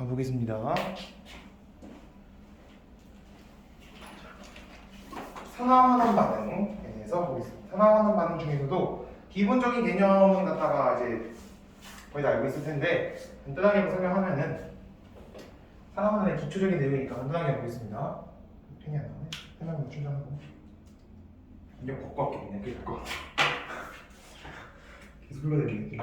가보겠습니다. 산화환원 반응에 대해서 보겠습니다. 산화환원 반응 중에서도 기본적인 개념은 갖다가 이제 거의 다 알고 있을 텐데 간단하게 설명하면은 산화환원의 기초적인 내용이니까 간단하게 보겠습니다. 펜이 안 나오네. 펜하고 충전하고 이제 벗고 할게. 그냥 이렇게 벗고 계속 흘러다니게.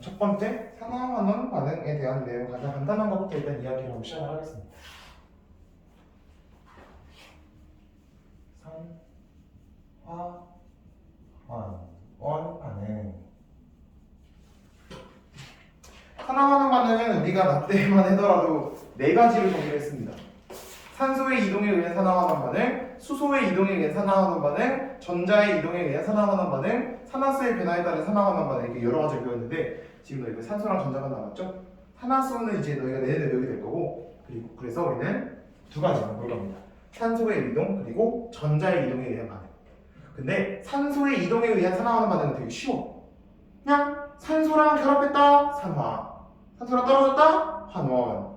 첫 번째, 산화환원 반응에 대한 내용 가장 간단한 것부터 일단 이야기를 하고 시작을 하겠습니다. 산화환원 반응. 산화환원 반응은 우리가 나 때만 하더라도 네 가지로 정리를 했습니다. 산소의 이동에 의한 산화환원 반응, 수소의 이동에 의한 산화환원 반응, 전자의 이동에 의한 산화환원 반응, 산화수의 변화에 따른 산화환원 반응, 이렇게 여러 가지를 배웠는데 지금 너희가 산소랑 전자만 남았죠? 산화수는 이제 너희가 내년에 배우게 될 거고, 그리고 그래서 우리는 두 가지만 볼 겁니다. 산소의 이동 그리고 전자의 이동에 의한 반응. 근데 산소의 이동에 의한 산화환원 반응은 되게 쉬워. 그냥 산소랑 결합했다 산화, 산소랑 떨어졌다 환원.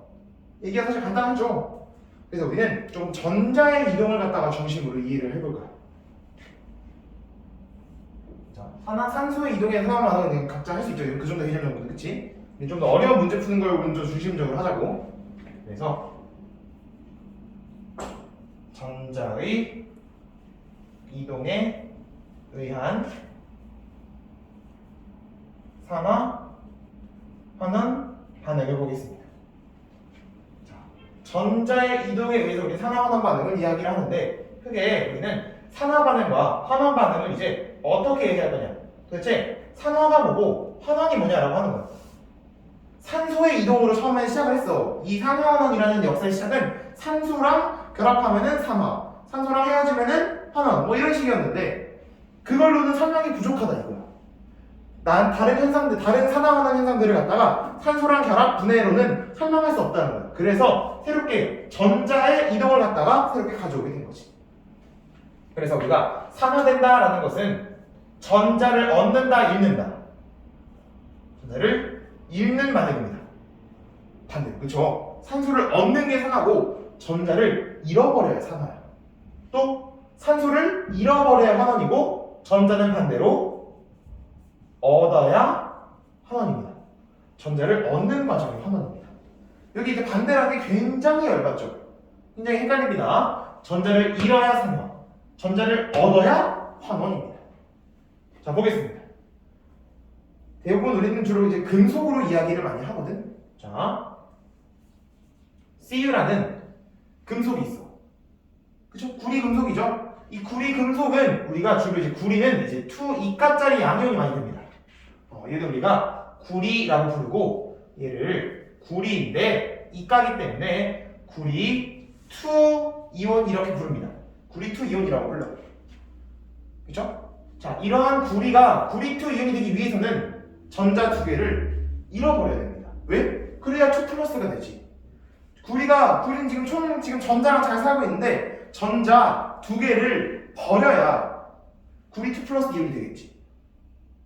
얘기가 사실 간단하죠. 그래서 우리는 좀 전자의 이동을 갖다가 중심으로 이해를 해볼까요? 자, 산소의 이동에 산화환원 반응은 각자 할 수 있죠. 그 정도 개념 정도는, 그치? 좀 더 어려운 문제 푸는 걸 먼저 중심적으로 하자고. 그래서 전자의 이동에 의한 산화환원 반응을 보겠습니다. 자, 전자의 이동에 의해서 우리 산화환원 반응을 이야기를 하는데, 크게 우리는 산화 반응과 환원 반응을 이제 어떻게 얘기할 거냐? 도대체 산화가 뭐고 환원이 뭐냐라고 하는 거야. 산소의 이동으로 처음에 시작을 했어. 이 산화환원이라는 역사의 시작은 산소랑 결합하면은 산화, 산소랑 헤어지면은 환원, 뭐 이런 식이었는데 그걸로는 설명이 부족하다 이거야. 난 다른 현상들, 다른 산화환원 현상들을 갖다가 산소랑 결합 분해로는 설명할 수 없다는 거야. 그래서 새롭게 전자의 이동을 갖다가 새롭게 가져오게 된 거지. 그래서 우리가 산화된다라는 것은 전자를 얻는다, 잃는다. 전자를 잃는 반응입니다. 반대로, 그쵸? 산소를 얻는 게 산화고 전자를 잃어버려야 산화야. 또 산소를 잃어버려야 환원이고 전자는 반대로 얻어야 환원입니다. 전자를 얻는 과정이 환원입니다. 여기 이제 반대라는 게 굉장히 열받죠? 굉장히 헷갈립니다. 전자를 잃어야 산화, 전자를 얻어야 환원입니다. 자, 보겠습니다. 대부분 우리는 주로 이제 금속으로 이야기를 많이 하거든. 자, Cu라는 금속이 있어. 그쵸? 구리 금속이죠? 이 구리 금속은 우리가 주로 이제 구리는 이제 2이가짜리 양이온이 많이 됩니다. 얘를 우리가 구리라고 부르고 얘를 구리인데 이가기 때문에 구리 2이온 이렇게 부릅니다. 구리 2이온이라고 불러. 그쵸? 자, 이러한 구리가 구리 2이온이 되기 위해서는 전자 두 개를 잃어버려야 됩니다. 왜? 그래야 2 플러스가 되지. 구리는 지금 전자랑 잘 살고 있는데 전자 두 개를 버려야 구리 2 플러스 이온이 되겠지.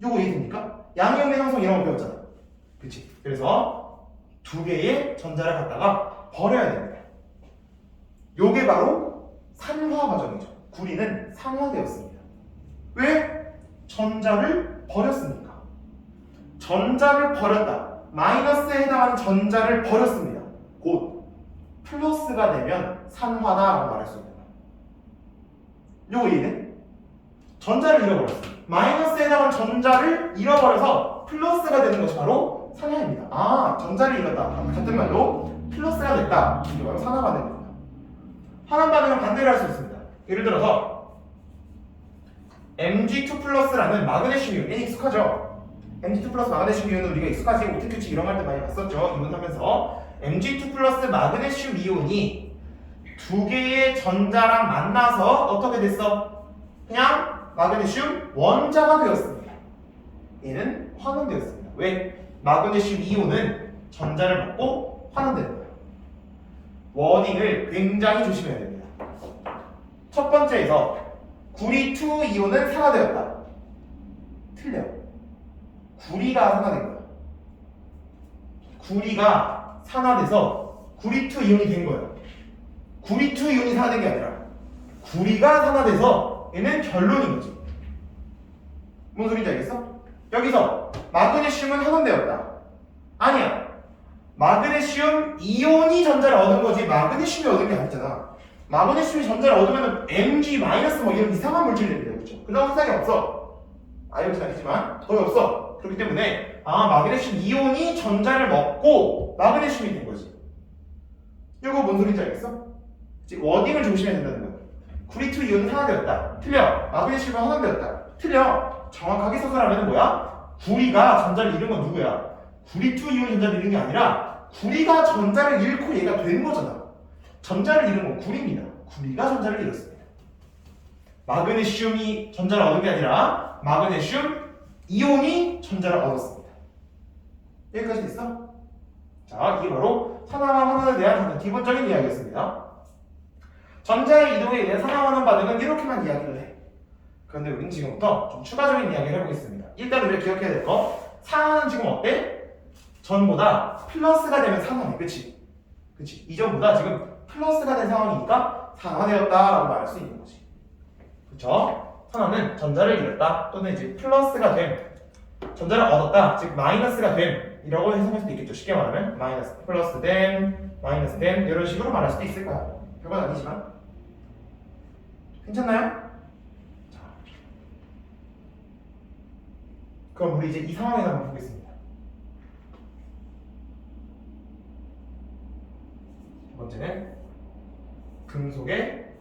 요거 이해됩니까? 양이온의 형성 이런 거 배웠잖아. 그치? 그래서 두 개의 전자를 갖다가 버려야 됩니다. 요게 바로 산화 과정이죠. 구리는 산화되었습니다. 왜? 전자를 버렸으니까. 전자를 버렸다. 마이너스에 해당하는 전자를 버렸습니다. 곧 플러스가 되면 산화다라고 말할 수 있는 거야. 요거 이해돼? 전자를 잃어버렸어. 마이너스에 해당하는 전자를 잃어버려서 플러스가 되는 것이 바로 산화입니다. 아, 전자를 잃었다. 같은 말로 플러스가 됐다. 이게 바로 산화가 됩니다. 환원 반응은 반대로 할 수 있습니다. 예를 들어서 Mg2 플러스라는 마그네슘 이온, 익숙하죠? Mg2 플러스 마그네슘 이온은 우리가 익숙하지, 오트 규칙 이런 거 할 때 많이 봤었죠. 이분하면서 Mg2 플러스 마그네슘 이온이 두 개의 전자랑 만나서 어떻게 됐어? 그냥 마그네슘 원자가 되었습니다. 얘는 환원되었습니다. 왜? 마그네슘 이온은 전자를 먹고 환원되는 거예요. 워딩을 굉장히 조심해야 됩니다. 첫 번째에서 구리 2 이온은 산화되었다. 틀려. 구리가 산화된 거야. 구리가 산화돼서 구리 2 이온이 된 거야. 구리 2 이온이 산화된 게 아니라 구리가 산화돼서 얘는 결론인 거지. 뭔 소리인지 알겠어? 여기서 마그네슘은 환원되었다. 아니야. 마그네슘 이온이 전자를 얻은 거지 마그네슘이 얻은 게 아니잖아. 마그네슘이 전자를 얻으면 Mg- 뭐 이런 이상한 물질이 됩니다. 그렇죠? 그런 세상에 없어. 아이오진 않겠지만 거의 없어. 그렇기 때문에 마그네슘 이온이 전자를 먹고 마그네슘이 된 거지. 이거 뭔 소리인지 알겠어? 워딩을 조심해야 된다는 거야. 구리 2 이온은 산화되었다. 틀려. 마그네슘은 환원되었다. 틀려. 정확하게 서술하면 뭐야? 구리가 전자를 잃은 건 누구야? 구리 2 이온 전자를 잃은 게 아니라 구리가 전자를 잃고 얘가 된 거잖아. 전자를 잃은 건 구리입니다. 구리가 전자를 잃었습니다. 마그네슘이 전자를 얻은 게 아니라 마그네슘 이온이 전자를 얻었습니다. 여기까지 됐어? 자, 이게 바로 산화와 환원에 대한 기본적인 이야기였습니다. 전자의 이동에 의해 산화환원 반응은 이렇게만 이야기를 해. 그런데 우리는 지금부터 좀 추가적인 이야기를 해보겠습니다. 일단 우리가 기억해야 될 거, 산화는 지금 어때? 전보다 플러스가 되면 산화해. 그치? 그치? 이전보다 지금 플러스가 된 상황이니까 산화되었다라고 말할 수 있는 거지. 그쵸? 산화는 전자를 잃었다 또는 이제 플러스가 됨, 전자를 얻었다, 즉 마이너스가 됨이라고 해석할 수도 있겠죠. 쉽게 말하면 마이너스, 플러스 됨, 마이너스 됨 이런 식으로 말할 수도 있을 거야. 별건 아니지만 괜찮나요? 자, 그럼 우리 이제 이 상황에서 한번 보겠습니다. 첫 번째는 금속의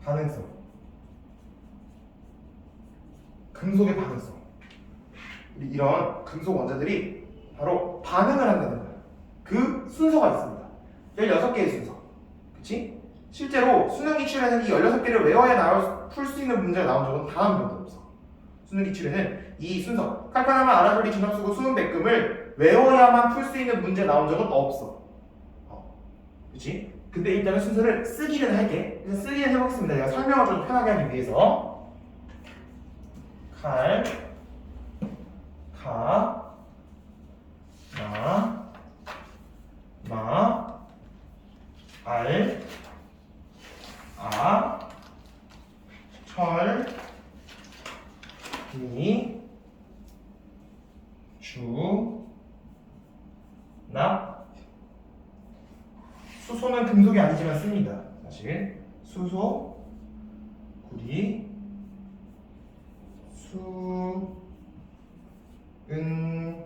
반응성. 금속의 반응성. 이런 금속 원자들이 바로 반응을 한다는 거야. 그 순서가 있습니다. 16개의 순서. 그치? 실제로 수능 기출에는 이 16개를 외워야 풀 수 있는 문제가 나온 적은 단 한 번도 없어. 수능 기출에는 이 순서, 칼카나마, 아라졸리, 진압수고, 수은, 백금을 외워야만 풀 수 있는 문제 나온 적은 없어. 그치? 근데 일단은 순서를 쓰기는 할게. 그래서 쓰기는 해보겠습니다. 제가 설명을 좀 편하게 하기 위해서. 칼, 카, 마, 알, 아, 철, 미, 주, 납. 수소는 금속이 아니지만 씁니다. 사실 수소, 구리, 수, 은,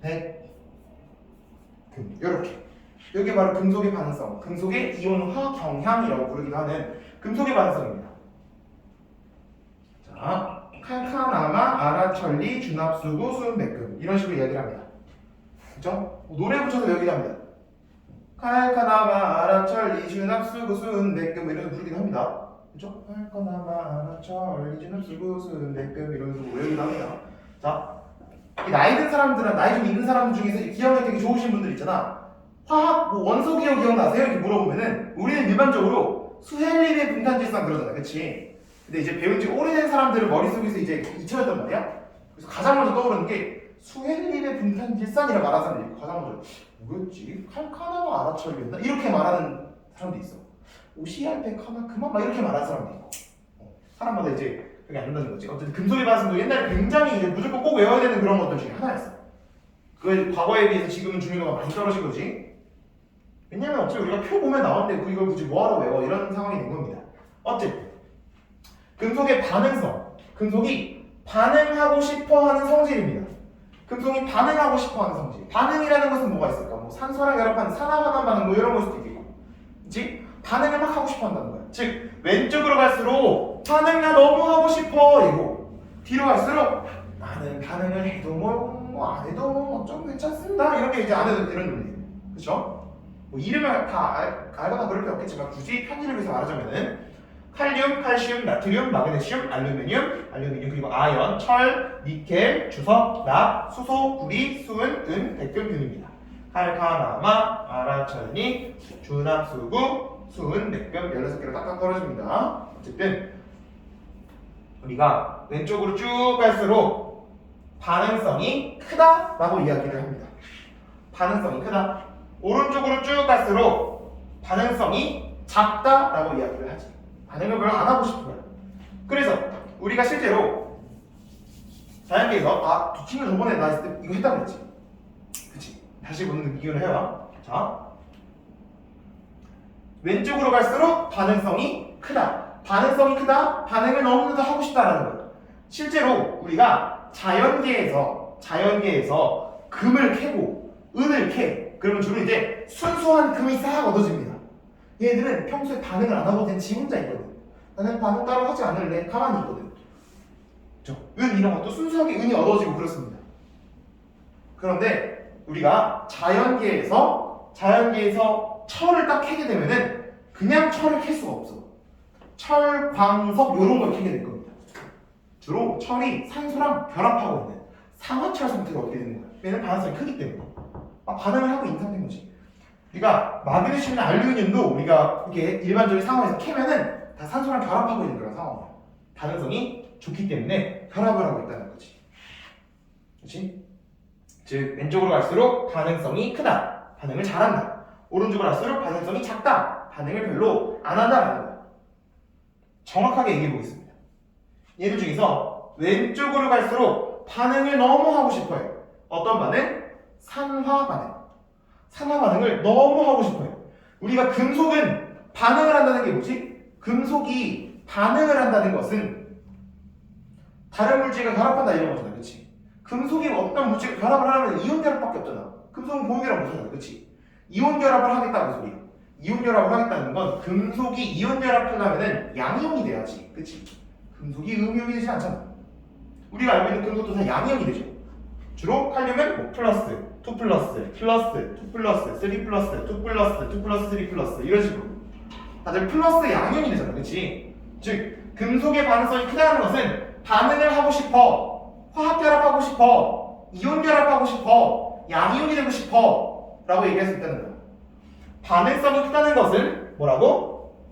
백, 금. 이렇게. 이게 바로 금속의 반응성, 금속의 이온화 경향이라고 부르기도 하는 금속의 반응성입니다. 자, 칼카나마, 아라철리, 준합수구, 수은, 백금 이런 식으로 이야기를 합니다. 그죠? 노래 붙여서 외우기도 합니다. 칼카나마, 아라철리, 준합수구, 수은, 백금 이런 식으로 부르기도 합니다. 그죠? 칼카나마, 아라철리, 준합수구, 수은, 백금 이런 식으로 외우기도 합니다. 자, 이 나이 든 사람들은, 나이 좀 있는 사람들 중에서 기억력이 되게 좋으신 분들 있잖아. 화학, 원소 기억 기억나세요? 이렇게 물어보면은 우리는 일반적으로 수헬립의 분탄질산 그러잖아. 그치? 근데 이제 배운 지 오래된 사람들은 머릿속에서 이제 잊혀졌단 말이야. 그래서 가장 먼저 떠오르는 게 수헬립의 분탄질산이라고 말하는 사람들이 있고, 가장 먼저 뭐였지? 칼카나마 아라철이었나? 이렇게 말하는 사람도 있어. 오시알페카나 그만 막 이렇게 말하는 사람도 있고. 사람마다 이제 그게 안 된다는 거지. 어쨌든 금속의 반응도 옛날에 굉장히 이제 무조건 꼭 외워야 되는 그런 것들 중에 하나였어. 그 과거에 비해서 지금은 중요도가 많이 떨어진 거지. 왜냐면 어차피 우리가 표 보면 나오는데 이걸 굳이 뭐하러 외워 이런 상황이 된 겁니다. 어쨌든 금속의 반응성, 금속이 반응하고 싶어하는 성질입니다. 금속이 반응하고 싶어하는 성질. 반응이라는 것은 뭐가 있을까? 뭐 산소랑 결합하는 산화환원 반응 뭐 이런 걸 수도 있겠고, 그렇지? 반응을 막 하고 싶어한다는 거야. 즉 왼쪽으로 갈수록 반응이 너무 하고 싶어 이고, 뒤로 갈수록 나는 반응을 해도 뭐 안 해도 뭐 좀 괜찮습니다. 이렇게 이제 안 해도 되는 논리. 그렇죠? 뭐 이름을 다 알거나 그럴 필요 없겠지만 굳이 편의를 위해서 말하자면은 칼륨, 칼슘, 나트륨, 마그네슘, 알루미늄 그리고 아연, 철, 니켈, 주석, 납, 수소, 구리, 수은, 은, 백금, 금입니다. 할카나마, 아라천리, 준합수구, 수은, 맥금 16개로 딱딱 떨어집니다. 어쨌든 우리가 왼쪽으로 쭉 갈수록 반응성이 크다라고 이야기를 합니다. 반응성이 크다. 오른쪽으로 쭉 갈수록 반응성이 작다라고 이야기를 하지. 반응을 별로 안 하고 싶은 거야. 그래서 우리가 실제로 자연계에서 두 친구 저번에 나 있을 때 이거 했다고 했지. 그치? 다시 보는 기준을 해봐. 자, 왼쪽으로 갈수록 반응성이 크다. 반응성이 크다. 반응을 너무나도 하고 싶다라는 거야. 실제로 우리가 자연계에서 금을 캐고 은을 캐. 그러면 주로 이제 순수한 금이 싹 얻어집니다. 얘들은 평소에 반응을 안 하고 된 지 혼자 있거든. 나는 반응 따로 하지 않을래. 가만히 있거든. 은 이런 것도 순수하게 은이 얻어지고 그렇습니다. 그런데 우리가 자연계에서 철을 딱 캐게 되면은 그냥 철을 캘 수가 없어. 철, 광석 이런 걸 캐게 될 겁니다. 주로 철이 산소랑 결합하고 있는 상하철 상태가 어떻게 되는 거야? 얘는 반응성이 크기 때문에 반응을 하고 있는 상태인 거지. 우리가 마그네슘이나 알루미늄도 우리가 이렇게 일반적인 상황에서 캐면은 다 산소랑 결합하고 있는 그런 상황이야. 반응성이 좋기 때문에 결합을 하고 있다는 거지. 그렇지? 즉 왼쪽으로 갈수록 반응성이 크다. 반응을 잘한다. 오른쪽으로 갈수록 반응성이 작다. 반응을 별로 안 한다라는 거야. 정확하게 얘기해 보겠습니다. 얘들 중에서 왼쪽으로 갈수록 반응을 너무 하고 싶어요. 어떤 반응? 산화 반응. 산화 반응을 너무 하고 싶어요. 우리가 금속은 반응을 한다는 게 뭐지? 금속이 반응을 한다는 것은 다른 물질과 결합한다 이런 거잖아. 그치? 금속이 어떤 물질과 결합을 하려면 이온 결합밖에 없잖아. 금속은 공유 결합 못하잖아. 그치? 이온 결합을 하겠다는 소리야. 이온 결합을 하겠다는 건 금속이 이온 결합하려면 양이온이 돼야지. 그치? 금속이 음이온이 되지 않잖아. 우리가 알고 있는 금속도 다 양이온이 되죠. 주로 하려면 뭐 플러스, 2 플러스, 플러스, 2 플러스, 3 플러스, 2 플러스, 2 플러스, 3 플러스 이런 식으로 다들 플러스 양이온이 되잖아. 그치? 즉 금속의 반응성이 크다는 것은 반응을 하고 싶어, 화학 결합하고 싶어, 이온 결합하고 싶어, 양이온이 되고 싶어 라고 얘기할 수 있다는 거야. 반응성이 크다는 것은 뭐라고?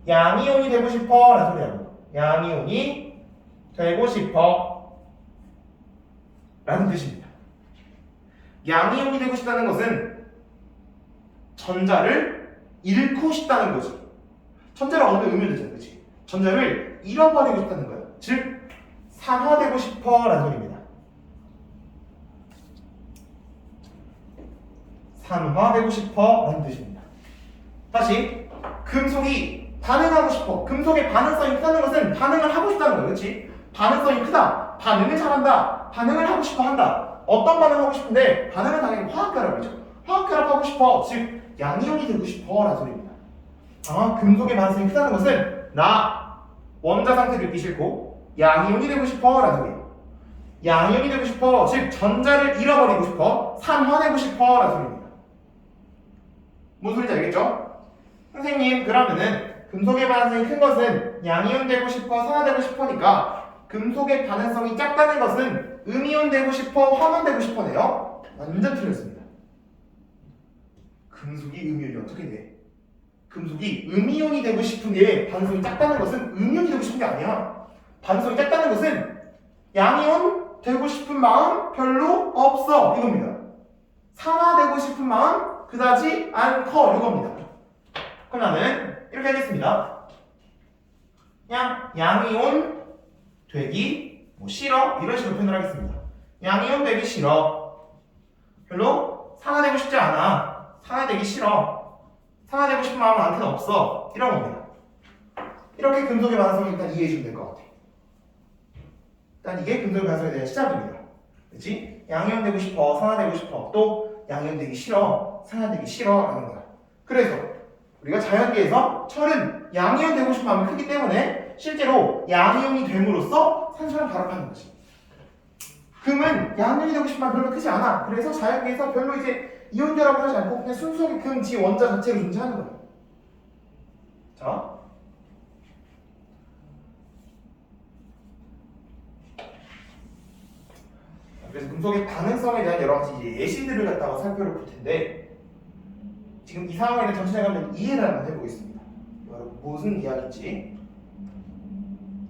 양이온이 되고 싶어 라는 소리라고. 양이온이 되고 싶어 라는 뜻입니다. 양이온이 되고 싶다는 것은 전자를 잃고 싶다는 거지. 전자를 얻으면 음이되잖아. 그치? 전자를 잃어버리고 싶다는 거야. 즉 산화되고 싶어 라는 소리입니다. 산화되고 싶어 라는 뜻입니다. 다시 금속이 반응하고 싶어. 금속의 반응성이 크다는 것은 반응을 하고 싶다는 거예요. 그렇지? 반응성이 크다. 반응을 잘한다. 반응을 하고 싶어 한다. 어떤 반응을 하고 싶은데 반응은 당연히 화학결합이죠. 화학결합하고 싶어. 즉 양이온이 되고 싶어 라는 소리입니다. 금속의 반응성이 크다는 것은 나 원자 상태를 있기 싫고 양이온이 되고 싶어 라는 소리예요. 양이온이 되고 싶어. 즉 전자를 잃어버리고 싶어. 산화되고 싶어 라는 소리입니다. 무슨 소리인지 알겠죠? 선생님 그러면은 금속의 반응성이 큰 것은 양이온 되고 싶어, 산화되고 싶어니까 금속의 반응성이 작다는 것은 음이온 되고 싶어, 화만 되고 싶어네요? 완전 틀렸습니다. 금속이 음이온이 어떻게 돼? 금속이 음이온이 되고 싶은 게 반응성이 작다는 것은 음이온이 되고 싶은 게 아니야. 반응성이 작다는 것은 양이온 되고 싶은 마음 별로 없어 이겁니다. 산화되고 싶은 마음 그다지 않고 이겁니다. 그럼 나는 이렇게 하겠습니다. 그냥 양이온 되기 싫어 이런 식으로 표현을 하겠습니다. 양이온 되기 싫어. 별로 산화되고 싶지 않아. 산화되기 싫어. 산화되고 싶은 마음은 나한테는 없어. 이런 겁니다. 이렇게 금속의 반응성을 일단 이해해 주면 될 것 같아. 일단 이게 금속의 반응성에 대한 시작입니다. 그렇지? 양이온 되고 싶어. 산화되고 싶어. 또 양이온 되기 싫어. 산화되기 싫어 라는 거야. 그래서 우리가 자연계에서 철은 양이온 되고 싶은 마음이 크기 때문에 실제로 양이온이 됨으로써 산소랑 결합하는 거지. 금은 양이온이 되고 싶은 마음이 별로 크지 않아. 그래서 자연계에서 별로 이제 이온 결합을 하지 않고 그냥 순수하게 금 지 원자 자체로 존재하는 거예요. 자, 그래서 금속의 반응성에 대한 여러 가지 이제 예시들을 갖다가 살펴볼 텐데 지금 이 상황에는 전체적으로 한번 이해를 한번 해보겠습니다. 여러분 무슨 이야기인지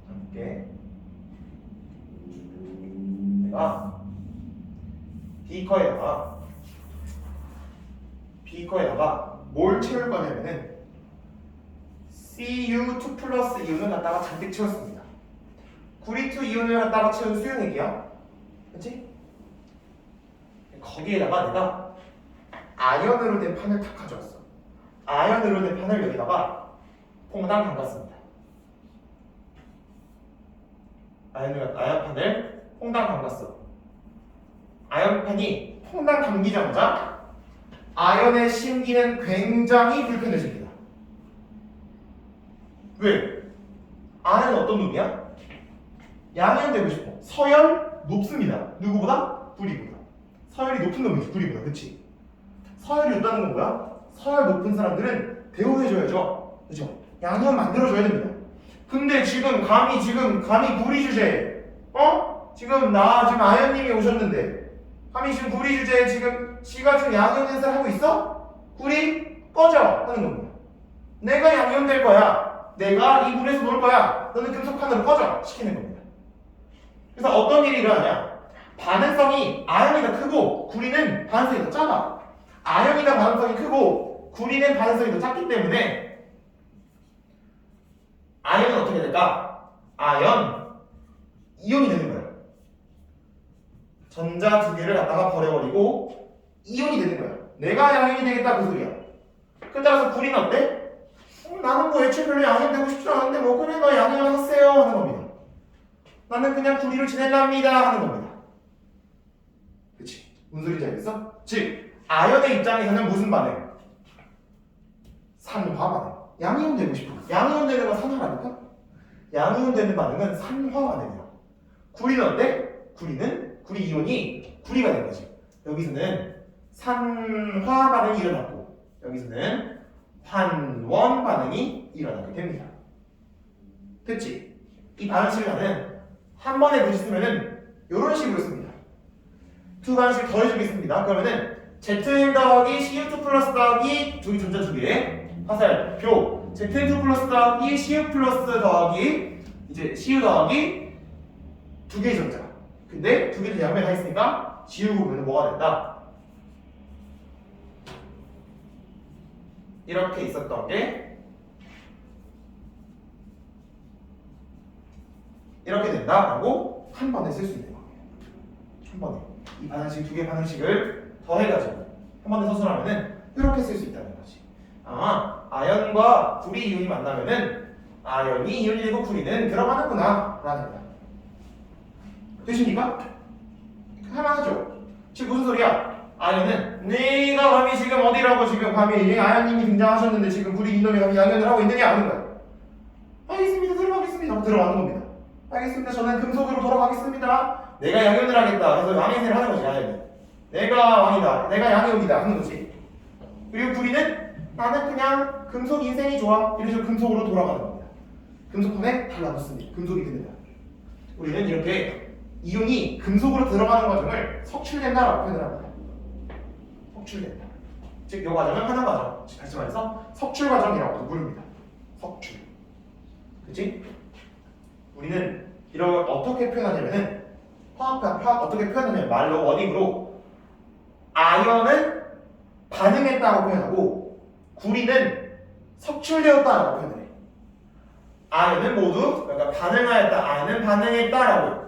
함께 내가 비커에다가 뭘 채울 거냐면은 Cu2 플러스 이온을 갖다가 잔뜩 채웠습니다. 구리2 이온을 갖다가 채운 수용액이야. 그치? 거기에다가 내가 아연으로 된 판을 탁 가져왔어. 아연으로 된 판을 여기다가 퐁당 담갔습니다. 아연판을 퐁당 담갔어. 아연판이 퐁당 담기자마자 아연의 심기는 굉장히 불편해집니다. 왜? 아연은 어떤 놈이야? 양이온되고 싶어. 서열 높습니다. 누구보다? 구리보다. 서열이 높은 놈이지, 구리보다. 그치? 서열이 높다는 건 뭐야? 서열 높은 사람들은 대우해줘야죠. 그쵸? 양이온 만들어줘야 됩니다. 근데 지금 감히 구리 주제에 지금 아연님이 오셨는데 감히 지금 구리 주제에 지가 지금 양이온 행사를 하고 있어? 구리 꺼져 하는 겁니다. 내가 양이온 될 거야. 내가 이 물에서 놀 거야. 너는 금속판으로 꺼져 시키는 겁니다. 그래서 어떤 일이 일어나냐? 반응성이 아연이 더 크고 구리는 반응성이 더 작아. 아연이 더 반응성이 크고 구리는 반응성이 더 작기 때문에 아연은 어떻게 될까? 이온이 되는 거야. 전자 두 개를 갖다가 버려버리고 이온이 되는 거야. 내가 양이온이 되겠다 그 소리야. 그 따라서 구리는 어때? 나는 뭐 애초에 별로 양이온 되고 싶지 않은데 뭐 그래 너 양이온 하세요 하는 겁니다. 나는 그냥 구리로 지낼랍니다 하는 겁니다. 그치? 무슨 소리인지 알겠어? 즉 아연의 입장에서는 무슨 반응? 산화 반응. 양이온 되고 싶어. 양이온 되는 건 산화라니까? 양이온 되는 반응은 산화 반응이야. 구리는 어때? 구리 이온이 구리가 된 거지. 여기서는 산화 반응이 일어났고 여기서는 환원 반응이 일어나게 됩니다. 됐지? 이 반응식을 한 번에 굳이 쓰면은 이런 식으로 씁니다. 두 반응씩 더해주겠습니다. 그러면은 Zn 더하기 Cu2 플러스 더하기 저기 전자 두 개, 화살표 Zn2 플러스 더하기 Cu 플러스 더하기 이제 Cu 더하기 두 개의 전자. 근데 두 개를 양면에 다 있으니까 지우고 보면 뭐가 된다? 이렇게 있었던 게 이렇게 된다라고 한 번에 쓸 수 있는 거예요. 한 번에 이 반응식 두 개 반응식을 더해가지고 한 번에 서술하면은 이렇게 쓸 수 있다는 거지. 아연과 구리 이온이 만나면은 아연이 이온이 되고 구리는 들어가는구나 라는 거야. 되십니까? 할만하죠? 지금 무슨 소리야? 아연은 네가 감히 지금 어디라고 지금 감히 아연님이 등장하셨는데 지금 구리 이놈이 감히 양연을 하고 있느냐 하는 거야. 알겠습니다. 들어가겠습니다. 들어가는 겁니다. 알겠습니다. 저는 금속으로 돌아가겠습니다. 내가 양연을 하겠다. 그래서 양행세를 하는 거지 아연이. 내가 왕이다. 내가 양이온이다 하는 거지. 그리고 구리는 나는 그냥 금속 인생이 좋아. 이래서 금속으로 돌아가는 겁니다. 금속판에 달라붙습니다. 금속이 됩니다. 우리는 이렇게 이온이 금속으로 들어가는 과정을 석출된다라고 표현을 합니다. 석출된다. 즉, 이 과정을 하는 과정. 다시 말해서 석출 과정이라고도 부릅니다. 석출. 그치? 우리는 이런 걸 어떻게 표현하냐면은 어떻게 표현하냐면 말로 워딩으로 아연은 반응했다고 표현하고 구리는 석출되었다라고 표현해. 아연은 모두 그러니까 반응하였다. 아연은 반응했다라고.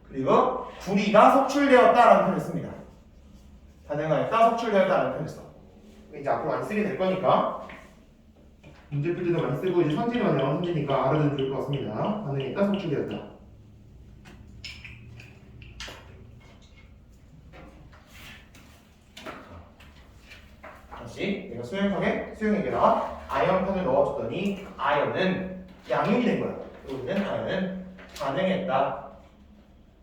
그리고 구리가 석출되었다라는 표현을 씁니다. 반응하였다, 석출되었다라는 표현을 써. 이제 앞으로 많이 쓰게 될 거니까 문제 풀 때도 많이 쓰고 이제 선지는 선지니까 알아두면 좋을 것 같습니다. 반응했다, 석출되었다. 다시 내가 수용액에다가 아연판을 넣어줬더니 아연은 양이온이 된 거야. 우리는 아연은 반응했다.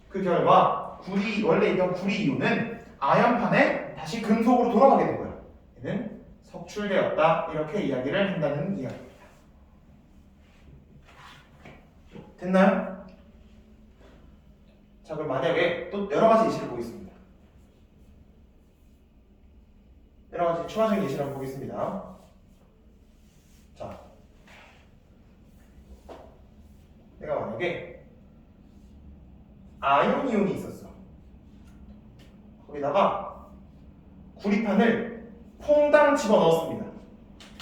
그 결과 원래 있던 구리 이온은 아연판에 다시 금속으로 돌아가게 된 거야. 얘는 석출되었다. 이렇게 이야기를 한다는 이야기입니다. 됐나요? 자, 그럼 만약에 또 여러 가지 예시를 보겠습니다. 여러 가지 추가적인 예시를 한번 보겠습니다. 자, 내가 만약에 아연 이온이 있었어. 거기다가 구리판을 퐁당 집어넣었습니다.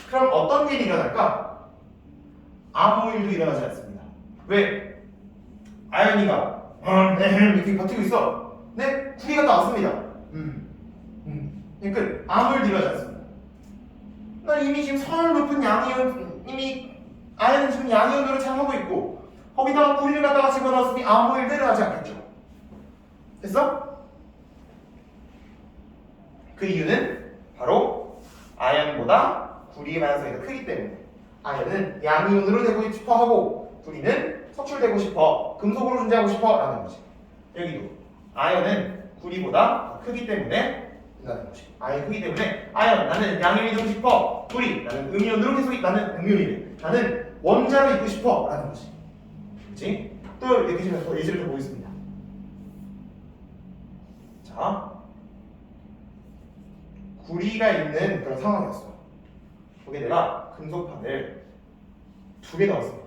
그럼 어떤 일이 일어날까? 아무 일도 일어나지 않습니다. 왜? 아연이가 이렇게 버티고 있어. 네? 구리가 나왔습니다. 그러니까 아무 일도 일어나지 않습니다. 나 이미 지금 서열 높은 양이온, 이미 아연은 지금 양이온으로 잘 하고 있고 거기다가 구리를 갖다가 집어넣었으니 아무 일도 일어나지 않겠죠. 됐어? 그 이유는 바로 아연보다 구리의 반응성이 더 크기 때문에 아연은 양이온으로 되고 싶어 하고 구리는 석출되고 싶어, 금속으로 존재하고 싶어 라는 거지. 여기도 아연은 구리보다 더 크기 때문에 된다는 거지. 아연이 크기 때문에 아연 나는 양이온이 되고 싶어, 구리 나는 음이온으로 계속 나는 음이온이래, 나는 원자로 있고 싶어 라는 거지. 그치? 또 이렇게 더 예시를 더 보겠습니다. 자, 구리가 있는 그런 상황이었어. 거기에 내가 금속판을 2개 넣었습니다.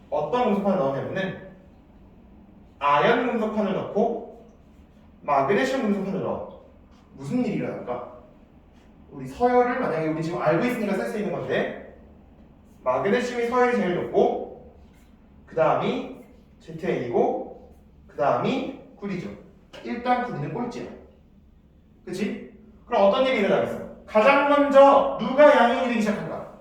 어떤 금속판을 넣었냐면은 아연 금속판을 넣고 마그네슘 금속판을 넣어. 무슨 일이 일어날까? 우리 서열을 만약에 우리 지금 알고 있으니까 쓸 수 있는 건데 마그네슘이 서열이 제일 높고 그 다음이 ZA이고 그 다음이 구리죠. 일단 구리는 꼴찌야. 그치? 그럼 어떤 일이 일어나겠어? 가장 먼저 누가 양이온이 되기 시작한가?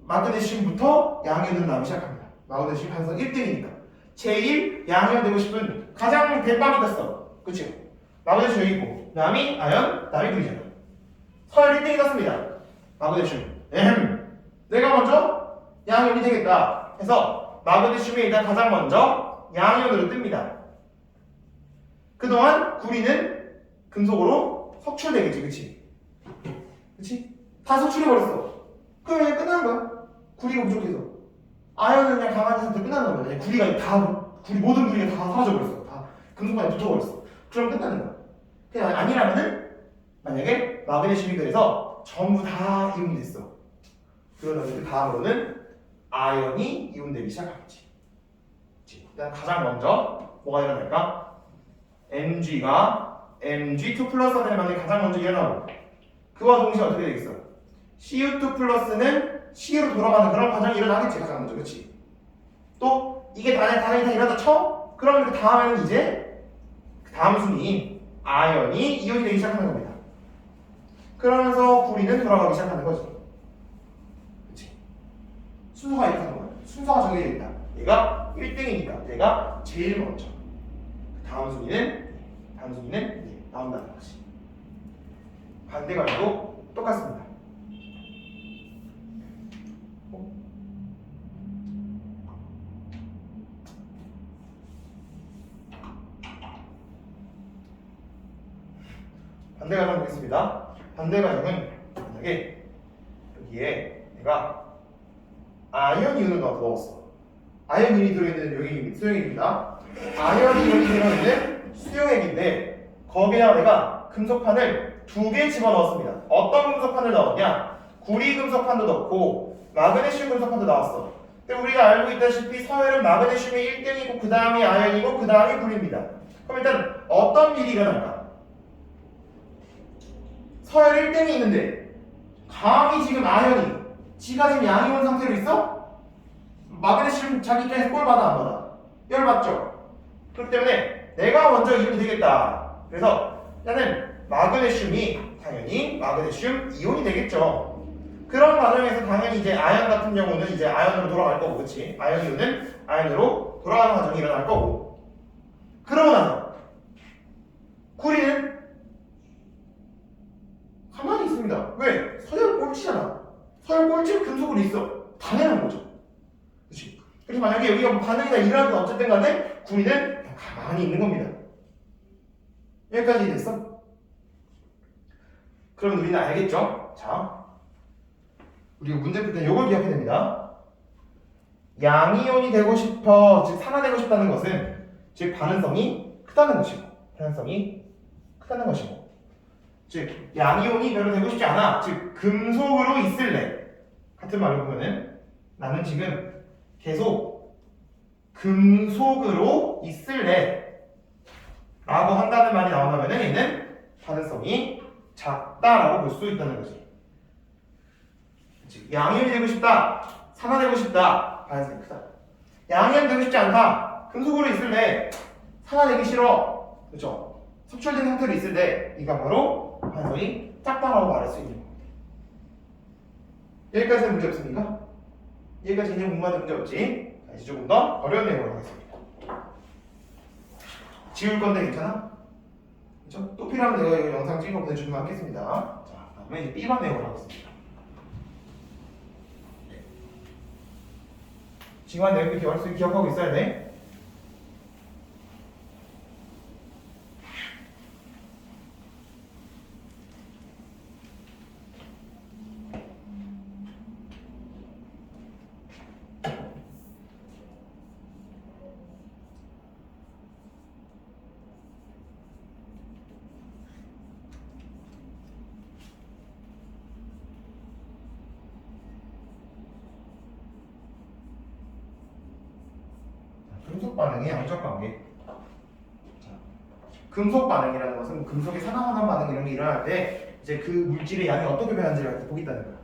마그네슘부터 양이온으로 나오기 시작합니다. 마그네슘 반성 1등이니까 제일 양이온 되고 싶은 가장 대빵이 됐어. 그치? 마그네슘 여기 있고 그 다음이 아연, 그 다음이 구리잖아. 서열 1등이 떴습니다. 마그네슘 내가 먼저 양이온이 되겠다 해서 마그네슘이 일단 가장 먼저 양이온으로 뜹니다. 그동안 구리는 금속으로 석출되겠지, 그치? 그치? 다 석출해버렸어. 그럼 그냥 끝나는 거야. 구리가 부족해서. 아연은 그냥 강한 상태로 끝나는 거야. 구리가 다, 모든 구리가 다 사라져버렸어. 다 금속판에 붙어버렸어. 그럼 끝나는 거야. 그냥 아니라면은, 만약에 마그네슘이 그래서 전부 다 이온이 됐어. 그러면 그 다음으로는 아연이 이온되기 시작하겠지. 그치? 일단 가장 먼저 뭐가 일어날까? Mg가 Mg2 플러스가 되는 반응이 가장 먼저 일어나고 그와 동시에 어떻게 되겠어? Cu2 플러스는 Cu로 돌아가는 그런 과정이 일어나겠지 가장 먼저. 그렇지? 또 이게 당연히 다 일어났다 쳐? 그러면 그 다음에는 이제 그 다음 순위 아연이 이온이 되기 시작하는 겁니다. 그러면서 구리는 돌아가기 시작하는 거지. 그렇지? 순서가 이렇게 하는 거야. 순서가 정해져 있다. 얘가 1등이니까 얘가 제일 먼저. 다음 순위는 나온다는 것이. 반대각도 똑같습니다. 반대 과정 보겠습니다. 반대 과정은 만약에 여기에 내가 아연 이온을 넣었어. 아연 이온이 들어있는 여기 수용액입니다. 아연 이온이 들어있는 수용액인데 거기에다가 내가 금속판을 2개 집어넣었습니다. 어떤 금속판을 넣었냐? 구리 금속판도 넣고 마그네슘 금속판도 나왔어. 근데 우리가 알고 있다시피 서열은 마그네슘이 1등이고 그 다음이 아연이고 그 다음이 구리입니다. 그럼 일단 어떤 일이 일어날까? 서열 1등이 있는데 감히 지금 아연이 지가 지금 양이온 상태로 있어? 마그네슘 자기 입장에서 꼴 받아 안 받아? 열 받죠? 그렇기 때문에 내가 먼저 이온이 되겠다. 그래서 나는 마그네슘이 당연히 마그네슘 이온이 되겠죠. 그런 과정에서 당연히 이제 아연 같은 경우는 이제 아연으로 돌아갈 거고, 그치? 아연 이온은 아연으로 돌아가는 과정이 일어날 거고. 그러고 나서 구리는 가만히 있습니다. 왜? 서열 꼴찌잖아. 서열 꼴찌는 금속으로 있어. 당연한 거죠. 그치? 그래서 만약에 여기가 반응이 다 일어나든 어쨌든 간에 구리는 그냥 가만히 있는 겁니다. 여기까지 됐어? 그럼 우리는 알겠죠? 자, 우리가 문제 풀 때 이걸 기억해야 됩니다. 양이온이 되고 싶어, 즉 산화되고 싶다는 것은 즉 반응성이 크다는 것이고, 즉 양이온이 별로 되고 싶지 않아. 즉 금속으로 있을래. 같은 말로 보면은 나는 지금 계속 금속으로 있을래 라고 한다는 말이 나온다면은 얘는 가능성이 작다라고 볼 수 있다는 거지. 즉 양이온이 되고 싶다, 산화되고 싶다, 가능성이 크다. 양이온 되고 싶지 않다, 금속으로 있을래, 산화되기 싫어, 그렇죠? 섭취된 상태로 있을 때 이가 바로 가능성이 작다라고 말할 수 있는 겁니다. 여기까지는 문제 없습니까? 여기까지 그냥 공부하는 문제 없지? 자, 이제 조금 더 어려운 내용으로 하겠습니다. 지울 건데 괜찮아? 그렇죠? 또 필요하면 내가 이거 영상 찍어 보내주면 하겠습니다. 자, 다음에 이제 B반 내용으로 하겠습니다. 지금 한 내용 기억하고 있어야 돼. 금속 반응의 양적 관계. 금속 반응이라는 것은 금속의 산화환원 반응 이런 게 일어날 때 이제 그 물질의 양이 어떻게 변하는지를 보겠다는 거야.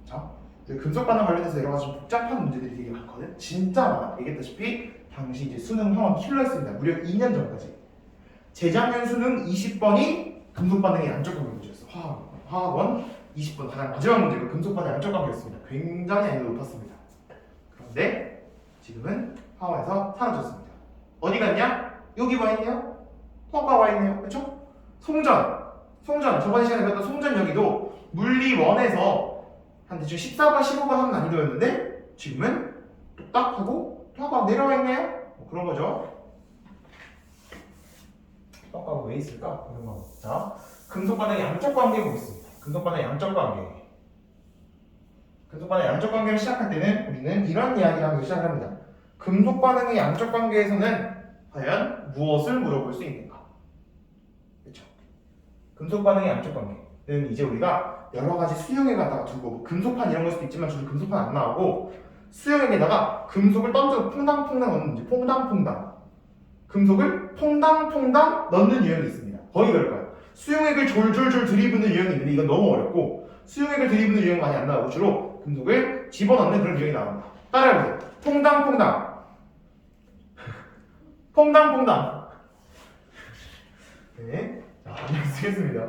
자, 금속 반응 관련해서 여러 가지 좀 복잡한 문제들이 되게 많거든. 진짜 많아. 얘기했다시피 당시 이제 수능 학원 킬러였습니다. 무려 2년 전까지. 재작년 수능 20번이 금속 반응의 양적 관계 문제였어. 화학원 20번 가장 마지막 문제가 금속 반응 양적 관계였습니다. 굉장히 난이도 높았습니다. 그런데 지금은 화원에서 사라졌습니다. 어디 갔냐? 여기 와 있네요. 통합과 와 있네요. 그렇죠? 송전 저번 시간에 배웠던 송전 여기도 물리 1에서 한 대충 14번 15번 하는 난이도였는데 지금은 뚝딱 하고 통합과 내려와 있네요. 뭐 그런 거죠. 통합과 왜 있을까? 그런 거. 자, 금속 반응의 양적 관계 보겠습니다. 금속 반응의 양적 관계. 금속 반응의 양적 관계를 시작할 때는 우리는 이런 이야기를 하면서 시작합니다. 금속 반응의 양적 관계에서는 과연 무엇을 물어볼 수 있는가? 그렇죠? 금속 반응의 양적 관계는 이제 우리가 여러 가지 수용에 갖다가 두고 금속판 이런 걸 수도 있지만 주로 금속판 안 나오고 수용액에다가 금속을 던져 퐁당퐁당 넣는 퐁당퐁당 금속을 퐁당퐁당 넣는 유형이 있습니다. 거의 그럴 거예요. 수용액을 졸졸졸 들이붓는 유형이 있는데 이건 너무 어렵고 수용액을 들이붓는 유형은 많이 안 나오고 주로 금속을 집어넣는 그런 유형이 나옵니다. 따라해보세요. 퐁당퐁당 퐁당퐁당. 네. 자, 안녕 쓰겠습니다.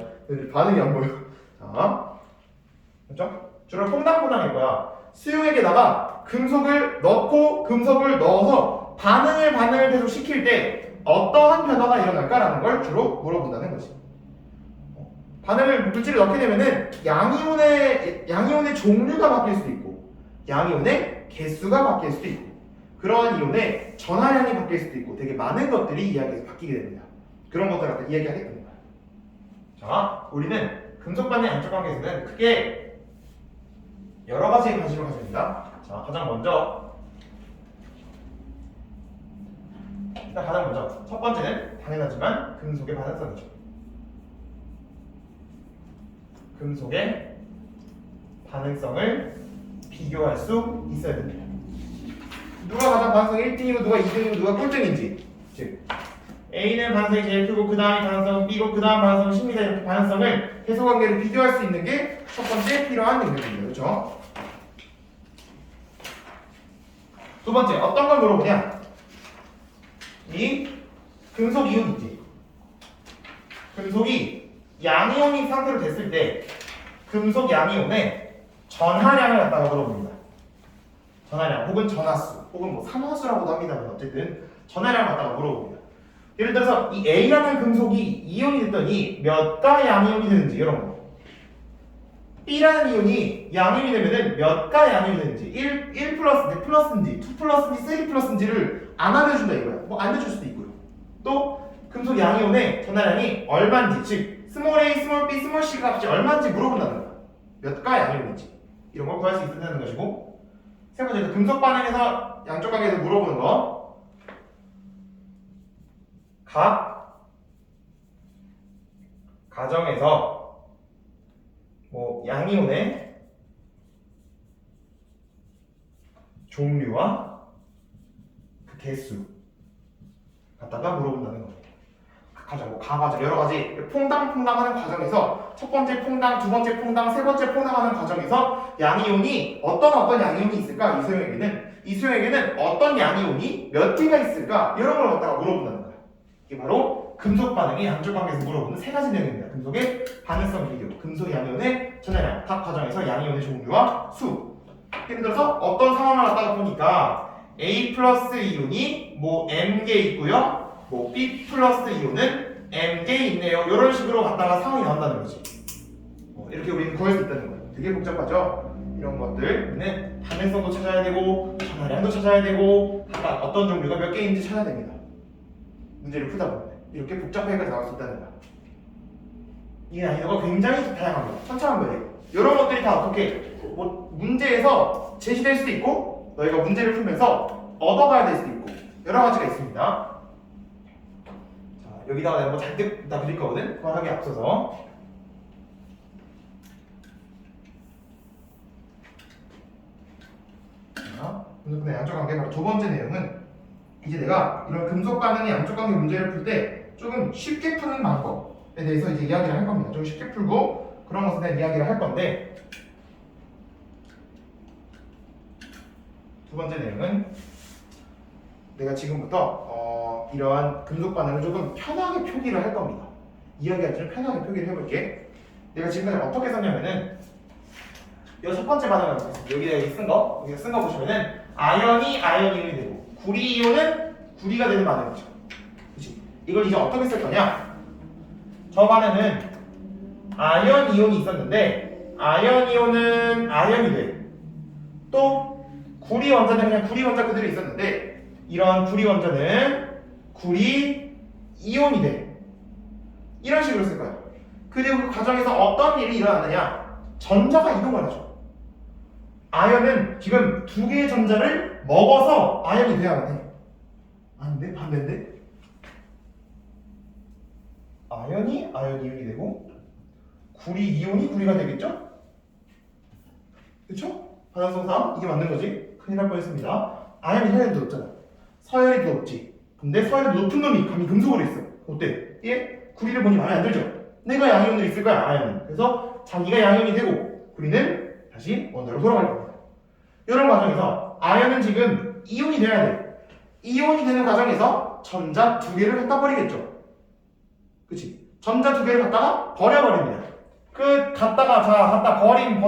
반응이 안 보여. 자, 그렇죠? 주로 퐁당퐁당일 거야. 수용액에다가 금속을 넣고 금속을 넣어서 반응을 계속 시킬 때 어떠한 변화가 일어날까라는 걸 주로 물어본다는 거지. 물질을 넣게 되면은 양이온의 종류가 바뀔 수도 있고 양이온의 개수가 바뀔 수도 있고 그러한 이온의 전하량이 바뀔 수도 있고 되게 많은 것들이 이야기에서 바뀌게 됩니다. 그런 것들 갖다 이야기하겠습니다. 자, 우리는 금속 반응 양적 관계에서는 크게 여러 가지의 관심을 가집니다. 자, 가장 먼저 첫 번째는 당연하지만 금속의 반응성이죠. 금속의 반응성을 비교할 수 있어야 됩니다. 누가 가장 반응성 1등이고 누가 2등이고 누가 꼴등인지 즉 A는 반응성이 제일 크고 그 다음이 반응성 B고 그 다음 반응성은 10입니다. 이렇게 반응성을 해소관계를 비교할 수 있는 게 첫 번째 필요한 능력입니다. 그렇죠? 두 번째 어떤 걸 물어보냐 이 금속 이온 있지 금속이 양이온인 상태로 됐을 때 금속 양이온의 전하량을 갖다가 물어봅니다. 전하량 혹은 전하수 혹은 뭐 산화수라고도 합니다만 어쨌든 전하량을 갖다가 물어봅니다. 예를 들어서 이 A라는 금속이 이온이 됐더니 몇 가의 양이온이 되는지 이런 거 B라는 이온이 양이온이 되면은 몇 가의 양이온이 되는지 1 플러스, 플러스인지 2 플러스인지 3 플러스인지를 안 알려준다 이거야. 뭐 알려줄 수도 있고요. 또 금속 양이온의 전하량이 얼마인지 즉 스몰 a, 스몰 b, 스몰 c 값이 얼마인지 물어본다는 거야. 몇 가의 양이온인지 이런 걸 구할 수 있다는 것이고 세 번째는 금속 반응에서 양적 관계에서 물어보는 거 각 가정에서 양이온의 종류와 그 개수 갖다가 물어본다는 거예요. 가자, 뭐 가가지고 여러 가지 퐁당퐁당하는 과정에서 첫 번째 퐁당, 두 번째 퐁당, 세 번째 퐁당하는 과정에서 양이온이 어떤 양이온이 있을까? 이 수용에게는 어떤 양이온이 몇 개가 있을까? 이런 걸 갖다가 물어본다는 거예요. 이게 바로 금속 반응의 양적 관계에서 물어보는 세 가지 내용입니다. 금속의 반응성 비교, 금속 양이온의 전해량, 각 과정에서 양이온의 종류와 수. 예를 들어서 어떤 상황을 갖다가 보니까 A 플러스 이온이 뭐 M개 있고요. 뭐 B 플러스 이온은 M개 있네요. 이런 식으로 갖다가 상황이 나온다는 거지. 이렇게 우리는 구할 수 있다는 거예요. 되게 복잡하죠? 이런 것들은 반응성도 찾아야 되고 전하량도 찾아야 되고 각각 어떤 종류가 몇 개인지 찾아야 됩니다. 문제를 풀다 보면 이렇게 복잡하게까지 나올 수 있다는 거야. 이 난이도가 굉장히 다양합니다. 천차만별이에요. 이런 것들이 다 어떻게 뭐 문제에서 제시될 수도 있고 너희가 문제를 풀면서 얻어가야 될 수도 있고 여러 가지가 있습니다. 자, 여기다가 내가 뭐 잔뜩 다 그릴 거거든. 그만하기 앞서서 금속반응의 양적 관계 바로 두 번째 내용은 이제 내가 이런 금속 반응의 양적 관계 문제를 풀 때 조금 쉽게 푸는 방법에 대해서 이제 이야기를 할 겁니다. 좀 쉽게 풀고 그런 것에 대한 이야기를 할 건데 두 번째 내용은 내가 지금부터 이러한 금속 반응을 조금 편하게 표기를 할 겁니다. 이야기할 때 좀 편하게 표기를 해볼게. 내가 지금까지 어떻게 썼냐면은 이 첫 번째 반응을 보겠습니다. 여기다 쓴 거 보시면은 아연이 되고 구리 이온은 구리가 되는 반응이죠. 그렇지? 이걸 이제 어떻게 쓸 거냐? 저 반응은 아연 이온이 있었는데 아연 이온은 아연이 돼. 또 구리 원자는 그냥 구리 원자 그대로 있었는데 이런 구리 원자는 구리 이온이 돼. 이런 식으로 쓸 거야. 그리고 그 과정에서 어떤 일이 일어나느냐? 전자가 이동을 하죠. 아연은 지금 두 개의 전자를 먹어서 아연이 돼야 돼. 아닌데? 반대인데? 아연이 이온이 되고 구리 이온이 구리가 되겠죠? 그쵸? 반응성상 이게 맞는 거지? 큰일 날 뻔했습니다. 아연이 서열이 더 높잖아. 서열이 더 높지. 근데 서열이 높은 놈이 감히 금속으로 있어. 어때? 얘 구리를 보니 마음에 안 들죠? 내가 양이온으로 있을 거야, 아연은. 그래서 자기가 양이온이 되고 구리는 다시 원자로 돌아갈 겁니다. 이런 과정에서 아연은 지금 이온이 돼야 돼. 이온이 되는 과정에서 전자 두 개를 갖다 버리겠죠. 그치? 전자 두 개를 갖다가 버려버립니다. 갖다 버린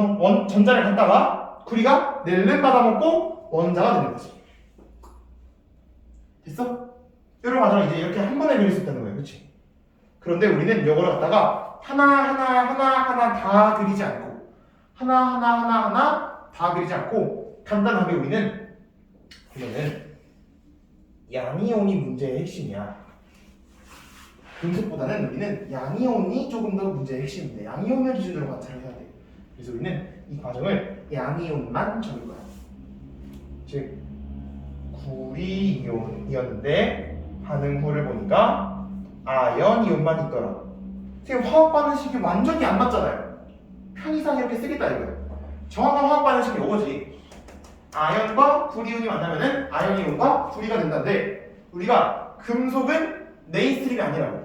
전자를 갖다가 구리가 낼름 받아먹고 원자가 되는 거지. 됐어? 이런 과정을 이제 이렇게 한 번에 그릴 수 있다는 거예요. 그치? 그런데 우리는 이거를 갖다가 하나 다 그리지 않고 하나 다 그리지 않고 간단하게 우리는 이거는 양이온이 문제의 핵심이야. 금속보다는 우리는 양이온이 조금 더 문제의 핵심인데 양이온을 기준으로 관찰을 해야 돼. 그래서 우리는 이 과정을 양이온만 적을 거야. 즉 구리 이온이었는데 반응 후를 보니까 아연 이온만 있더라. 지금 화학 반응식이 완전히 안 맞잖아요. 편의상 이렇게 쓰겠다 이거예요. 정확한 화학 반응식이 이거지. 아연과 구리온이 만나면은 아연 이온과 구리가 된다는데 우리가 금속은 메인스트림이 아니라고.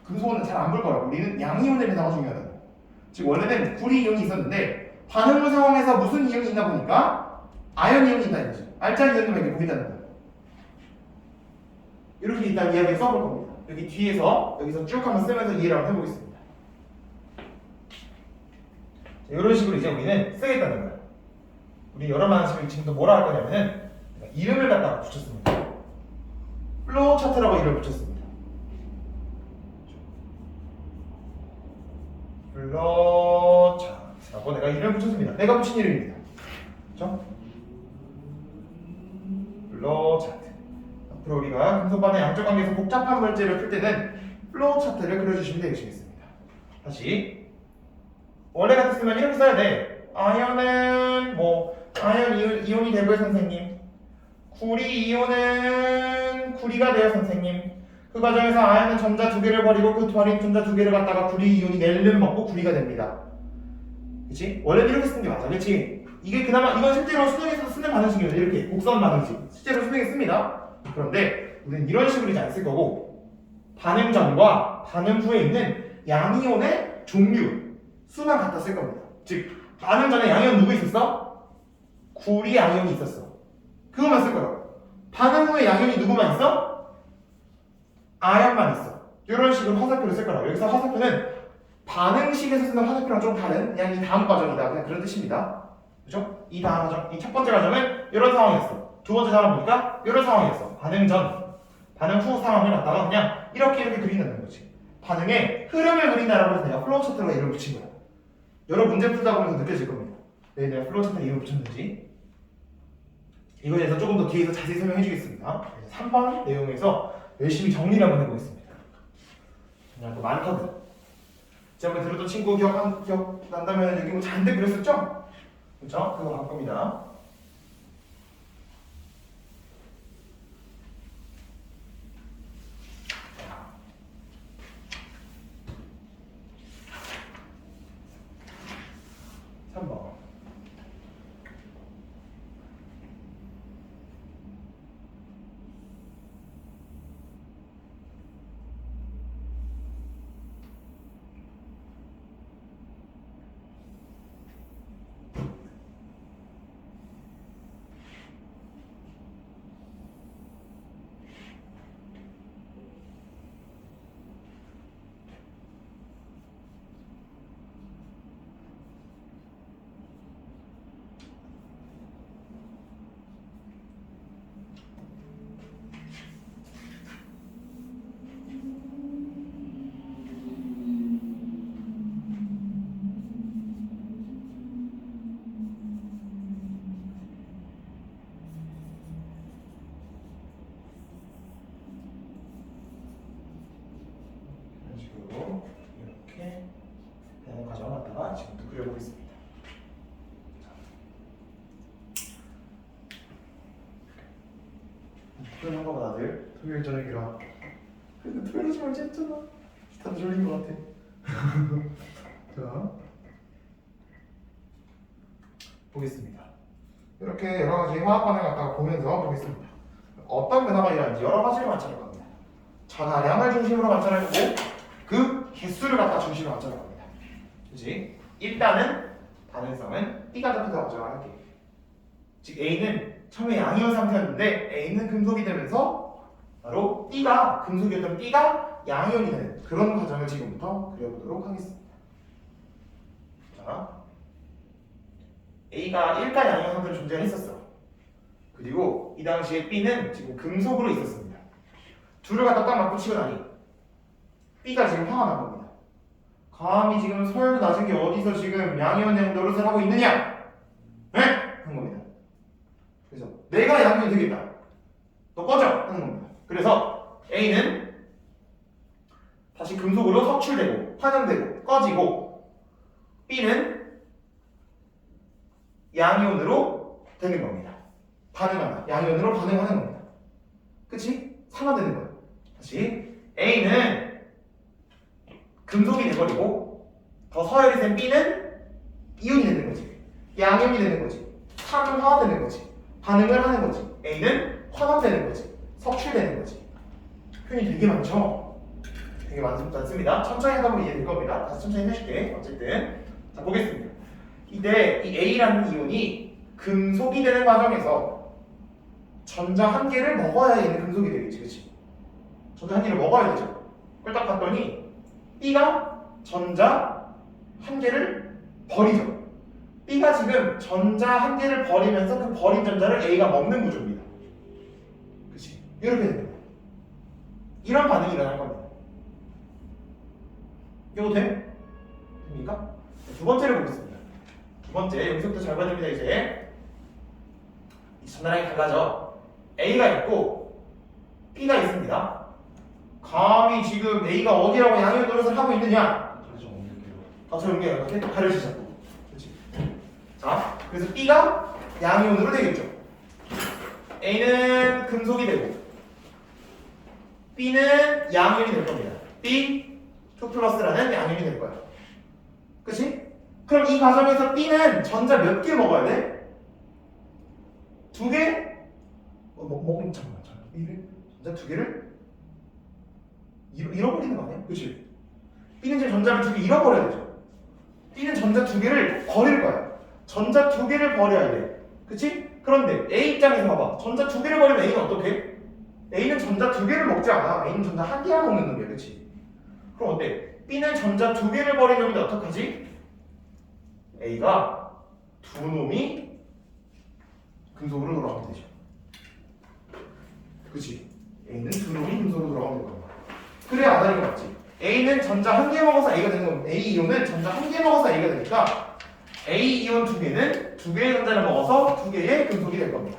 금속은 잘 안 볼 거라고. 우리는 양이온의 배사가 중요하다고. 즉 원래는 구리 이온이 있었는데 반응 후 상황에서 무슨 이온이 있나 보니까 아연 이온이 있다는 거지. 알짜리 이온들에게 보인다는 거야. 이렇게 일단 이야기를 써볼 겁니다. 여기 뒤에서 여기서 쭉 한번 쓰면서 이해를 한번 해보겠습니다. 이런 식으로 이제 우리는 쓰겠다는 거예요. 우리 여러 방식을 지금도 뭐라 할 거냐면은 이름을 갖다가 붙였습니다. 플로우 차트라고 이름을 붙였습니다. 플로우 차트라고 내가 이름을 붙였습니다. 내가 붙인 이름입니다. 그렇죠? 플로우 차트. 앞으로 우리가 금속반의 양적 관계에서 복잡한 문제를 풀 때는 플로우 차트를 그려주시면 되겠습니다. 다시 원래 같았으면 이렇게 써야 돼. 아연은 아연 이온이 되고요 선생님. 구리 이온은 구리가 돼요 선생님. 그 과정에서 아연은 전자 두 개를 버리고 그 버린 전자 두 개를 갖다가 구리 이온이 낼름 먹고 구리가 됩니다. 그치? 원래는 이렇게 쓰는 게 맞아, 그치? 이게 그나마 이건 실제로 수능에서 쓰는 반응식이에요. 이렇게 곡선 반응식 실제로 수능에 씁니다. 그런데 우리는 이런 식으로 이제 안 쓸 거고 반응 전과 반응 후에 있는 양이온의 종류 수만 갖다 쓸 겁니다. 즉 반응 전에 양이온 누구 있었어? 구리 양이온이 있었어. 그것만 쓸 거라고. 반응 후에 양이온이 누구만 있어? 아연만 있어. 이런 식으로 화살표를 쓸 거라고. 여기서 화살표는 반응식에서 쓰는 화살표랑 좀 다른 그냥 이 다음 과정이다. 그냥 그런 뜻입니다. 그죠? 이 다음 과정, 이 첫 번째 과정은 이런 상황이었어. 두 번째 상황은 보니까 이런 상황이었어. 반응 전, 반응 후 상황을 갖다가 그냥 이렇게 그린다는 거지. 반응의 흐름을 그린다라고 해서 내가 플로우 차트로 이름을 붙인 거야. 여러 문제 풀다 보면서 느껴질 겁니다. 왜 내가 플로우 차트 이름을 붙였는지. 이거에 대해서 조금 더 뒤에서 자세히 설명해 주겠습니다. 3번 내용에서 열심히 정리를 한번 해보겠습니다. 그냥 또 많거든. 지난번에 들었던 친구 기억난다면 여기 뭐 잔뜩 그렸었죠? 그렇죠? 그거 갈 겁니다. 자, 3번. 이렇게 되는 과정을 갖다가 지금부터 그려보겠습니다. 토요일 한거 봐 다들. 토요일 저녁이라. 근데 토요일 하지 말자 했잖아. 다들 졸린 것 같아. 자, 보겠습니다. 이렇게 여러 가지 화학 반응을 갖다가 보면서 보겠습니다. 어떤 변화가 일어나는지 여러 가지를 관찰할 겁니다. 전하량을 중심으로 관찰할 거고 그 개수를 갖다 중심으로 관찰할 겁니다. 그렇지? 일단은 반응성은 B가 대표적으로 가져가 할게. 즉 A는 처음에 양이온 상태였는데 A는 금속이 되면서 바로 B가 금속이었던 B가 양이온이 되는 그런 과정을 지금부터 그려보도록 하겠습니다. 자, A가 1가 양이온 상태로 존재했었어. 그리고 이 당시에 B는 지금 금속으로 있었습니다. 둘을 갖다 딱 맞붙이고 나니 B가 지금 화가 난 겁니다. 감히 지금 서열도 낮은 게 어디서 지금 양이온 노릇을 하고 있느냐? 네? 하는 겁니다. 그래서 내가 양이온이 되겠다. 너 꺼져! 하는 겁니다. 그래서 A는 다시 금속으로 석출되고 환원되고 꺼지고 B는 양이온으로 되는 겁니다. 반응한다. 양이온으로 반응하는 겁니다. 그치? 상환되는 거예요. 다시 A는 금속이 돼버리고 더 서열이 된 B는 이온이 되는 거지. 양이온이 되는 거지. 산화되는 거지. 반응을 하는 거지. A는 환원되는 거지. 석출되는 거지. 표현이 되게 많죠? 되게 많습니다. 천천히 하다 보면 이해될 겁니다. 다시 천천히 해줄게. 어쨌든 자 보겠습니다. 이때 이 A라는 이온이 금속이 되는 과정에서 전자 한 개를 먹어야 얘는 금속이 되겠지, 그치? 전자 한 개를 먹어야 되죠. 그걸 딱 봤더니 B가 전자 한 개를 버리죠. B가 지금 전자 한 개를 버리면서 그 버린 전자를 A가 먹는 구조입니다. 그치? 이렇게 됩니다. 이런 반응이 일어날 겁니다. 이거 돼? 됩니까? 두 번째를 보겠습니다. 두 번째, 여기서부터 잘 봐야 됩니다, 이제. 이 전화량이 달라져. A가 있고 B가 있습니다. 감히 지금 A가 어디라고 양이온 노릇을 하고 있느냐? 다시 연결 이렇게 또 가려지자고. 그렇지? 자, 그래서 B가 양이온으로 되겠죠. A는 금속이 되고 B는 양이온이 될 겁니다. B 2+라는 양이온이 될 거야. 그치? 그럼 이 과정에서 B는 전자 몇 개 먹어야 돼? 2개? 잠깐만. B를 전자 2개를 잃어버리는 거 아니야? 그치? B는 지금 전자를 2개 잃어버려야 되죠. B는 전자 2개를 버릴 거야. 전자 2개를 버려야 돼. 그치? 그런데 A 입장에서 봐봐. 전자 2개를 버리면 A는 어떻게? A는 전자 2개를 먹지 않아. A는 전자 1개만 먹는 놈이야. 그치? 그럼 어때? B는 전자 2개를 버린 놈인데 어떡하지? A가 2놈이 금속으로 돌아가면 되죠. 그치? A는 2놈이 금속으로 돌아가면 되는 거야. 그래 안 하는 거 맞지? A는 전자 1개 먹어서 A가 되는 건 A 이온은 전자 1개 먹어서 A가 되니까 A 이온 2개는 2개의 전자를 먹어서 2개의 금속이 될 겁니다.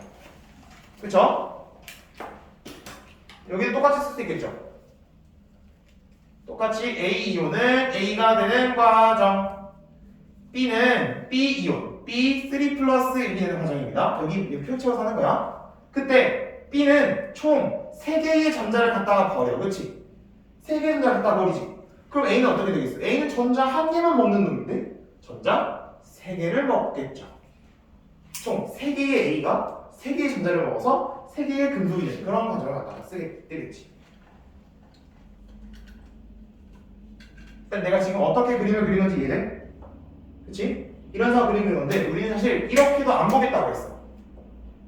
그쵸? 여기도 똑같이 쓸 수 있겠죠? 똑같이 A 이온은 A가 되는 과정, B는 B 이온, B3 플러스 1이 되는 과정입니다. 여기 표 채워서 하는 거야. 그때 B는 총 3개의 전자를 갖다가 버려. 그치? 3개의 전자를 갖다가 버리지. 그럼 A는 어떻게 되겠어? A는 전자 1개만 먹는 놈인데 전자 3개를 먹겠죠. 총 3개의 A가 3개의 전자를 먹어서 3개의 금속이 되는 그런 과정을 갖다가 쓰게 되겠지. 일단 내가 지금 어떻게 그림을 그린 건지 이해돼? 그치? 이런 상황 그리는 건데 우리는 사실 이렇게도 안 보겠다고 했어.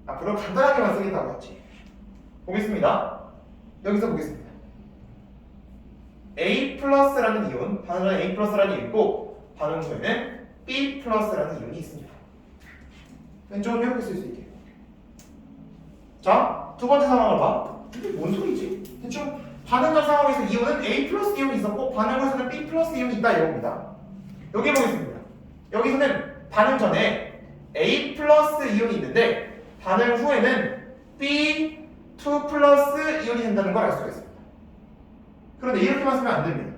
앞으로 간단하게만 쓰겠다고 했지. 보겠습니다. 여기서 보겠습니다. A 플러스라는 이온, 반응 전에 A 플러스라는 이온이 있고 반응 후에는 B 플러스라는 이온이 있습니다. 왼쪽은 이렇게 쓸 수 있게. 자, 두 번째 상황을 봐. 이게 뭔 소리지? 대충 반응 전 상황에서 이온은 A 플러스 이온이 있었고 반응 후에서는 B 플러스 이온이 있다 이겁니다. 여기 보겠습니다. 여기서는 반응 전에 A 플러스 이온이 있는데 반응 후에는 B2 플러스 이온이 된다는 걸 알 수가 있습니다. 그런데 이렇게만 쓰면 안 됩니다.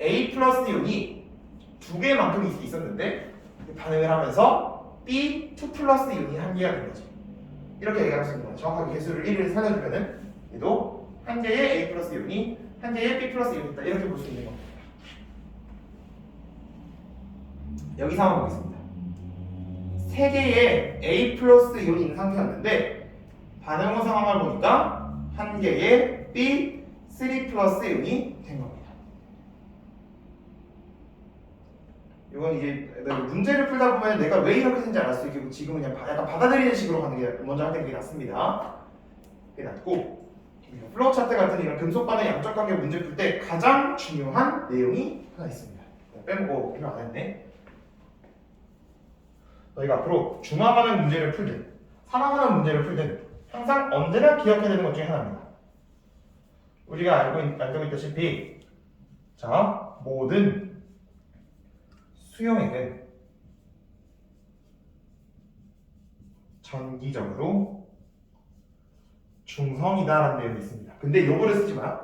A 플러스 이온이 2개만큼 있었는데 반응을 하면서 B2 플러스 이온이 1개가 된 거지. 이렇게 얘기할 수 있는 거예요. 정확하게 개수를 1을 살려주면은 얘도 1개의 A 플러스 이온이 1개의 B 플러스 이온이 있다. 이렇게 볼 수 있는 겁니다. 여기 상황 보겠습니다. 3개의 A 플러스 이온이 있는 상태였는데 반응 후 상황을 보니까 1개의 B3 플러스 이온이 된 겁니다. 이건 이제 문제를 풀다 보면 내가 왜 이렇게 된지 알 수 있고 지금은 그냥 약간 받아들이는 식으로 하는 게 먼저 하는 게 낫습니다. 그게 낫고 플로우 차트 같은 이런 금속 반응 양적 관계 문제 풀 때 가장 중요한 내용이 하나 있습니다. 빼먹고 필요 안 했네. 너희가 앞으로 중화반응 문제를 풀든 산화반응 문제를 풀든 항상 언제나 기억해야 되는 것 중에 하나입니다. 우리가 알고 있다시피 자 모든 수용액은 전기적으로 중성이다라는 내용이 있습니다. 근데 요거를 쓰지 마.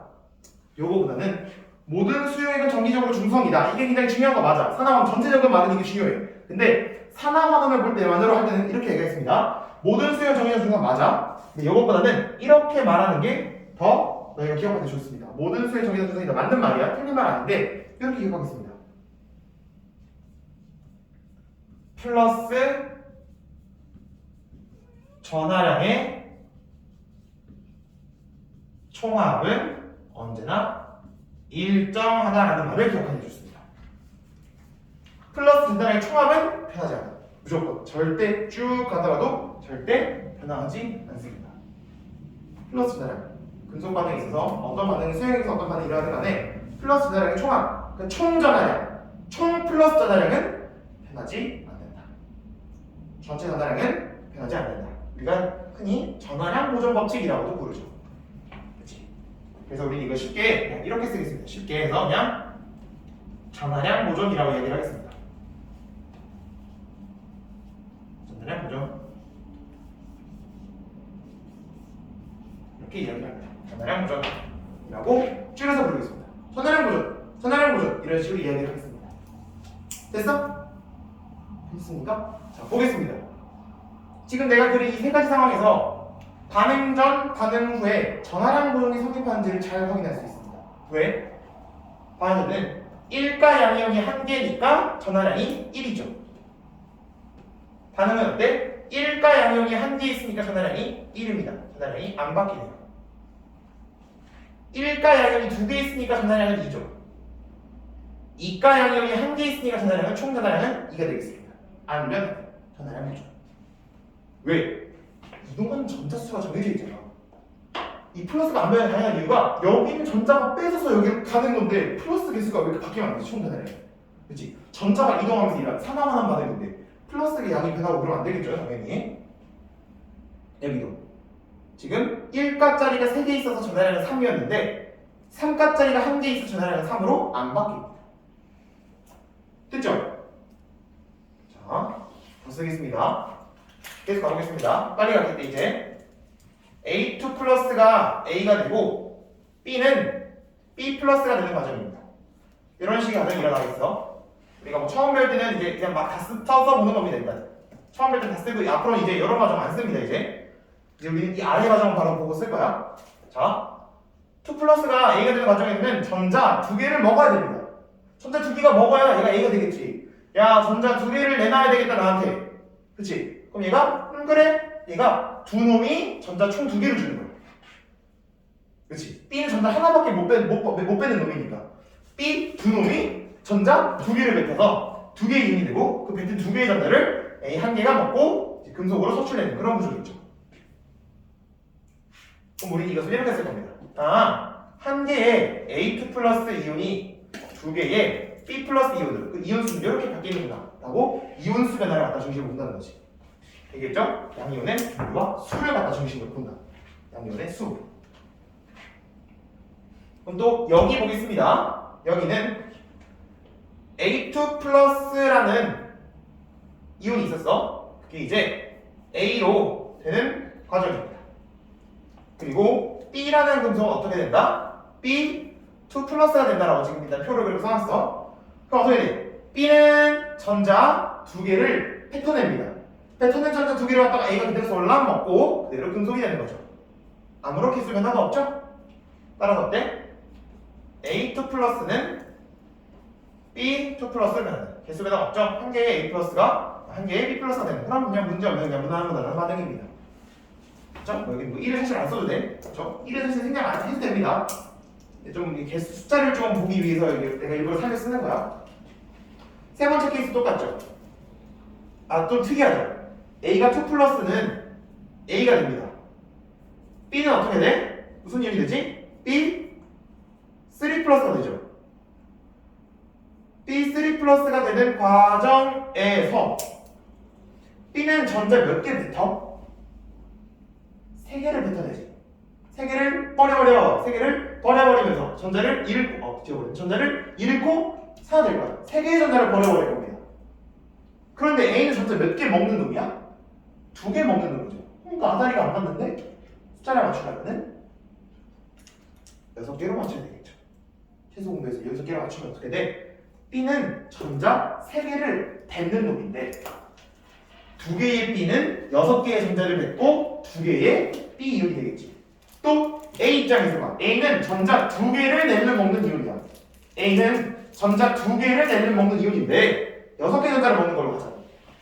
요거보다는 모든 수용액은 전기적으로 중성이다. 이게 굉장히 중요한 거 맞아. 산화반응 전체적인 말은 이게 중요해. 근데 산화반응을 볼 때만으로 할 때는 이렇게 얘기했습니다. 모든 수용 전기적 중성 맞아. 근데 요것보다는 이렇게 말하는 게 더 너희가 기억하기 좋습니다. 모든 수용 전기적 중성이다. 맞는 말이야. 틀린 말 아닌데 이렇게 기억하겠습니다. 플러스 전하량의 총합은 언제나 일정하다라는 말을 기억하게 해줬습니다. 플러스 전하량의 총합은 변하지 않아. 무조건 절대 쭉 가다가도 절대 변화하지 않습니다. 플러스 전하량 금속 반응에 있어서 어떤 반응이 수용에서 어떤 반응이 일어나든 간에 플러스 전하량의 총합, 그 총 전하량, 총 플러스 전하량은 변하지 않는다. 전체 전하량은 변하지 않는다. 우리가 흔히 전하량 보존 법칙이라고도 부르죠. 그렇지? 그래서 우리는 이거 쉽게 그냥 이렇게 쓰겠습니다. 쉽게 해서 그냥 전하량 보존이라고 얘기를 하겠습니다. 전하량 보존 이렇게 이야기합니다. 전하량 보존이라고 줄여서 부르겠습니다. 전하량 보존, 전하량 보존 이런 식으로 이야기를 하겠습니다. 됐어? 됐습니까? 자, 보겠습니다. 지금 내가 그린 이 세 가지 상황에서 반응 전, 반응 후에 전하량 보존이 성립하는지를 잘 확인할 수 있습니다. 왜? 반응은 1가 양이온이 1개니까 전하량이 1이죠. 반응은 어때? 1가 양이온이 1개 있으니까 전하량이 1입니다. 전하량이 안 바뀌네요. 1가 양이온이 2개 있으니까 전하량은 2죠. 2가 양이온이 1개 있으니까 전하량은 총 전하량은 2가 되겠습니다. 아니면 전하량 1죠. 왜? 이동하는 전자수가 정해져 있잖아. 이 플러스가 안 변하는 다양한 이유가 여기 있는 전자가 빼져서 여기로 가는 건데 플러스 개수가 왜 이렇게 바뀌면 안 되지? 총 전하량. 그치? 전자가 이동하면서 이런 하나만 받았는데 플러스의 양이 변하고 그러면 안 되겠죠, 당연히. 여기도 지금 1가짜리가 3개 있어서 전하량은 3이었는데 3가짜리가 1개 있어서 전하량은 3으로 안 바뀝니다. 됐죠? 자, 더 쓰겠습니다. 계속 가보겠습니다. 빨리 가실 때 이제 A2 플러스가 A가 되고 B는 B 플러스가 되는 과정입니다. 이런 식의 과정이 일어나겠어. 우리가 뭐 처음 배울 때는 이제 그냥 막 다 써보는 겁니다. 일단 처음 배울 때 다 쓰고 앞으로는 이제 여러 과정 안 씁니다. 이제 우리는 이 아래 과정을 바로 보고 쓸 거야. 자, 2 플러스가 A가 되는 과정에는 전자 2개를 먹어야 됩니다. 전자 2개가 먹어야 얘가 A가 되겠지. 야, 전자 2개를 내놔야 되겠다 나한테. 그치? 그럼 얘가 그래? 얘가 두 놈이 전자 총 2개를 주는 거야. 그치? B는 전자 하나밖에 못 빼는 놈이니까 B 두 놈이 전자 2개를 뱉어서 2개의 이온이 되고 그 뱉은 2개의 전자를 A 1개가 먹고 이제 금속으로 소출내는 그런 구조겠죠. 그럼 우리 이것을 이렇게 쓸 겁니다. 아, 1개의 A2 플러스 이온이 2개의 B 플러스 이온으로 그 이온 수는 이렇게 바뀌는구나 라고 이온 수 변화를 갖다 중심으로 본다는 거지. 되겠죠? 양이온의 우리와 수를 갖다 중심으로 본다. 양이온의 수. 그럼 또 여기 보겠습니다. 여기는 A2 플러스라는 이온이 있었어. 그게 이제 A로 되는 과정입니다. 그리고 B라는 금속은 어떻게 된다? B2 플러스가 된다라고 지금 일단 표를 그렇게 써놨어. 그럼 어떻게 돼? B는 전자 2개를 뱉어냅니다. 뱉어낸 전자 2개를 갖다가 A가 그대로 쏠라 먹고 그대로 금속이 되는 거죠. 아무런 개수 변화가 없죠? 따라서 어때? A2 플러스는 B2 플러스를 변하는 개수 변화가 없죠? 한 개의 A 플러스가 한 개의 B 플러스가 되는 그럼 그냥 문제 없는 그냥 무난한 반응입니다. 그렇죠? 여기 뭐 1을 사실 안 써도 돼. 그렇죠? 1을 사실 생각 안 해도 됩니다. 좀 개수 숫자를 좀 보기 위해서 내가 일부러 살려 쓰는 거야. 세 번째 케이스 똑같죠? 아, 좀 특이하죠? A가 2 플러스는 A가 됩니다. B는 어떻게 돼? 무슨 이온이 되지? B 3 플러스가 되죠. B3 플러스가 되는 과정에서 B는 전자 몇 개 뱉어? 3개를 뱉어내지. 3개를 버려버리면서 전자를 잃고 사야 될 거야. 3개의 전자를 버려버릴 겁니다. 그런데 A는 전자 몇 개 먹는 놈이야? 2개 먹는 놈이죠. 그러니까 아다리가 안 맞는데 숫자를 맞추려면은 6개로 맞춰야 되겠죠. 최소 공부에서 6개로 맞추면 어떻게 돼? B는 전자 3개를 뱉는 놈인데 2개의 B는 6개의 전자를 뱉고 2개의 B 이온이 되겠지. 또 A 입장에서 봐. A는 전자 2개를 먹는 이온이야. A는 전자 2개를 먹는 이온인데 6개 전자를 먹는 걸로 하자.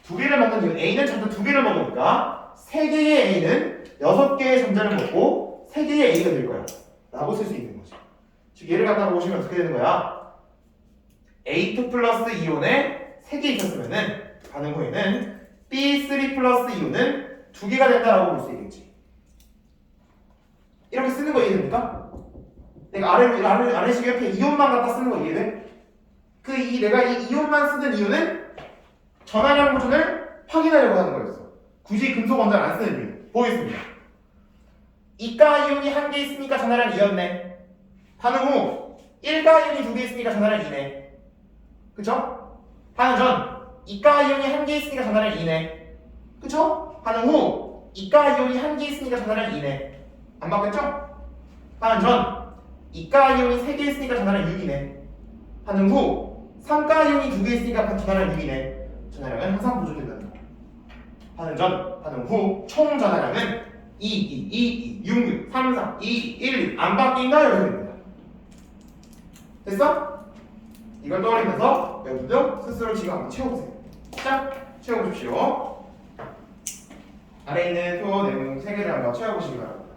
2개를 먹는 이온. A는 전자 2개를 먹으니까 3개의 A는 6개의 전자를 먹고 3개의 A가 될 거야. 라고 쓸 수 있는 거지. 즉 얘를 갖다가 보시면 어떻게 되는 거야? A2 플러스 이온에 3개 있었으면은 반응 후에는 B3 플러스 이온은 2개가 된다라고 볼 수 있겠지. 이렇게 쓰는 거 이해됩니까? 내가 아래식 옆에 이온만 갖다 쓰는 거 이해돼? 내가 이 이온만 쓰는 이유는 전하량 보존을 확인하려고 하는 거였어. 굳이 금속 원자를 안 쓰는 이유. 보겠습니다. 이가 이온이 1개 있으니까 전하량 2였네. 반응 후 1가 이온이 2개 있으니까 전하량 2네. 그쵸? 반응 전 이가 이온이 1개 있으니까 전하량 2네. 그쵸? 반응 후 이가 이온이 1개 있으니까 전하량 2네. 안 바뀌었죠? 반응 전 이가 이온이 3개 있으니까 전하량 6이네. 반응 후 3가 이온이 2개 있으니까 전하량 6이네. 전하량은 항상 보존된다는 거. 반응 전, 반응 후 총 전하량은 2, 6, 3, 3, 2, 1, 안 바뀐다 이렇게 됩니다. 됐어? 이걸 떠올리면서 여러분들 스스로 지금 한번 채워보세요. 자, 채워보십시오. 아래 있는 표 내용 3개를 한번 채워보시기 바랍니다.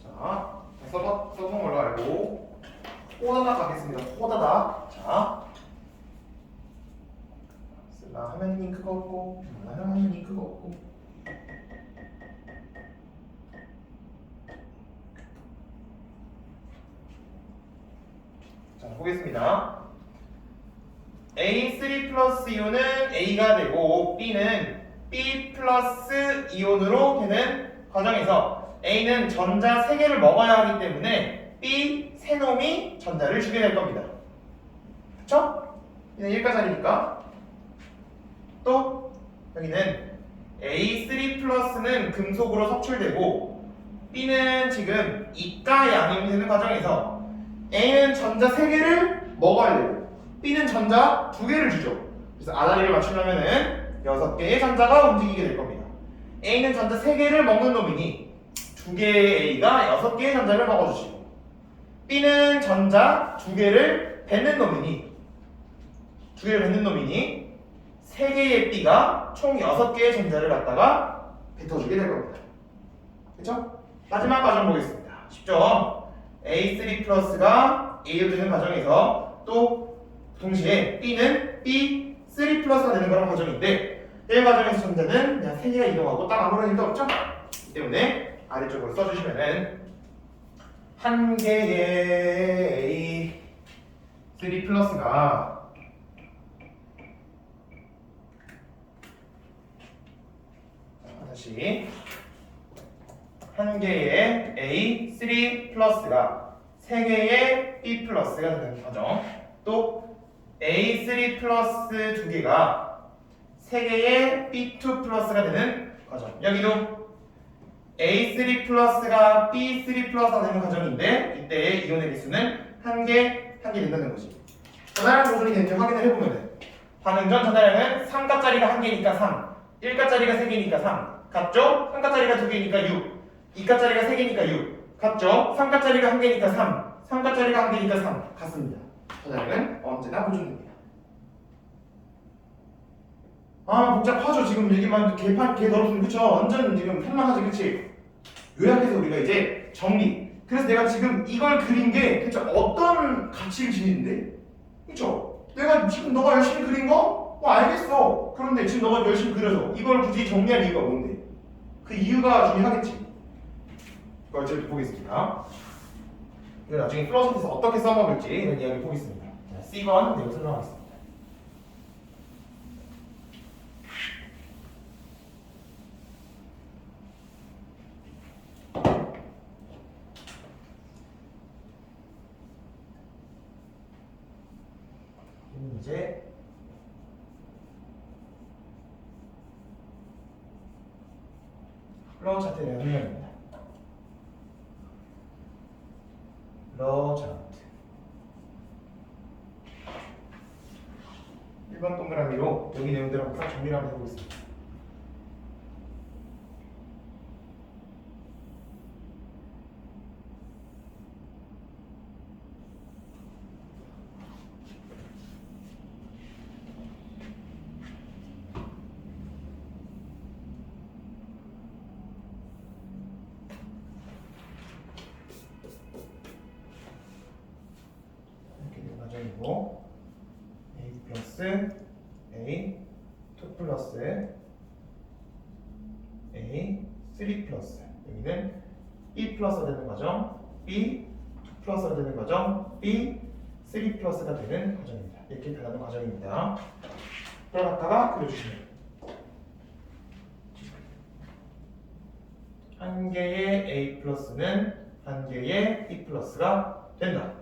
자, 써본 걸로 알고 호다닥 가겠습니다. 호다닥. 자, 쓸라 하면 링크가 없고 말라 하면 링크가 없고. 자, 보겠습니다. A3 플러스 이온은 A가 되고 B는 B 플러스 이온으로 되는 과정에서 A는 전자 3개를 먹어야 하기 때문에 B 3놈이 전자를 주게 될 겁니다. 그쵸? 얘는 1가짜리니까. 또 여기는 A3 플러스는 금속으로 석출되고 B는 지금 이가 양이온이 되는 과정에서 A는 전자 3개를 먹어야 되고 B는 전자 2개를 주죠. 그래서 아다리를 맞추려면은 6개의 전자가 움직이게 될 겁니다. A는 전자 3개를 먹는 놈이니 2개의 A가 6개의 전자를 먹어주시고 B는 전자 2개를 뱉는 놈이니 3개의 B가 총 6개의 전자를 갖다가 뱉어주게 될 겁니다. 그쵸? 마지막 과정 보겠습니다. 쉽죠? A3 플러스가 A로 되는 과정에서 또 동시에 B는 B3 플러스가 되는 그런 과정인데 이 과정에서 전자는 그냥 3개가 이동하고 딱 아무런 일도 없죠? 이 때문에 아래쪽으로 써주시면은 한 개의 A3 플러스가 다시 한 개의 A3 플러스가 3개의 B 플러스가 되는 과정 또 A3 플러스 2개가 3개의 B2 플러스가 되는 과정 여기도 A3 플러스가 B3 플러스가 되는 과정인데 이때의 이온의 개수는 한 개 된다는 거지. 전하량 조절이 되는지 확인을 해보면 반응 전 전하량은 3가짜리가 1개니까 3 1가짜리가 3개니까 3 같죠? 3가짜리가 2개니까 6 2가짜리가 3개니까 6 같죠? 3가짜리가 1개니까 3 3가짜리가 1개니까 3 같습니다. 전하량은 언제나 보존됩니다. 아 복잡하죠. 지금 얘기만 개 더럽습니다. 그쵸? 완전 지금 산만하지 그치? 요약해서 우리가 이제 정리. 그래서 내가 지금 이걸 그린 게 대체 어떤 가치를 지니는데? 그쵸? 내가 지금 너가 열심히 그린 거? 알겠어. 그런데 지금 너가 열심히 그려서 이걸 굳이 정리할 이유가 뭔데? 그 이유가 중요하겠지. 그걸 이제 보겠습니다. 이거 나중에 플러스에서 어떻게 써먹을지 이런 이야기 보겠습니다. 자, C번 내용 설명하겠습니다. 이제 플로우 차트에 대한 설명입니다. 플로우 차트 1번 동그라미로 여기 내용들을 항상 정리를 한번 해보겠습니다. 그리고 A 플러스 A 2 플러스 A 3 플러스 여기는 B 플러스가 되는 과정 B 2 플러스가 되는 과정 B 3 플러스가 되는 과정입니다. 이렇게 변하는 과정입니다. 그러다가 그려주시면 한 개의 A 플러스는 한 개의 B 플러스가 된다.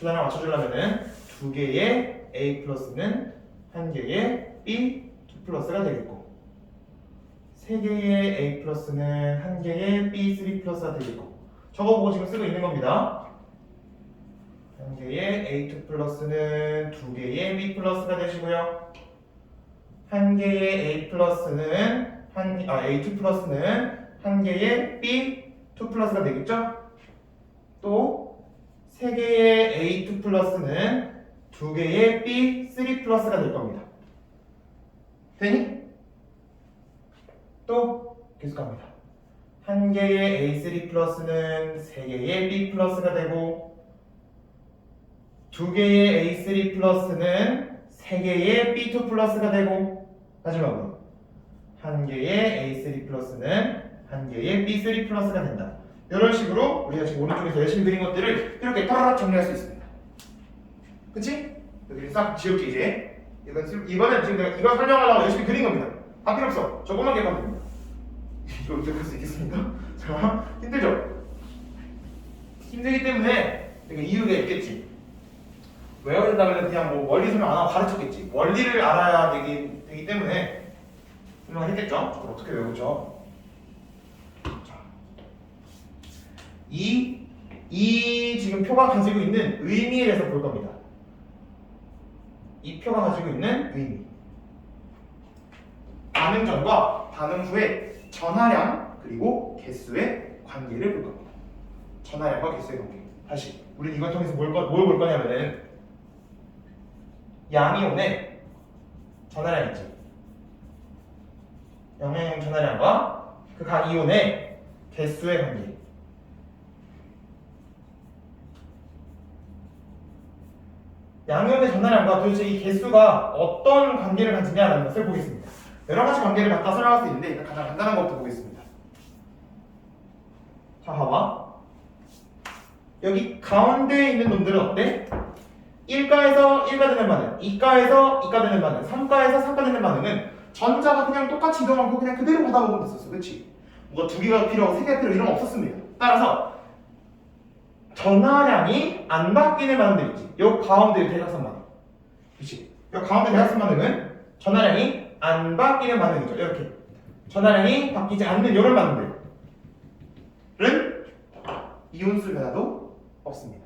하나 맞춰주려면은 2개의 A 플러스는 1개의 B 2 플러스가 되겠고 3개의 A 플러스는 1개의 B 3 플러스가 되겠고 저거 보고 지금 쓰고 있는 겁니다. 1개의 A2 플러스는 2개의 B 플러스가 되시고요 1개의 A 플러스는 A2 플러스는 1개의 B 2 플러스가 되겠죠? 또 3개의 A2 플러스는 2개의 B3 플러스가 될 겁니다. 되니? 또 계속 갑니다. 1개의 A3 플러스는 3개의 B 플러스가 되고 2개의 A3 플러스는 3개의 B2 플러스가 되고 마지막으로 1개의 A3 플러스는 1개의 B3 플러스가 된다. 이런 식으로 우리가 지금 오른쪽에서 열심히 그린 것들을 이렇게 따라락 정리할 수 있습니다. 그치? 여기 싹 지울게 이제. 이거는 지금 내가 이거 설명하려고 열심히 그린 겁니다. 다 필요 없어. 저것만 기억하면 됩니다. 이거 어떻게 할 수 있겠습니까? 자, 힘들죠? 힘들기 때문에 되게 이유가 있겠지. 외워야 된다면 그냥 뭐 원리 설명 안 하고 가르쳤겠지. 원리를 알아야 되기 때문에 설명을 했겠죠? 그걸 어떻게 외우죠? 자, 이 지금 표가 가지고 있는 의미에 대해서 볼 겁니다. 이 표가 가지고 있는 의미. 반응 전과 반응 후의 전하량 그리고 개수의 관계를 볼 겁니다. 전하량과 개수의 관계. 다시 우리는 이걸 통해서 뭘 볼 거냐면은 양이온의 전하량 있지. 영양용 전하량과 그 각 이온의 개수의 관계. 양이온의 전하량과 도대체 이 개수가 어떤 관계를 가지냐라는 것을 보겠습니다. 여러 가지 관계를 갖다 설명할 수 있는데 일단 가장 간단한 것부터 보겠습니다. 자, 봐봐. 여기 가운데에 있는 놈들은 어때? 1가에서 1가 되는 반응, 2가에서 2가 되는 반응, 3가에서 3가 되는 반응은 전자가 그냥 똑같이 이동하고 그냥 그대로 받아먹으면 됐었어. 그치? 뭐가 2개가 필요하고 3개가 필요하고 이런 거 없었습니다. 따라서 전하량이 안 바뀌는 반응들 있지. 요 가운데 대각선 반응. 그치? 요 가운데 대각선 반응은 전하량이 안 바뀌는 반응이죠. 이렇게. 전하량이 바뀌지 않는 이런 반응들은 이온수 변화도 없습니다.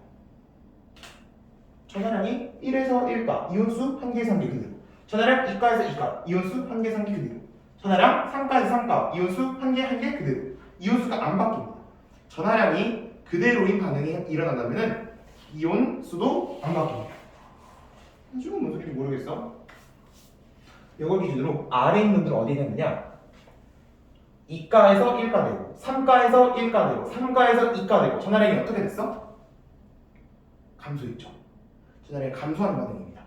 전하량이 1에서 1가, 이온수 1개에서 1개 그대로. 전하량 2가에서 2가, 이온수 1개에서 1개 그대로. 전하량 3가에서 3가, 이온수 1개 그대로. 이온수가 안 바뀝니다. 전하량이 그대로인 반응이 일어난다면 이온수도 안 바뀝니다. 지금 뭔 소리인지 모르겠어. 이걸 기준으로 아래 있는 놈들은 어디에 있느냐? 2가에서 1가 되고 3가에서 1가 되고 3가에서 2가 되고 전하량이 어떻게 됐어? 감소했죠. 전하량이 감소하는 반응입니다.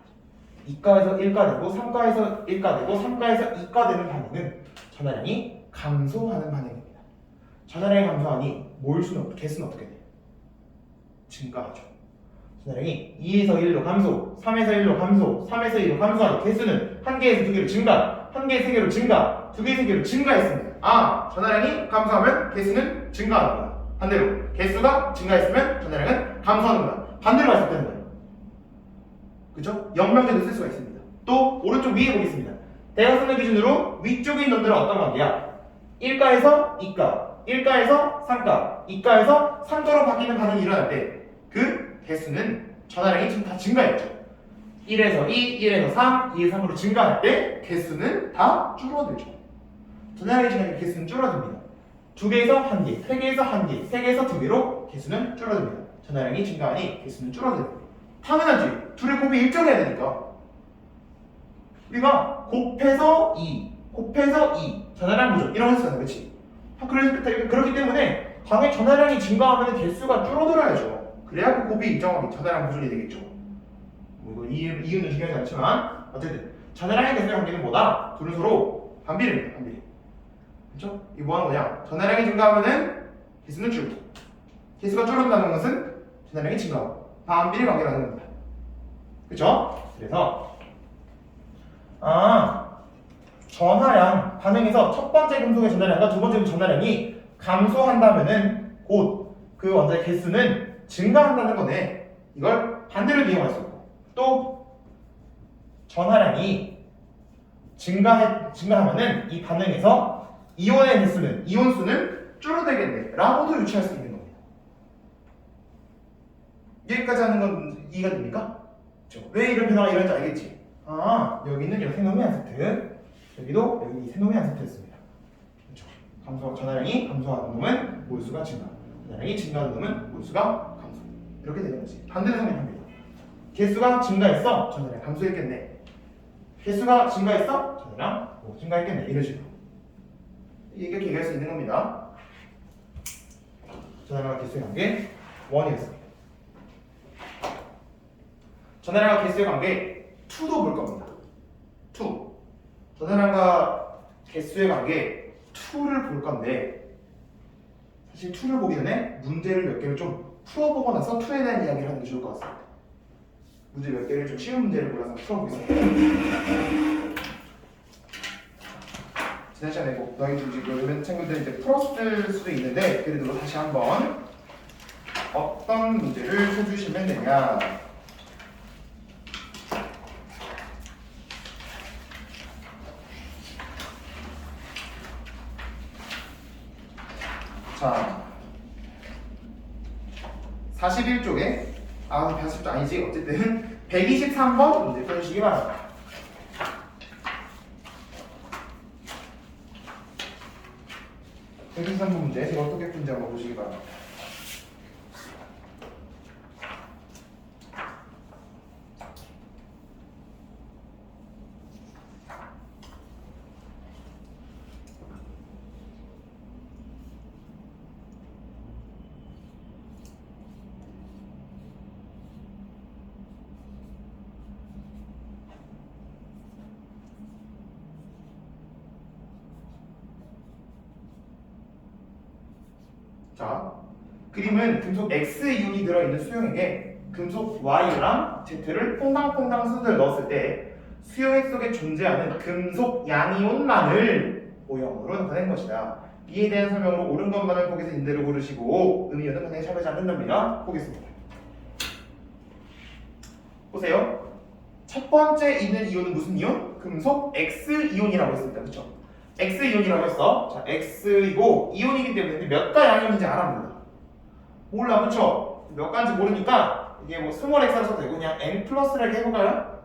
2가에서 1가 되고 3가에서 1가 되고 3가에서 2가 되는 반응은 전하량이 감소하는 반응입니다. 전하량이 감소하니 개수는 어떻게 돼? 증가하죠. 전하량이 2에서 1로 감소, 3에서 1로 감소, 3에서 2로 감소하니 개수는 1개에서 2개로 증가, 1개에서 3개로 증가, 2개에서 3개로 증가했습니다. 아, 전하량이 감소하면 개수는 증가하는구나. 반대로 개수가 증가했으면 전하량은 감소하는구나. 반대로 해석되는 거예요. 그죠? 영명제도 쓸 수가 있습니다. 또 오른쪽 위에 보겠습니다. 대각선을 기준으로 위쪽에 있는 놈들은 어떤 관계야? 1가에서 2가, 1가에서 3가, 2가에서 3가로 바뀌는 반응이 일어날 때 그 개수는 전하량이 지금 다 증가했죠. 1에서 2, 1에서 3, 2에서 3으로 증가할 때 개수는 다 줄어들죠. 전하량이 증가할 때 개수는 줄어듭니다. 2개에서 1개, 3개에서 1개, 3개에서 2개로 개수는 줄어듭니다. 전하량이 증가하니 개수는 줄어듭니다. 당연하지. 둘의 곱이 일정해야 되니까. 우리가 곱해서 2, 곱해서 2, 전하량 부족 이런 거 했었잖아, 그렇지? 그렇기 때문에 당연히 전하량이 증가하면 개수가 줄어들어야죠. 그래야 그 곱이 일정하게 전하량 부족이 되겠죠. 뭐 이유는 중요하지 않지만 어쨌든 전하량의 개수의 관계는 뭐다? 둘은 서로 반비례입니다. 반비례. 그렇죠? 이게 뭐 하는 거냐? 전하량이 증가하면은 개수는 줄고, 개수가 줄어든다는 것은 전하량이 증가하고 반비례 관계라는 겁니다. 그렇죠? 그래서 전하량 반응에서 첫 번째 금속의 전하량과 두 번째 전하량이 감소한다면은 곧 그 원자의 개수는 증가한다는 거네. 이걸 반대로 이용할 수 있고, 또 전하량이 증가하면은 이 반응에서 이온의 개수는, 이온수는 줄어들겠네 라고도 유추할 수 있는 겁니다. 여기까지 하는 건 이해가 됩니까? 그렇죠? 왜 이런 변화가 일어날지 알겠지? 여기는 이 세놈의 안세트, 여기도 여기 이 세놈의 안세트였습니다. 그렇죠? 전하량이 감소하는 놈은 몰수가 증가. 전화량이 증가하는 놈은 몰수가 감소. 이렇게 되는 거지. 반대로 성립합니다. 개수가 증가했어? 전화량 감소했겠네. 개수가 증가했어? 전화량 증가했겠네. 이런 식으로. 이렇게 얘기할 수 있는 겁니다. 전화량과 개수의 관계 원이었습니다. 전화량과 개수의 관계 2도 볼 겁니다. 2. 전화량과 개수의 관계 2를 볼 건데 사실 2를 보기 전에 문제를 몇 개를 좀 풀어보고 나서 2에 대한 이야기를 하는 게 좋을 것 같습니다. 문제 몇 개를 좀 쉬운 문제를 골라서 풀어보겠습니다. 지난 시간에 뭐 너희들 지금 친구들 이제 풀었을 수도 있는데 그래도 다시 한번 어떤 문제를 해주시면 되냐. 자, 41쪽에 40쪽 아니지 어쨌든 123번 문제 펴주시기 바랍니다. 번 문제 제가 어떻게 푼지 한번 보시기 바랍니다. 자, 그림은 금속 X이온이 들어있는 수용액에 금속 Y랑 Z를 퐁당퐁당 순서를 넣었을 때 수용액 속에 존재하는 금속 양이온만을 O형으로 나타낸 것이다. 이에 대한 설명으로 옳은 것만을 거기서 인대로 고르시고 음이온은 당연히 샵하지 않는답니다. 보겠습니다. 보세요. 첫 번째 있는 이온은 무슨 이온? 금속 X이온이라고 했습니다. 그렇죠? X이온이라고 했어. 자, X이고 이온이기 때문에 몇 가 양이온인지 알아? 몰라. 그쵸? 몇 가인지 모르니까 이게 뭐 스몰 X라고 써도 되고 그냥 N 플러스라고 해볼까요?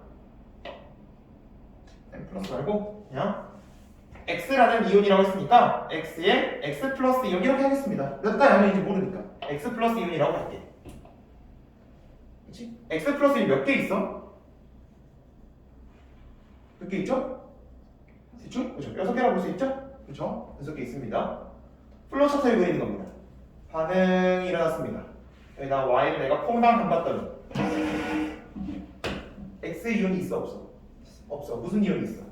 N 플러스 말고 그냥 X라는 이온이라고 했으니까 X에 X 플러스 이온 이렇게 하겠습니다. 몇 가 양이온인지 모르니까 X 플러스 이온이라고 할게. 그치? X 플러스 이온 몇 개 있어? 몇 개 있죠? 대충? 그렇죠. 6개라고 볼 수 있죠? 그렇죠? 6개 있습니다. 플로우 차트를 그리는 겁니다. 반응이 일어났습니다. 여기다 Y를 내가 퐁당 담갔더니 X 이온이 있어 없어? 없어. 무슨 이온이 있어?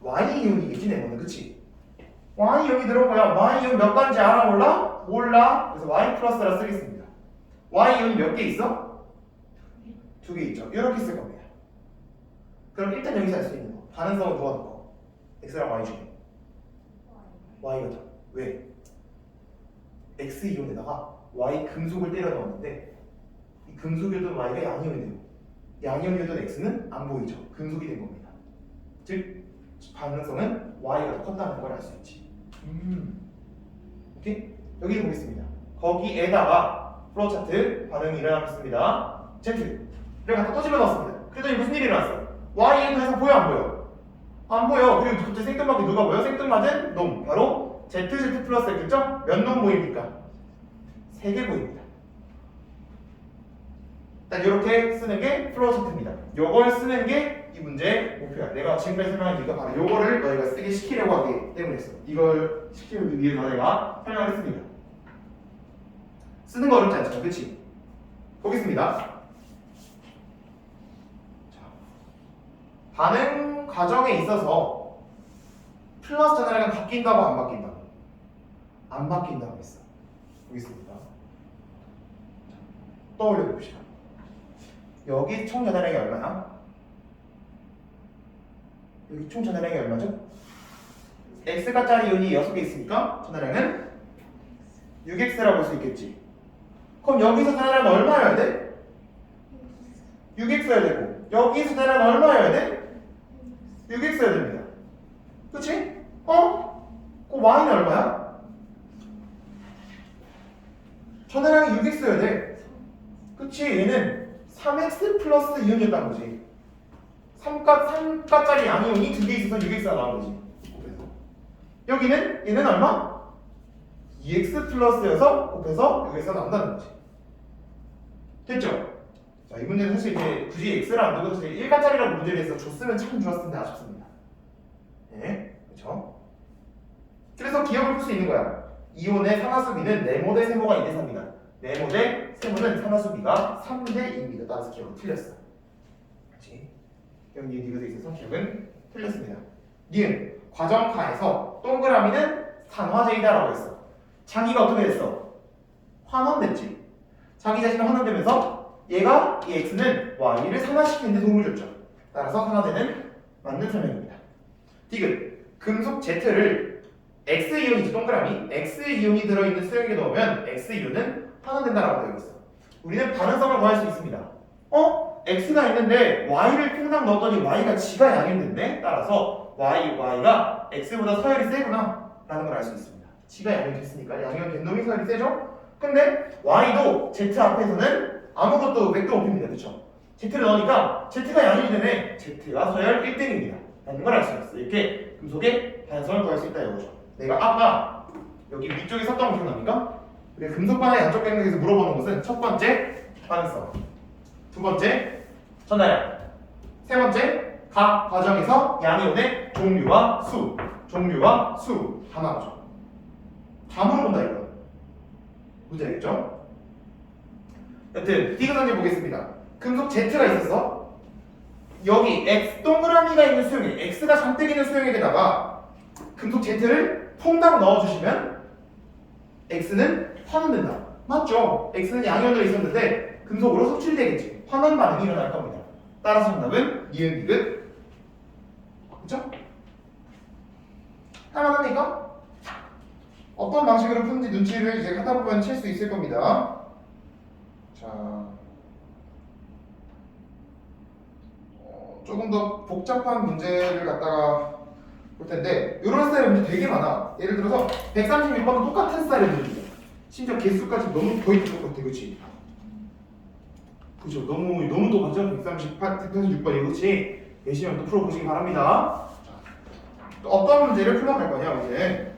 Y 이온이겠지 내 거는. 그치? Y 이온이 들어온 거야. Y 이온 몇 가지 알아? 몰라? 몰라. 그래서 Y 플러스라 쓰겠습니다. Y 이온이 몇 개 있어? 2개 있죠. 이렇게 쓸 겁니다. 그럼 일단 여기서 알 수 있는 거 반응성을 도와놓고 X랑 Y 중에 Y가 더. 왜? X이온에다가 Y 금속을 때려 넣었는데 이 금속이었던 Y가 양이온이 되고 양이온이었던 X는 안 보이죠. 금속이 된 겁니다. 즉 반응성은 Y가 더 컸다는 걸 알 수 있지. 오케이? 여기 보겠습니다. 거기에다가 플로우 차트 반응이 일어났습니다. Z를 갖다 또 집어넣었습니다. 그랬더니 무슨 일이 일어났어? Y는 더 이상 보여 안 보여? 안 보여. 그리고 갑자기 생뚱맞게 누가 보여? 생뚱맞은 놈. 바로 ZZ 플러스 X죠? 몇 놈 보입니까? 3개 보입니다. 일단 이렇게 쓰는 게 플로우 차트입니다. 요걸 쓰는 게 이 문제의 목표야. 내가 지금까지 설명한 이유가 바로 요거를 너희가 쓰게 시키려고 하기 때문에 했어. 이걸 시키기 위해서 내가 설명을 했습니다. 쓰는 거 어렵지 않죠? 그치? 보겠습니다. 반응 과정에 있어서 플러스 전화량은 바뀐다고 안 바뀐다고? 안 바뀐다고 했어. 보겠습니다. 떠올려 봅시다. 여기 총 전화량이 얼마야? 여기 총 전화량이 얼마죠? X가짜리 이온이 6개 있으니까 전화량은 6X라고 볼 수 있겠지. 그럼 여기서 전화량은 얼마여야 돼? 6X여야 되고 여기서 전화량은 얼마여야 돼? 6X여야 됩니다. 그치? 그럼 Y는 얼마야? 전화량이 6X여야 돼. 그치? 얘는 3X 플러스 이온이었다는 거지. 3가짜리 양이온이 2개 있어서 6X가 나온 거지. 그래서 여기는 얘는 얼마? 2x 플러스여서 곱해서 여기서 나온다는 거지. 됐죠? 자, 이 문제는 사실 이제 굳이 x를 안 두고 사실 1가짜리라고 문제를 해서 줬으면 참 좋았을 텐데 아쉽습니다. 네, 그렇죠? 그래서 기억을 풀 수 있는 거야. 이온의 상하수비는 네모 대 세모가 2대 3이다. 네모 대 세모는 상하수비가 3대 2입니다. 따라서 기억은 틀렸어. 그렇지? 여기 니가 돼 있어서 기억은 틀렸습니다. 니은 과정카에서 동그라미는 산화제이다라고 했어. 자기가 어떻게 됐어? 환원됐지. 자기 자신을 환원되면서 얘가 이 x는 y를 산화시키는 데 도움을 줬죠. 따라서 산화되는 맞는 설명입니다. 디귿 금속 Z를 X이온이지 동그라미 X이온이 들어있는 수용액에 넣으면 X이온은 환원된다라고 되어 있어. 우리는 반응성을 구할 수 있습니다. X가 있는데 Y를 퐁당 넣었더니 Y가 지가 양일된대. 따라서 Y가 X보다 서열이 세구나 라는 걸 알 수 있습니다. 지가 양이 됐으니까 양이온 된 놈이 서열이 세죠? 근데 Y도 Z 앞에서는 아무것도 맥도 없습니다. 그쵸? Z를 넣으니까 Z가 양이 되네. Z가 서열 1등입니다. 라는 걸 알 수 있어. 이렇게 금속의 반응성을 구할 수 있다 이거죠. 내가 아까 여기 위쪽에 썼던 거 기억납니까? 우리 금속반의 양적 백력에서 물어보는 것은 첫 번째 반응성, 두 번째 전달량, 세 번째 각 과정에서 양이온의 종류와 수 다 나오죠. 다 물어본다 이거. 문제 알겠죠? 여튼 디귿 문제 보겠습니다. 금속 Z가 있어서 여기 X 동그라미가 있는 수용액, X가 잔뜩 있는 수용액에다가 금속 Z를 퐁당 넣어주시면 X는 환원된다. 맞죠? X는 양이온으로 있었는데 금속으로 섭취되겠지. 환원 반응이 일어날 겁니다. 따라서 정답은 니은 디귿. 그렇죠? 할만합니까? 어떤 방식으로 푸는지 눈치를 이제 하다 보면 챌 수 있을 겁니다. 자, 조금 더 복잡한 문제를 갖다가 볼 텐데 이런 스타일의 문제 되게 많아. 예를 들어서 136번도 똑같은 스타일의 문제입니다. 심지어 개수까지 너무 거의 똑같아, 그렇지? 그죠? 너무 똑같죠? 136번이 그렇지? 열심히 한번 또 풀어보시기 바랍니다. 자, 어떤 문제를 풀어갈 거냐 이제?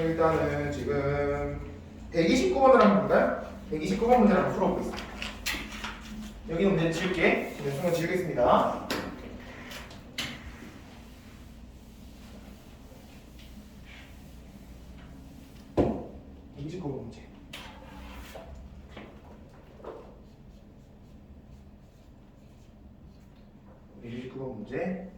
일단은 지금 129번을 한번 볼까요? 129번 문제를 한번 풀어보겠습니다. 여기 문제 지울게. 지금 순간 지우겠습니다. 문제. 129번 문제.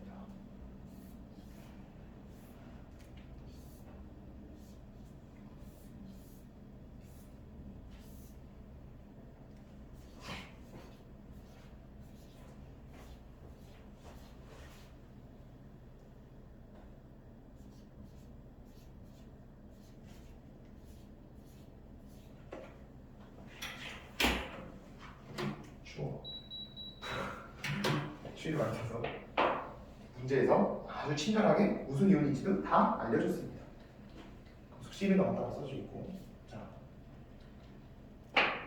추위를 맞춰서 문제에서 아주 친절하게 무슨 이온인지도 다 알려줬습니다. 금속 C를 넣었다고 써져 있고. 자,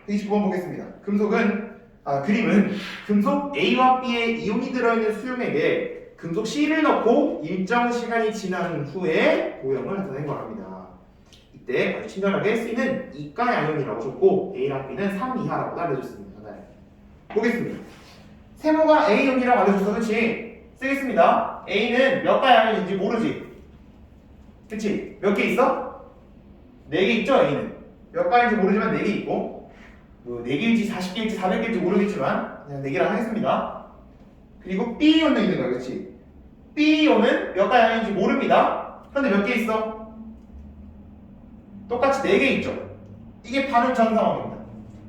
29번 보겠습니다. 그림은 금속 A와 B의 이온이 들어있는 수용액에 금속 C를 넣고 일정 시간이 지난 후에 모형을 나타낸 거랍니다. 이때 아주 친절하게 C는 이가 양이온이라고 줬고 A랑 B는 3 이하라고 알려줬습니다. 보겠습니다. 세모가 A형이라고 알려줘서 그치? 쓰겠습니다. A는 몇 가 양이온인지 모르지? 그치? 몇 개 있어? 4개 있죠? A는 몇 가인지 모르지만 4개 있고 뭐 4개일지 40개일지 400개일지 모르겠지만 그냥 4개라 하겠습니다. 그리고 B이온도 있는 거야, 그치? B이온은 몇 가 양인지 모릅니다. 그런데 몇 개 있어? 똑같이 4개 있죠? 이게 반응 전 상황입니다.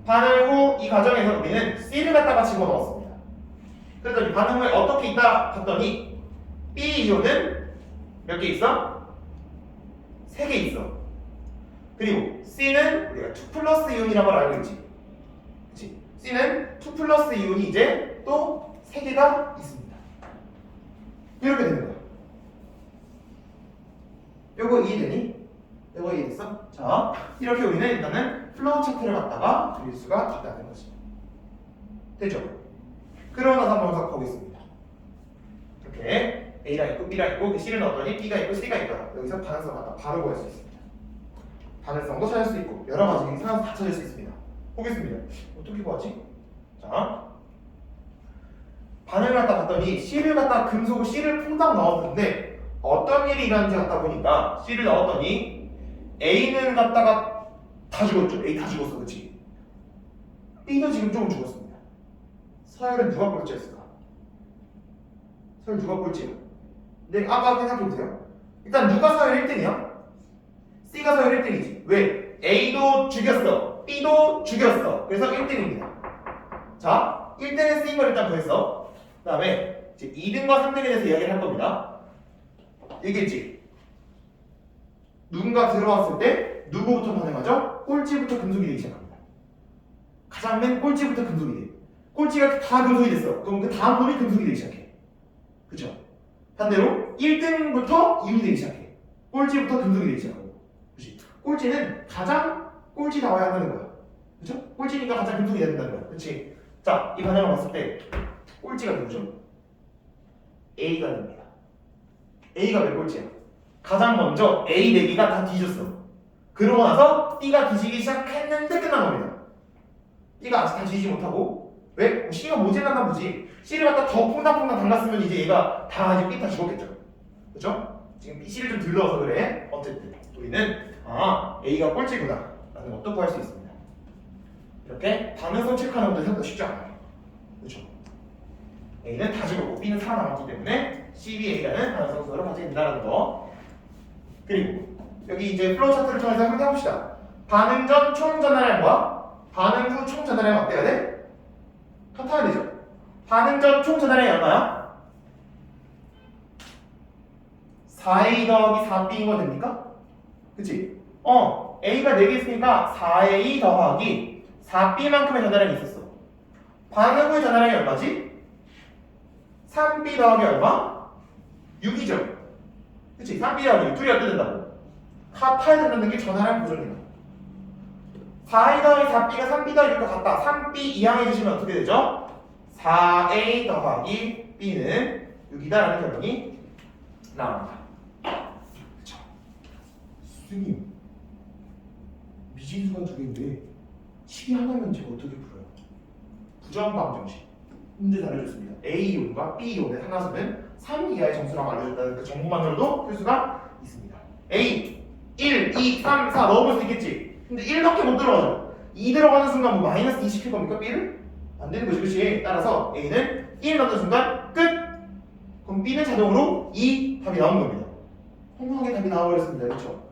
반응 후 이 과정에서 우리는 C를 갖다가 집어넣었습니다. 그랬더니 반응 후에 어떻게 있다 봤더니 B이온은 몇 개 있어? 3개 있어. 그리고 C는 우리가 2 플러스 이온이라는 걸 알고 있지. 그치? C는 2 플러스 이온이 이제 또 3개가 있습니다. 이렇게 되는 거야. 요거 이해되니? 요거 이해됐어? 자, 이렇게 우리는 일단은 플로우 차트를 갖다가 그릴 수가 있다는 거지. 됐죠? 그러고 나서 한번 해석하겠습니다. 이렇게 A랑 있고 B랑 있고 C를 넣었더니 B가 있고 C가 있더라. 여기서 반응성 갖다 바로 구할 수 있습니다. 반응성도 찾을 수 있고 여러 가지 상황 다 찾을 수 있습니다. 보겠습니다. 어떻게 구하지? 자, 반응을 갖다 봤더니 C를 갖다 금속을 C를 퐁당 넣었는데 어떤 일이 일어났는지 갖다 보니까 C를 넣었더니 A는 갖다가 다 죽었죠. A 다 죽었어, 그렇지? B도 지금 조금 죽었습니다. 서열은 누가 꼴찌였을까? 서열 누가 꼴찌야? 근데 아까 생각해보세요. 일단 누가 서열 1등이야? C가 서열 1등이지. 왜? A도 죽였어. B도 죽였어. 그래서 1등입니다. 자, 1등에 C인 걸 일단 구했어. 그 다음에 이제 2등과 3등에 대해서 이야기를 할 겁니다. 얘기했지? 누군가 들어왔을 때 누구부터 반응하죠? 꼴찌부터 금속이 되기 시작합니다. 가장 맨 꼴찌부터 금속이 돼. 꼴찌가 다 금속이 됐어. 그럼 그 다음 놈이 금속이 되기 시작해. 그쵸? 반대로 1등부터 이온이 되기 시작해. 꼴찌부터 금속이 되기 시작하고. 그치? 꼴찌는 가장 꼴찌 나와야 한다는 거야. 그쵸? 꼴찌니까 가장 금속이 돼야 된다는 거야. 그치? 자, 이 반응을 봤을 때 꼴찌가 누구죠? A가 됩니다. A가 왜 꼴찌야? 가장 먼저 A 4개가 다 뒤졌어. 그러고 나서 B가 뒤지기 시작했는데 끝난 겁니다. B가 아직 다 뒤지지 못하고 왜? C가 모질랐나 보지. C를 갖다 더 퐁당퐁당 담갔으면 이제 얘가 다 아직 B 다 죽었겠죠. 그죠? 지금 C를 좀 들러서 그래. 어쨌든 우리는 A가 꼴찌구나 라는 것도 구할 수 있습니다. 이렇게 반응성 체크하는 것도 생각보다 쉽지 않아요. 그렇죠? A는 다 죽었고 B는 살아남았기 때문에 CBA라는 반응성 수를 가지게 된다는 거. 그리고 여기 이제 플로우 차트를 통해서 한번 해봅시다. 반응 전 총 전달량과 반응 후 총 전달량 어때야 돼? 같아야 되죠. 반응 전 총 전달량이 얼마야? 4A 더하기 4B인 거 됩니까? 그치? A가 4개 있으니까 4A 더하기 4B만큼의 전달량이 있었어. 반응 후의 전달량이 얼마지? 3B 더하기 얼마? 6이죠. 그치? 3B 더하기 6, 둘이 어떻게 된다고? 같아야 된다는 게 전화량 고정이에요. 4A 더하기 4B가 3B 더하기 6과 같다. 3B 이항해 주시면 어떻게 되죠? 4A 더하기 B는 6이다라는 결론이 나옵니다. 그쵸? 스님, 미진수가 두 개인데 식이 하나면 제가 어떻게 풀어요? 부정방 정식 문제 잘해줬습니다. A이온과 B이온의 하나수는 3 이하의 점수라고 알려줬다는 그 정보만으로도 풀 수가 있습니다. A 1, 2, 3, 4 넣어볼 수 있겠지? 근데 1밖에 못 들어가죠. 2 들어가는 순간 뭐 마이너스 2 시킬 겁니까? B를? 안 되는 거지, 그치? 따라서 A는 1 넣는 순간 끝! 그럼 B는 자동으로 2 답이 나온 겁니다. 통하게 답이 나와버렸습니다. 그렇죠?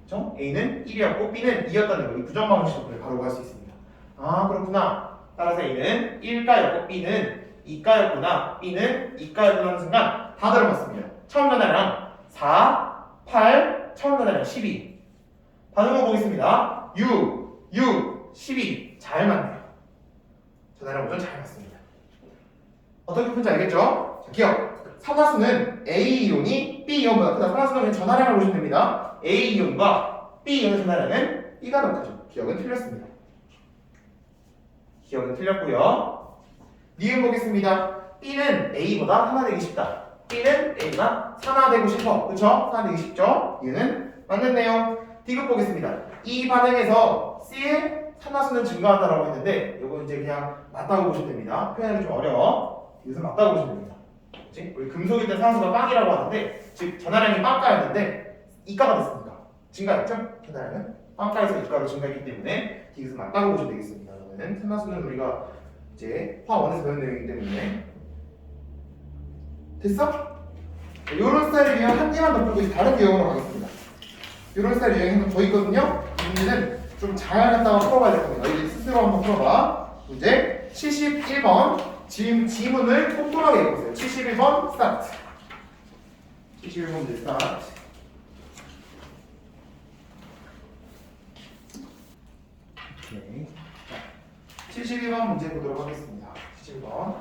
그렇죠? A는 1이었고 B는 2였다는 거. 이 부정방식으로 바로 구할 수 있습니다. 아, 그렇구나. 따라서 A는 1가였고 B는 2가였구나. B는 2가였구나 하는 순간 다 들어갔습니다. 처음 전달량 4, 8, 처음 전달량 12. 반응을 보겠습니다. 6, 6, 12. 잘 맞네요. 전달량 보전 잘 맞습니다. 어떻게 푼지 알겠죠? 자, 기억. 산화수는 A이온이 B이온보다 크다. 산화수는 그냥 전화량을 보시면 됩니다. A이온과 B이온의 전화량은 B가 더 크죠. 기억은 틀렸습니다. 기억은 틀렸고요. 니은 보겠습니다. B는 A보다 산화되기 쉽다. B는 A가 산화되고 싶어. 그쵸? 산화되기 쉽죠? 니은은 맞는 내용. D급 보겠습니다. 이 반응에서 C의 산화수는 증가한다라고 했는데 이거 이제 그냥 맞다고 보시면 됩니다. 표현하기 좀 어려워. 이것은 맞다고 보시면 됩니다. 그치? 우리 금속일 때 산화수가 빵이라고 하는데 즉 전화량이 빵가였는데 이가가 됐습니다. 증가했죠? 전화량은 빵가에서 이가로 증가했기 때문에 이것은 맞다고 보시면 되겠습니다. 그러면 산화수는 우리가 이제 화1에서 배운 내용이기 때문에 됐어? 이런 스타일의 유형 한 개만 더 풀고 다른 유형으로 가겠습니다. 이런 스타일 유형이 더 있거든요. 이 문제는 좀 잘 갖다가 풀어봐야 될 겁니다. 너희들 스스로 한번 풀어봐. 문제 71번 지문을 꼼꼼하게 읽어보세요. 71번 스타트. 71번 문제 스타트. 오케이. 71번 문제 보도록 하겠습니다. 71번.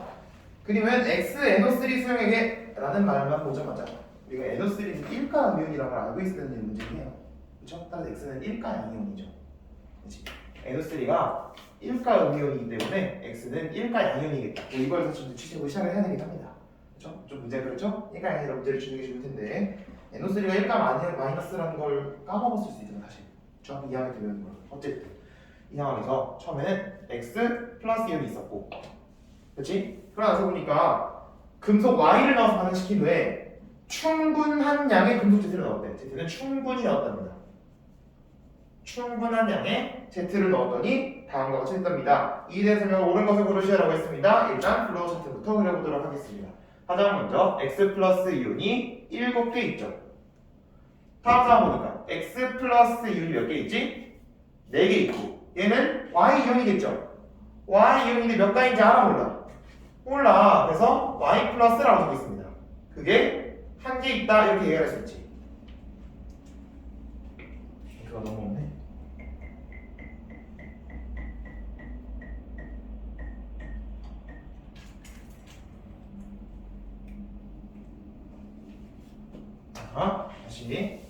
그림은 X-NO3 수용에게 라는 말만 보자마자 우리가 NO3는 1가 이온이라는 걸 알고 있어야 되는 문제이에요. 그렇죠? 따라서 X는 1가 양이온이죠. 그렇지? NO3가 1가 음이온이기 때문에 X는 1가 양이온이겠다. 이걸 사실 75 시작을 해야 되긴 합니다. 그렇죠? 좀 문제 그렇죠? 1가 아니라 문제를 주는 게 좋을 텐데 NO3가 1가 마이너스라는 걸 까먹었을 수 있잖아 사실. 중학교 2학년 때 배우는 걸. 어쨌든 이 상황에서 처음에는 x 플러스 이온이 있었고, 그렇지? 그러고 나서 보니까 금속 Y를 넣어서 반응시킨 후에 충분한 양의 금속 Z를 넣었대. Z는 충분히 넣었답니다. 충분한 양의 Z를 넣었더니 다음과 같이 했답니다. 이에 대해서는 옳은 것을 고르시라고 했습니다. 일단 플로우 차트부터 그려보도록 하겠습니다. 가장 먼저 x 플러스 이온이 7개 있죠. 다음 상황 보니까 x 플러스 이온이 몇 개 있지? 4개 있고, 얘는 y 이온이겠죠. y 이온인데 몇 가인지 알아 몰라? 몰라. 그래서 y 플러스라고 적겠습니다. 그게 한 개 있다 이렇게 얘기할 수 있지. 그거 너무 없네. 자, 다시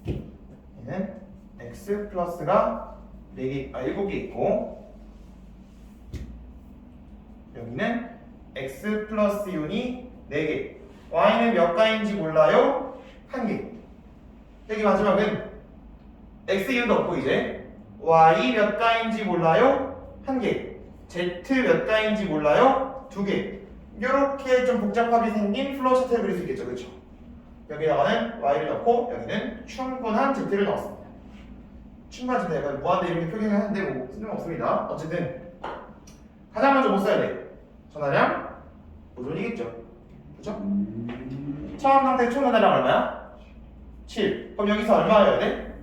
얘는 x 플러스가 7개 있고, 여기는 x 플러스 이온이 4개, y는 몇 가인지 몰라요? 1개. 여기 마지막은 x 이온도 없고 이제 y 몇 가인지 몰라요? 1개, z 몇 가인지 몰라요? 2개. 이렇게 좀 복잡하게 생긴 플로우 차트를 그릴 수 있겠죠, 그렇죠? 여기다가는 y를 넣고 여기는 충분한 z를 넣었습니다. 충분한 z, 약간 무한대 이렇게 표기를 하는데 뭐 쓸모없습니다. 어쨌든 가장 먼저 못 써야 돼. 전하량 보존이겠죠. 그렇죠? 처음 상태 총 전하량 얼마야? 7. 그럼 여기서 얼마여야 돼?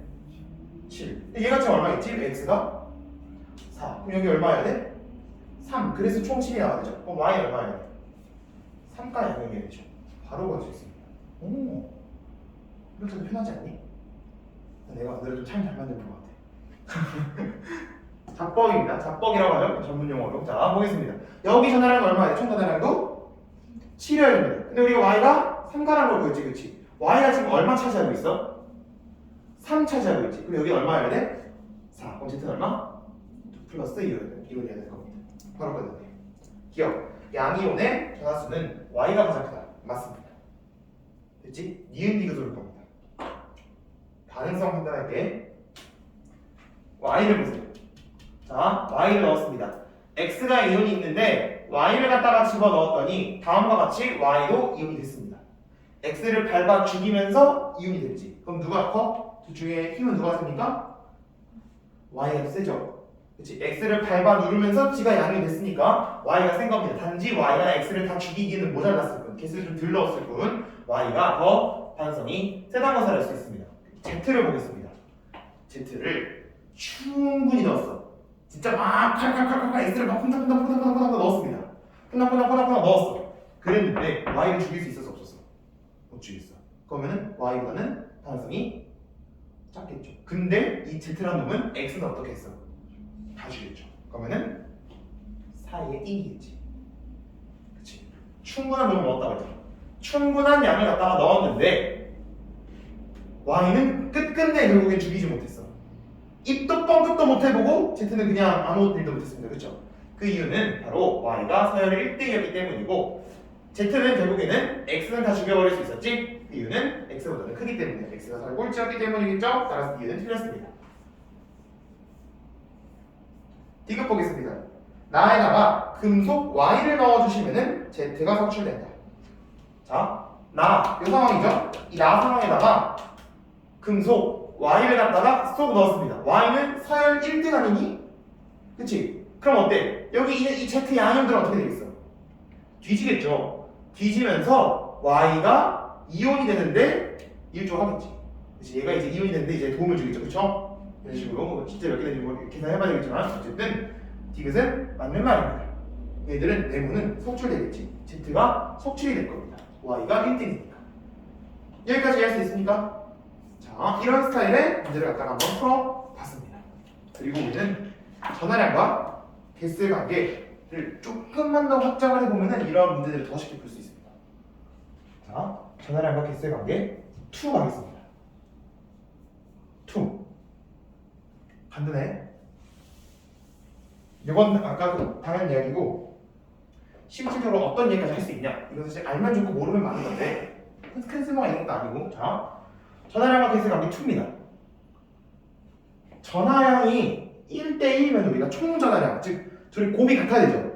7. 얘가 지금 얼마겠지? x가 4. 그럼 여기 얼마여야 돼? 3. 그래서 총 7이 나와야 되죠. 그럼 y 얼마여야 돼? 3까지 양용해야 되죠. 바로 구할 수 있습니다. 오, 이렇게 더 편하지 않니? 내가 오늘은 좀 참 잘 만든 것 같아. 잡벅입니다. 잡벅이라고 하죠. 전문 용어로. 자, 보겠습니다. 여기 전하량은 얼마예요? 총 전하량도 7이어야 됩니다. 근데 우리가 y가 3가라는 걸 보였지, 그치? y가 지금 얼마 차지하고 있어? 3 차지하고 있지. 그럼 여기 얼마여야 돼? 4. 그럼 z는 얼마? 2 플러스 이온이어야 될 겁니다. 바로 끝났네요. 기억. 양이온의 전하수는 y가 가장 크다. 맞습니다. 됐지? 니은 디귿을 볼 겁니다. 가능성 판단할게. y를 보세요. 자, y를 넣었습니다. x가 이온이 있는데 y를 갖다가 집어넣었더니 다음과 같이 y도 이온이 됐습니다. x를 밟아 죽이면서 이온이 됐지. 그럼 누가 커? 둘 중에 힘은 누가 셉니까? y가 더 세죠. 그치? x를 밟아 누르면서 g가 양이 됐으니까 y가 센 겁니다. 단지 y가 x를 다 죽이기는 모자랐을 뿐, 개수를 좀 덜 넣었을 뿐 y가 더 반성이 세다는 것을 알 수 있습니다. z를 보겠습니다. z를 충분히 넣었어. 진짜 막 칼칼칼칼 x를 막 푼닥푼닥 넣었습니다. 푼닥푼닥 넣었어. 그랬는데 y를 죽일 수 있었어 없었어? 못 죽였어. 그러면은 y보다는 반성이 작겠죠. 근데 이 z라는 놈은 x는 어떻게 했어? 다 죽였죠. 그러면은 사이에 1이겠지. 그치? 충분한 놈을 넣었다고 했잖아. 충분한 양을 갖다가 넣었는데 y는 끝끝내 결국엔 죽이지 못했어. 입도 뻥끗도 못해보고 z는 그냥 아무 일도 못했습니다. 그렇죠? 그 이유는 바로 y가 서열의 1등이었기 때문이고 z는 결국에는 x는 다 죽여버릴 수 있었지. 그 이유는 x보다는 크기 때문에 x가 서열 꼴찌였기 때문이겠죠. 따라서 이유는 틀렸습니다. 디귿 보겠습니다. 나에다가 금속 y를 넣어주시면은 z가 석출된다. 자, 이 상황이죠? 이 나 상황에다가 금속 y를 갖다가 쏙 넣었습니다. y는 서열 1등 아니니? 그치? 그럼 어때? 여기 이 z 양형들은 어떻게 되겠어? 뒤지겠죠? 뒤지면서 y가 이온이 되는데 일조하겠지. 그치? 얘가 이제 이온이 되는데 이제 도움을 주겠죠. 그쵸? 이런 식으로 실제 몇 개 되는지 뭐 계산해봐야 되겠지만 어쨌든 디귿은 맞는 말입니다. 얘들은 네모는 속출되겠지. z가 속출이 될 겁니다. y가 1등이니까. 여기까지 이해할 수 있습니까? 자, 이런 스타일의 문제를 갖다가 한번 풀어봤습니다. 그리고 우리는 전하량과 개수의 관계를 조금만 더 확장을 해보면 이런 문제들을 더 쉽게 풀 수 있습니다. 자, 전하량과 개수의 관계 2 가겠습니다. 2 간단해. 이건 아까 당한 이야기고 실질적으로 어떤 얘기까지 할 수 있냐? 이거 사실 알면 좋고 모르면 많은 건데 큰 쓸모가 있는 것도 아니고. 자, 전하량과 개수 관계 2입니다. 전하량이 1대1이면 우리가 총 전하량, 즉 둘이 곱이 같아야 되죠.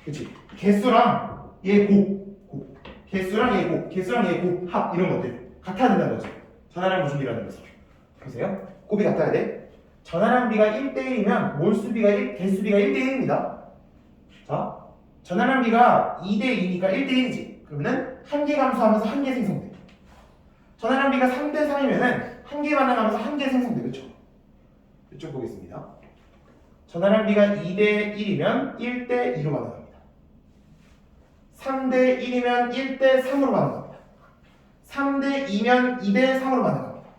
그렇지? 개수랑 얘 곱, 개수랑 얘 곱, 개수랑 얘 곱, 합 이런 것들 같아야 된다는 거죠. 전하량 무수비라는 것은. 보세요. 곱이 같아야 돼. 전하량비가 1대1이면 몰수비가 개수비가 1대1입니다. 자, 전하량비가 2대2니까 1대1이지. 그러면은 한 개 감소하면서 한 개 생성돼. 전하량비가 3대3이면은 한 개 반응하면서 한 개 생성돼. 그렇죠? 이쪽 보겠습니다. 전하량비가 2대1이면 1대2로 반응합니다. 3대1이면 1대3으로 반응합니다. 3대2면 2대3으로 반응합니다.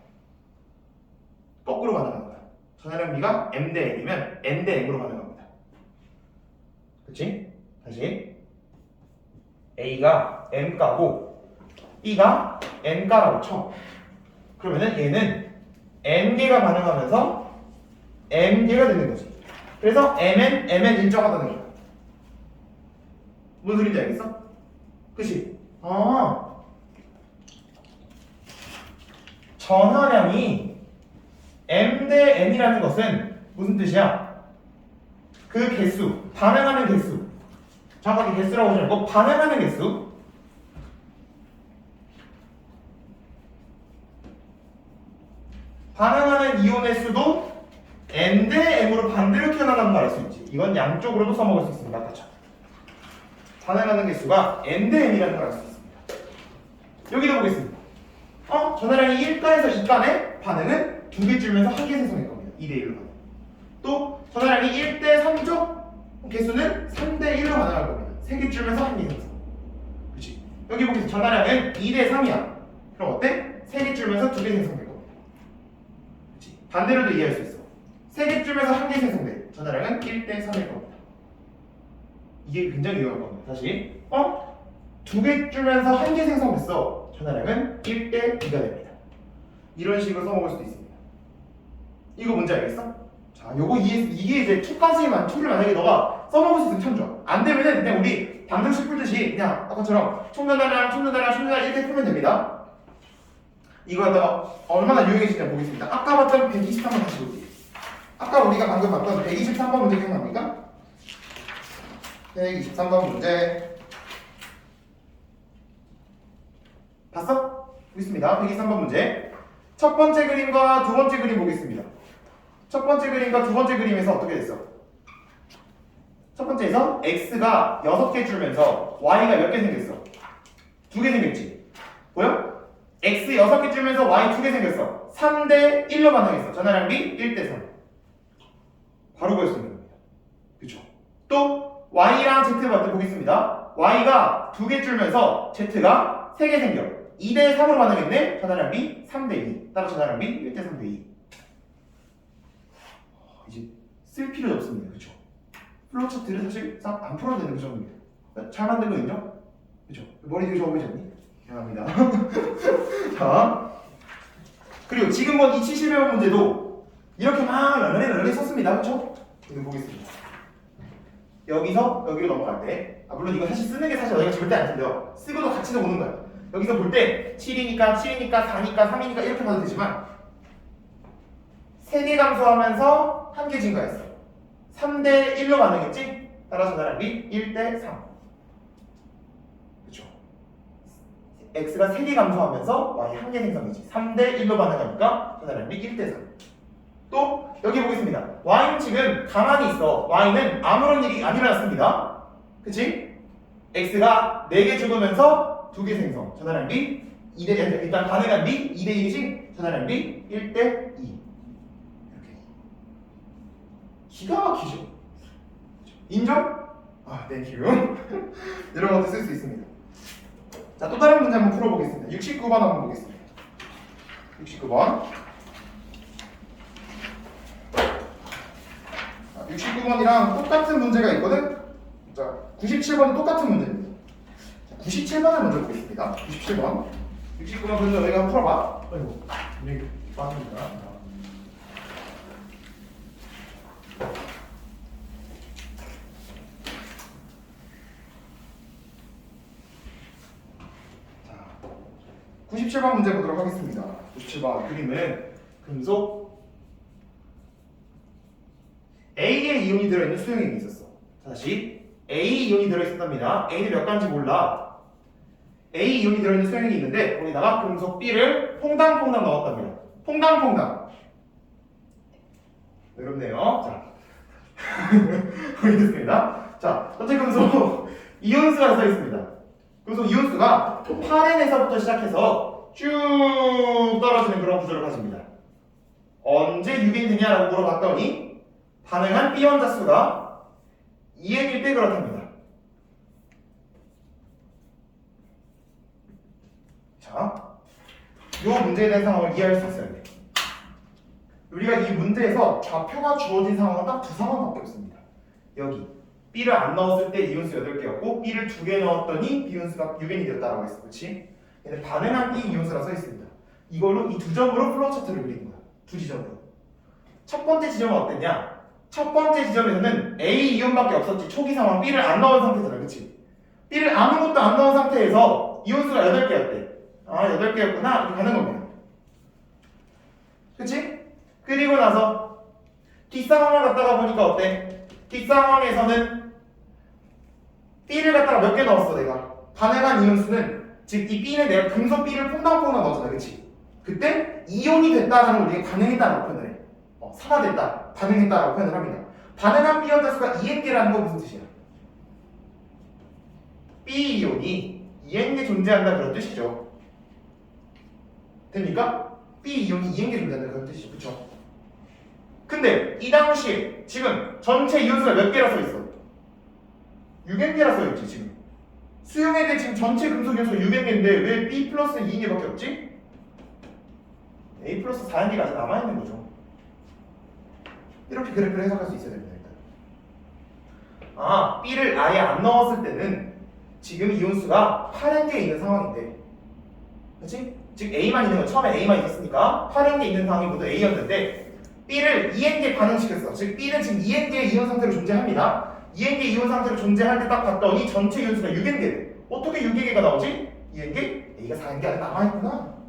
거꾸로 반응합니다. 전하량비가 m/n이면 n/m으로 반응합니다. 그치? 다시 A가 m가고 B가 n가라고 쳐. 그러면은 얘는 n개가 반응하면서 m개가 되는 거지. 그래서 mn 일정하다는 거야. 무슨 소리인지 알겠어? 그치? 전하량이 m/n이라는 것은 무슨 뜻이야? 그 개수, 반응하는 개수, 정확하게 개수라고 하지 말고 반응하는 개수, 반응하는 이온의 수도 n/m으로 반대로 튀어나가는 걸 알 수 있지. 이건 양쪽으로도 써먹을 수 있습니다. 그렇죠? 반응하는 개수가 n/m이라는 걸 알 수 있습니다. 여기도 보겠습니다. 전하량이 1가에서 2가의 반응은 2개 줄면서 1개 생성할 겁니다. 2대1로 반응. 또 전하량이 1대3쪽 개수는 3대1로 반응할 겁니다. 3개 줄면서 1개 생성. 그렇지? 여기 보겠습니다. 전하량은 2대3이야. 그럼 어때? 3개 줄면서 2개 생성될 겁니다. 그렇지? 반대로도 이해할 수 있어. 3개 줄면서 1개 생성돼. 전하량은 1대3일 겁니다. 이게 굉장히 유용한 겁니다. 다시 2개 줄면서 1개 생성됐어. 전하량은 1대2가 됩니다. 이런 식으로 써먹을 수도 있습니다. 이거 뭔지 알겠어? 자, 요거 이게 이제 2를 만약에 너가 써먹을 수 있으면 참 좋아. 안 되면은 그냥 우리 방정식 풀듯이 그냥 아까처럼 총전하량 이렇게 풀면 됩니다. 이거 갖다가 얼마나 유용해지냐 보겠습니다. 아까 봤던 123번 다시 볼게요. 아까 우리가 방금 봤던 123번 문제 기억납니까? 123번 문제 봤어? 있습니다. 123번 문제. 첫 번째 그림과 두 번째 그림 보겠습니다. 첫 번째 그림과 두 번째 그림에서 어떻게 됐어? 첫 번째에서 x가 6개 줄면서 y가 몇 개 생겼어? 2개 생겼지? 보여? x 6개 줄면서 y 2개 생겼어. 3대1로 반응했어. 전하량비 1대3. 바로 보였습니다. 그쵸? 또 y랑 z 보겠습니다. y가 2개 줄면서 z가 3개 생겨. 2대3으로 반응했네. 전하량비 3대2. 따라 전하량비 1대3대2. 이제 쓸 필요도 없습니다. 그쵸? 플로우차트를 사실 안 풀어도 되는 그 정도입니다. 잘 만든 거 있죠? 그쵸? 머리 되게 좋아 보이지? 미안합니다. 자, 그리고 지금 본 이 70여 문제도 이렇게 막 널널히 썼습니다. 그쵸? 여기 보겠습니다. 여기서 여기로 넘어갈 때, 물론 이거 사실 쓰는 게 사실 너희가 절대 안 틀려. 쓰고도 같이도 보는 거야. 여기서 볼 때 7이니까 4니까 3이니까 이렇게 봐도 되지만 3개 감소하면서 1개 증가했어. 3대1로 반응했지? 따라서 전하량비 1대3. 그쵸? x가 3개 감소하면서 y 1개 생성이지. 3대1로 반응하니까 전하량비 1대3. 또 여기 보겠습니다. y는 지금 가만히 있어. y는 아무런 일이 안 일어났습니다. 그치? x가 4개 죽으면서 2개 생성. 전하량비 2대, 일단 반응한 비 2대1이지? 전하량비 1대2. 이렇게. 기가 막히죠? 인정? 땡큐. 이런 것도 쓸 수 있습니다. 자, 또 다른 문제 한번 풀어보겠습니다. 69번 한번 보겠습니다. 69번. 69번이랑 똑같은 문제가 있거든? 자, 97번도 똑같은 문제입니다. 자, 97번을 먼저 보겠습니다. 97번. 69번 먼저 내가 한번 풀어봐. 아이고, 굉장히 빠릅니다. 97번 문제 보도록 하겠습니다. 97번 그림은 금속 A의 이온이 들어있는 수용액이 있었어. 다시 A 이온이 들어있었답니다. A는 몇 가지 몰라. A 이온이 들어있는 수용액이 있는데 거기다가 금속 B를 퐁당퐁당 넣었답니다. 퐁당퐁당. 어렵네요. 자, 보겠습니다. 자, 전체 금속 이온수가 써 있습니다. 금속 이온수가 8N에서부터 시작해서 쭉 떨어지는 그런 구조를 가집니다. 언제 6N 되냐라고 물어봤더니 반응한 B 원자 수가 2N일 때 그렇답니다. 자, 이 문제에 대한 상황을 이해할 수 있어야 돼. 우리가 이 문제에서 좌표가 주어진 상황은 딱 두 상황밖에 없습니다. 여기 B를 안 넣었을 때 이온수 8개였고 B를 2개 넣었더니 B온수가 6N이 되었다라고 했어. 그렇지? 얘는 반응한 B 이온수라 써 있습니다. 이걸로 이 두 점으로 플로우 차트를 그리는 거야. 두 지점으로. 첫 번째 지점은 어땠냐? 첫 번째 지점에서는 A 이온밖에 없었지. 초기 상황 B를 안 넣은 상태잖아. 그렇지? B를 아무것도 안 넣은 상태에서 이온수가 8개였대. 아, 8개였구나. 이렇게 가는 겁니다. 그치? 그리고 나서 뒷상황을 갖다가 보니까 어때? 뒷상황에서는 B를 갖다가 몇 개 넣었어 내가. 반응한 이온수는 즉 이 B는 내가 금속 B를 퐁당퐁당 넣었잖아. 그치? 그때 이온이 됐다라는 걸 우리가 반응했다라고 표현을 해. 산화됐다, 반응했다라고 표현을 합니다. 반응한 B 원자 수가 2N개라는 건 무슨 뜻이야? B 이온이 2N개 존재한다 그런 뜻이죠. 됩니까? B 이온이 2N개 존재한다 그런 뜻이죠. 그쵸? 근데 이 당시에 지금 전체 이온수가 몇 개라 써 있어? 6N개라 써 있지 지금. 수용액에 지금 전체 금속 이온수가 6N개인데 왜 B 플러스는 2N개밖에 없지? A 플러스 4N개가 아직 남아있는 거죠. 이렇게 그래프를 해석할 수 있어야 됩니다. 일단. 아, B를 아예 안 넣었을 때는 지금 이온수가 8N개 있는 상황인데, 그렇지? 즉 A만 있는 거 처음에 A만 있었으니까 8N개 있는 상황이 모두 A였는데 B를 2N개 반응시켰어. 즉 B는 지금 2N개 이온 상태로 존재합니다. 2N개 이온 상태로 존재할 때 딱 봤더니 전체 이온수가 6N개. 어떻게 6N개가 나오지? 2N개? A가 4N개 안에 남아있구나.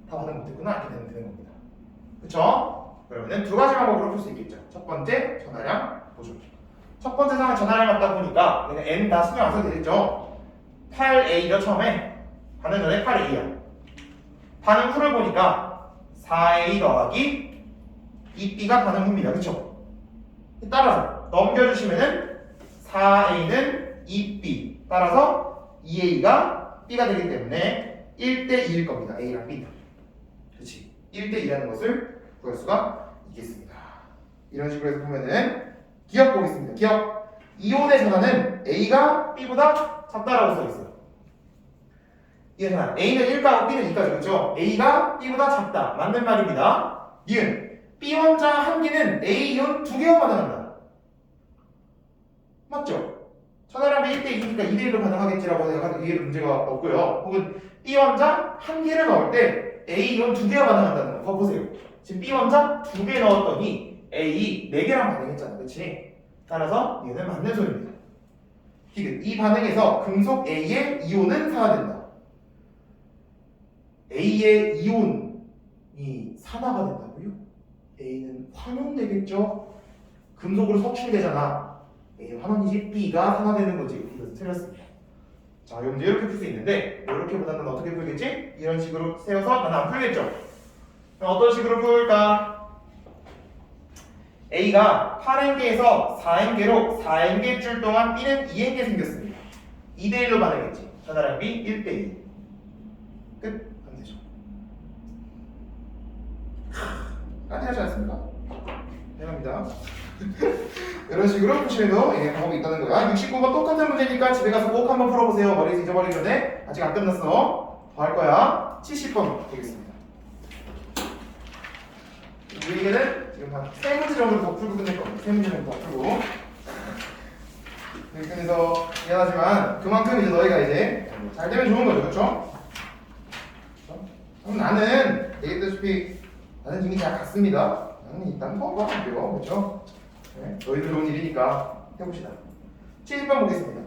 다 반응 못했구나. 이렇게 되는 겁니다. 그쵸? 그러면 두 가지 방법으로 풀 수 있겠죠. 첫 번째, 전하량 보존. 첫 번째 상황 전하량 갖다 보니까 얘는 N 다 신경 안 써도 되겠죠. 8A죠 처음에. 반응 전에 8A야. 반응 후를 보니까 4A 더하기 2B가 반응 후입니다. 그쵸? 따라서 넘겨주시면은 4A는 2B 따라서 2A가 B가 되기 때문에 1대2일 겁니다. A랑 B는. 그렇지? 1대2라는 것을 구할 수가 있겠습니다. 이런 식으로 해서 보면은 기억 보겠습니다. 기억. 이온의 전하는 A가 B보다 작다라고 써 있어요. 이 전하 A는 1가고 B는 2가죠. 그렇죠? A가 B보다 작다. 맞는 말입니다. 니은 B 원자 한 개는 A 이온 2개와 반응한다. 맞죠? 전하량이 1대2니까 2대1로 반응하겠지라고 생각하는 이해도 문제가 없고요. 혹은 B 원자 한 개를 넣을 때 A 이온 2개와 반응한다는 거 보세요. 지금 B 원자 2개 넣었더니 A 4개랑 반응했잖아. 그치? 따라서 얘는 맞는 소리입니다. 이 반응에서 금속 A의 이온은 산화된다. A의 이온이 산화가 된다고요? A는 환원되겠죠? 금속으로 석출되잖아. A는 환원이지 B가 산화되는 거지. 이것은 틀렸습니다. 자, 이 문제 이렇게 풀 수 있는데 이렇게보다는 어떻게 풀겠지? 이런 식으로 세워서 나는 안 풀겠죠? 어떤 식으로 풀까? A가 8N개에서 4N개로 4N개 줄 동안 B는 2N개 생겼습니다. 2대1로 반응했지. 전하량 B 1대2. 끝. 하면 되죠. 까칠하지 않습니까? 대박입니다. 이런 식으로 푸시면도 이게 방법이 있다는 거야. 69번 똑같은 문제니까 집에 가서 꼭 한번 풀어보세요. 머리에서 잊어버리기 전에. 아직 안 끝났어. 더 할 거야. 70번 보겠습니다. 우리에게는 지금 한 3문제 정도 더 풀고 끝낼 겁니다. 3문제 정도 더 풀고. 그래서 미안하지만 그만큼 이제 너희가 이제 잘 되면 좋은 거죠. 그렇죠? 그럼 나는 얘기했다시피 나는 이미 잘 갔습니다. 나는 일단 통과 할게요. 그렇죠? 네, 너희들 좋은 일이니까 해봅시다. 70번 보겠습니다.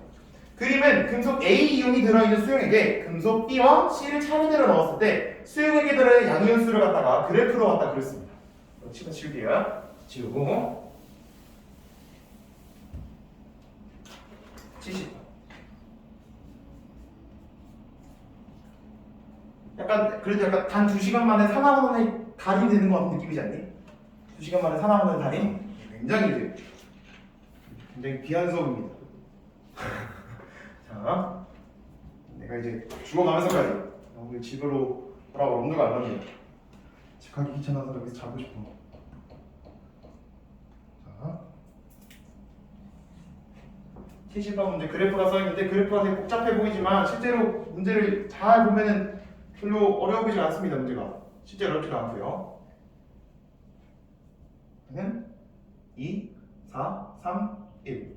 그림은 금속 A 이온이 들어있는 수용액에 금속 B와 C를 차례대로 넣었을 때 수용액에 들어있는 양이온 수를 갖다가 그래프로 갖다 그렸습니다. 치고 지울게요. 지우고 70. 약간 그래도 약간 단 2시간 만에 사나원의 달인 되는 것 같은 느낌이지 않니? 2시간 만에 사나원의 달인? 굉장히 귀한 수업입니다. 자, 내가 이제 죽어가면서까지 오늘 집으로 돌아올 엄두가 안 납니다. 집 가기 귀찮아서 여기서 자고 싶어. 자, 70번 문제 그래프가 써있는데 그래프가 되게 복잡해 보이지만 실제로 문제를 잘 보면은 별로 어려워 보이지 않습니다. 문제가 실제로 어렵지가 않고요. 2, 4, 3, 1,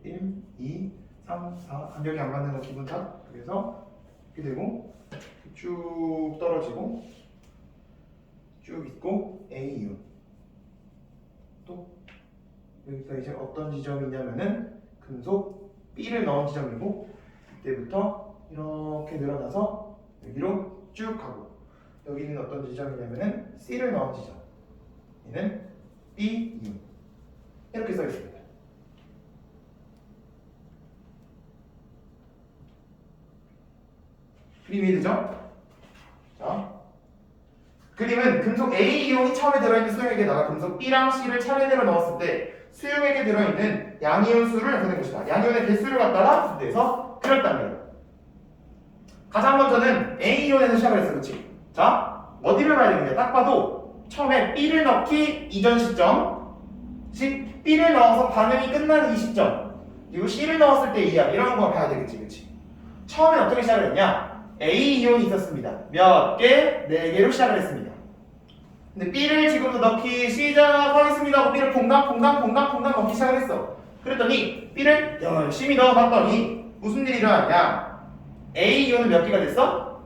2, 3, 4 간격이 안 맞는 거 기분 탓. 그래서 이렇게 되고 쭉 떨어지고 쭉 있고 A이온 또 여기가 이제 어떤 지점이냐면은 금속 B를 넣은 지점이고 이때부터 이렇게 늘어나서 여기로 쭉 가고 여기는 어떤 지점이냐면은 C를 넣은 지점 얘는 B이온 이렇게 써 있습니다. 그림이 이해되죠? 자, 그림은 금속 A 이온이 처음에 들어있는 수용액에다가 금속 B랑 C를 차례대로 넣었을 때 수용액에 들어있는 양이온 수를 나타낸 것이다. 양이온의 개수를 갖다가 분대해서 그렸답니다. 가장 먼저는 A 이온에서 시작을 했어, 그렇지? 자, 어디를 봐야 되느냐? 딱 봐도 처음에 B를 넣기 이전 시점, 즉 B를 넣어서 반응이 끝나는 이 시점, 그리고 C를 넣었을 때 이하 이런 걸 봐야 되겠지, 그렇지? 처음에 어떻게 시작을 했냐? A 이온이 있었습니다. 몇 개? 4개로 시작을 했습니다. 근데 B를 지금부터 넣기 시작하겠습니다 하고 B를 퐁당 넣기 시작을 했어. 그랬더니 B를 열심히 넣어봤더니 무슨 일이 일어났냐? A 이온은 몇 개가 됐어?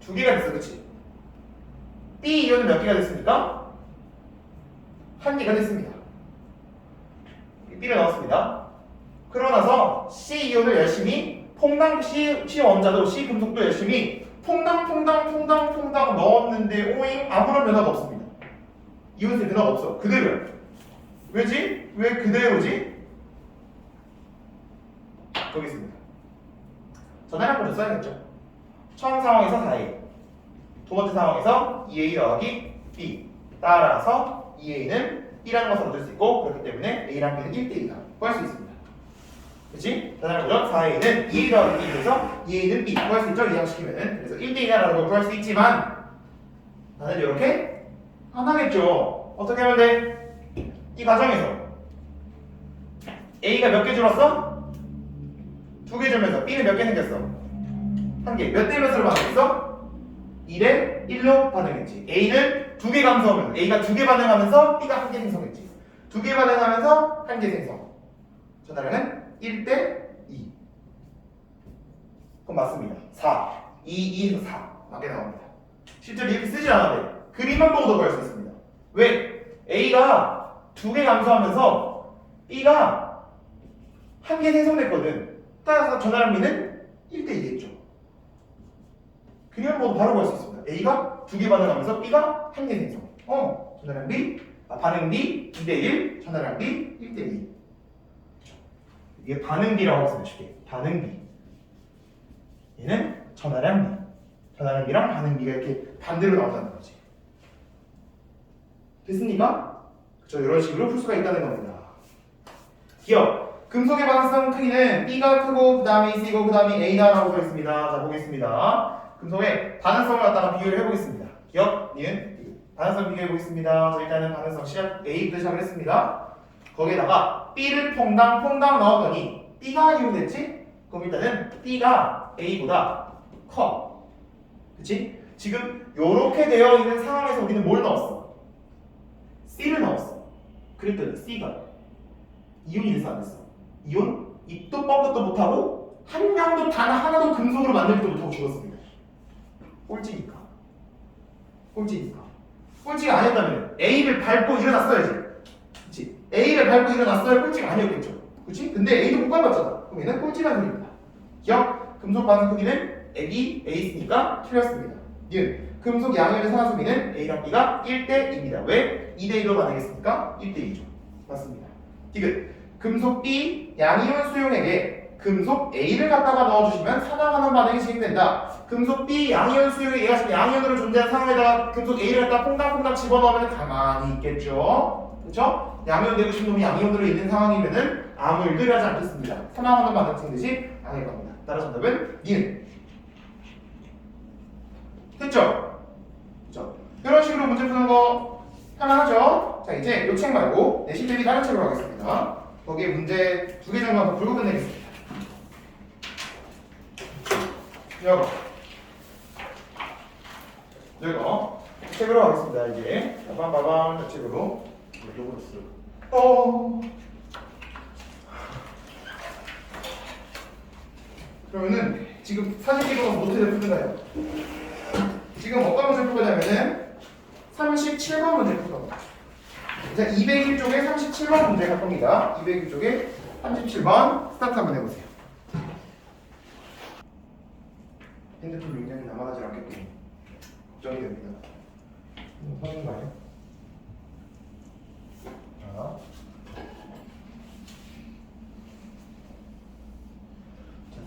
2개가 됐어, 그치? B 이온은 몇 개가 됐습니까? 1개가 됐습니다. B를 넣었습니다. 그러고 나서 C 이온을 열심히 퐁당 C 원자도 C 금속도 열심히 퐁당 넣었는데 오잉 아무런 변화가 없습니다. 이온수의 변화가 없어. 그대로야. 왜지? 왜 그대로지? 여기 있습니다. 전화를 먼저 써야겠죠. 처음 상황에서 4A, 두 번째 상황에서 2A 더하기 B 따라서 2A는 B라는 것을 얻을 수 있고 그렇기 때문에 A랑 B는 1대2다 구할 수 있습니다. 그치? 전화를 보죠. 4A는 2A 더하기 B에서 2A는 B 구할 수 있죠. 이항시키면은. 그래서 1대2라는 걸 구할 수 있지만 나는 이렇게 안 하겠죠. 어떻게 하면 돼? 이 과정에서 A가 몇 개 줄었어? 2개 줄면서 B는 몇 개 생겼어? 1개. 몇 대 몇으로 반응했어? 1에 1로 반응했지. A는 2개 감소하면 A가 2개 반응하면서 B가 1개 생성했지. 2개 반응하면서 1개 생성. 전화량은 1대2. 그럼 맞습니다. 4. 2, 2에서 4. 맞게 나옵니다. 실제로 이렇게 쓰지 않아도 돼. 그림만 보고도 구할 수 있습니다. 왜? A가 2개 감소하면서 B가 1개 생성됐거든. 따라서 전화량 B는 1대2겠죠. 그림만 보고 바로 구할 수 있습니다. A가 2개 반응하면서 B가 1개 생성. 전화량 B, 반응 B 2대1, 전화량 B 1대2. 이게 반응 B라고 했으면 쉽게. 반응 B. 얘는 전화량 B. 전화량 B랑 반응 B가 이렇게 반대로 나온다는 거지. 됐습니까? 그렇죠. 이런 식으로 풀 수가 있다는 겁니다. 기억. 금속의 반응성 크기는 B가 크고 그 다음에 C고 그 다음에 A다라고 되어 있습니다. 자, 보겠습니다. 금속의 반응성을 갖다가 비교를 해보겠습니다. 기억, 니은, 반응성 비교해 보겠습니다. 자, 일단은 반응성 시작 A부터 시작을 했습니다. 거기에다가 B를 퐁당 넣었더니 B가 이용됐지? 그럼 일단은 B가 A보다 커. 그치? 지금 요렇게 되어 있는 상황에서 우리는 뭘 넣었어? C를 넣었어. 그랬더니 C가 이온이 됐어 안 됐어? 이온? 입도 뻥긋도 못하고 한 명도 단 하나도 금속으로 만들지도 못하고 죽었습니다. 꼴찌니까. 꼴찌가 아니었다면 A를 밟고 일어났어야지. 그치? A를 밟고 일어났어야 꼴찌가 아니었겠죠. 그치? 근데 A도 못 밟았잖아. 그럼 얘는 꼴찌라는 소리입니다. 기억? 금속 반응 크기는 A 있으니까 틀렸습니다. 니은 금속 양이온의 산화수비는 A랑 B가 1대2입니다. 왜? 2대2로 반응했으니까 1대2죠. 맞습니다. 디귿 금속 B 양이온 수용액에 금속 A를 갖다가 넣어주시면 산화하는 반응이 진행된다. 금속 B 양이온 수용액 얘가 지금 양이온으로 존재하는 상황에다가 금속 A를 갖다 퐁당퐁당 집어넣으면 가만히 있겠죠. 그렇죠? 양이온 되고 싶은 놈이 양이온으로 있는 상황이면은 아무 일도 일어나지 않겠습니다. 산화하는 반응 생기지 않을 겁니다. 따라서 정답은 니은. 됐죠? 그렇죠? 이런 식으로 문제 푸는 거 할만하죠? 자 이제 이 책 말고 내신 대비 다른 책으로 가겠습니다. 거기에 문제 2개 정도만 더 풀고 끝내겠습니다. 이거 이 책으로 가겠습니다. 이제 빠밤빠밤 이 책으로 그러면은 지금 40기로 노트를 풀는가요? 지금 어떤 문제 풀 거냐면은 37번 문제 풀 겁니다. 자, 201쪽에 37번 문제 갈 겁니다. 201쪽에 37번 스타트 한번 해보세요. 핸드폰 용량이 남아나질 않겠군요. 걱정이 됩니다. 확인가요? 자.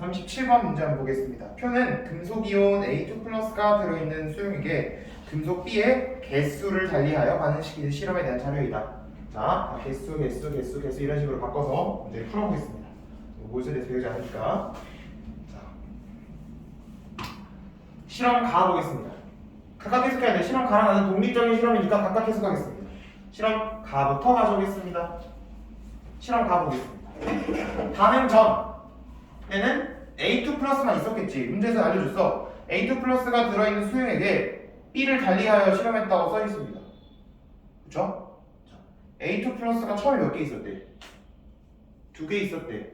37번 문제 한번 보겠습니다. 표는 금속이온 A2 플러스가 들어있는 수용액에 금속 B의 개수를 달리하여 반응시키는 실험에 대한 자료이다. 자, 개수 이런 식으로 바꿔서 문제를 풀어보겠습니다. 무엇에 대해서 배우지 않으니까. 자, 실험 가보겠습니다. 각각 해석해야 돼. 실험 가랑 나는 독립적인 실험이니까 각각 해석하겠습니다. 실험 가부터 가져오겠습니다. 실험 가보겠습니다. 반응 전에는 A2 플러스만 있었겠지. 문제에서 알려줬어. A2 플러스가 들어있는 수용액에 B를 달리하여 실험했다고 써있습니다. 그쵸? A2 플러스가 처음에 몇 개 있었대? 2개 있었대.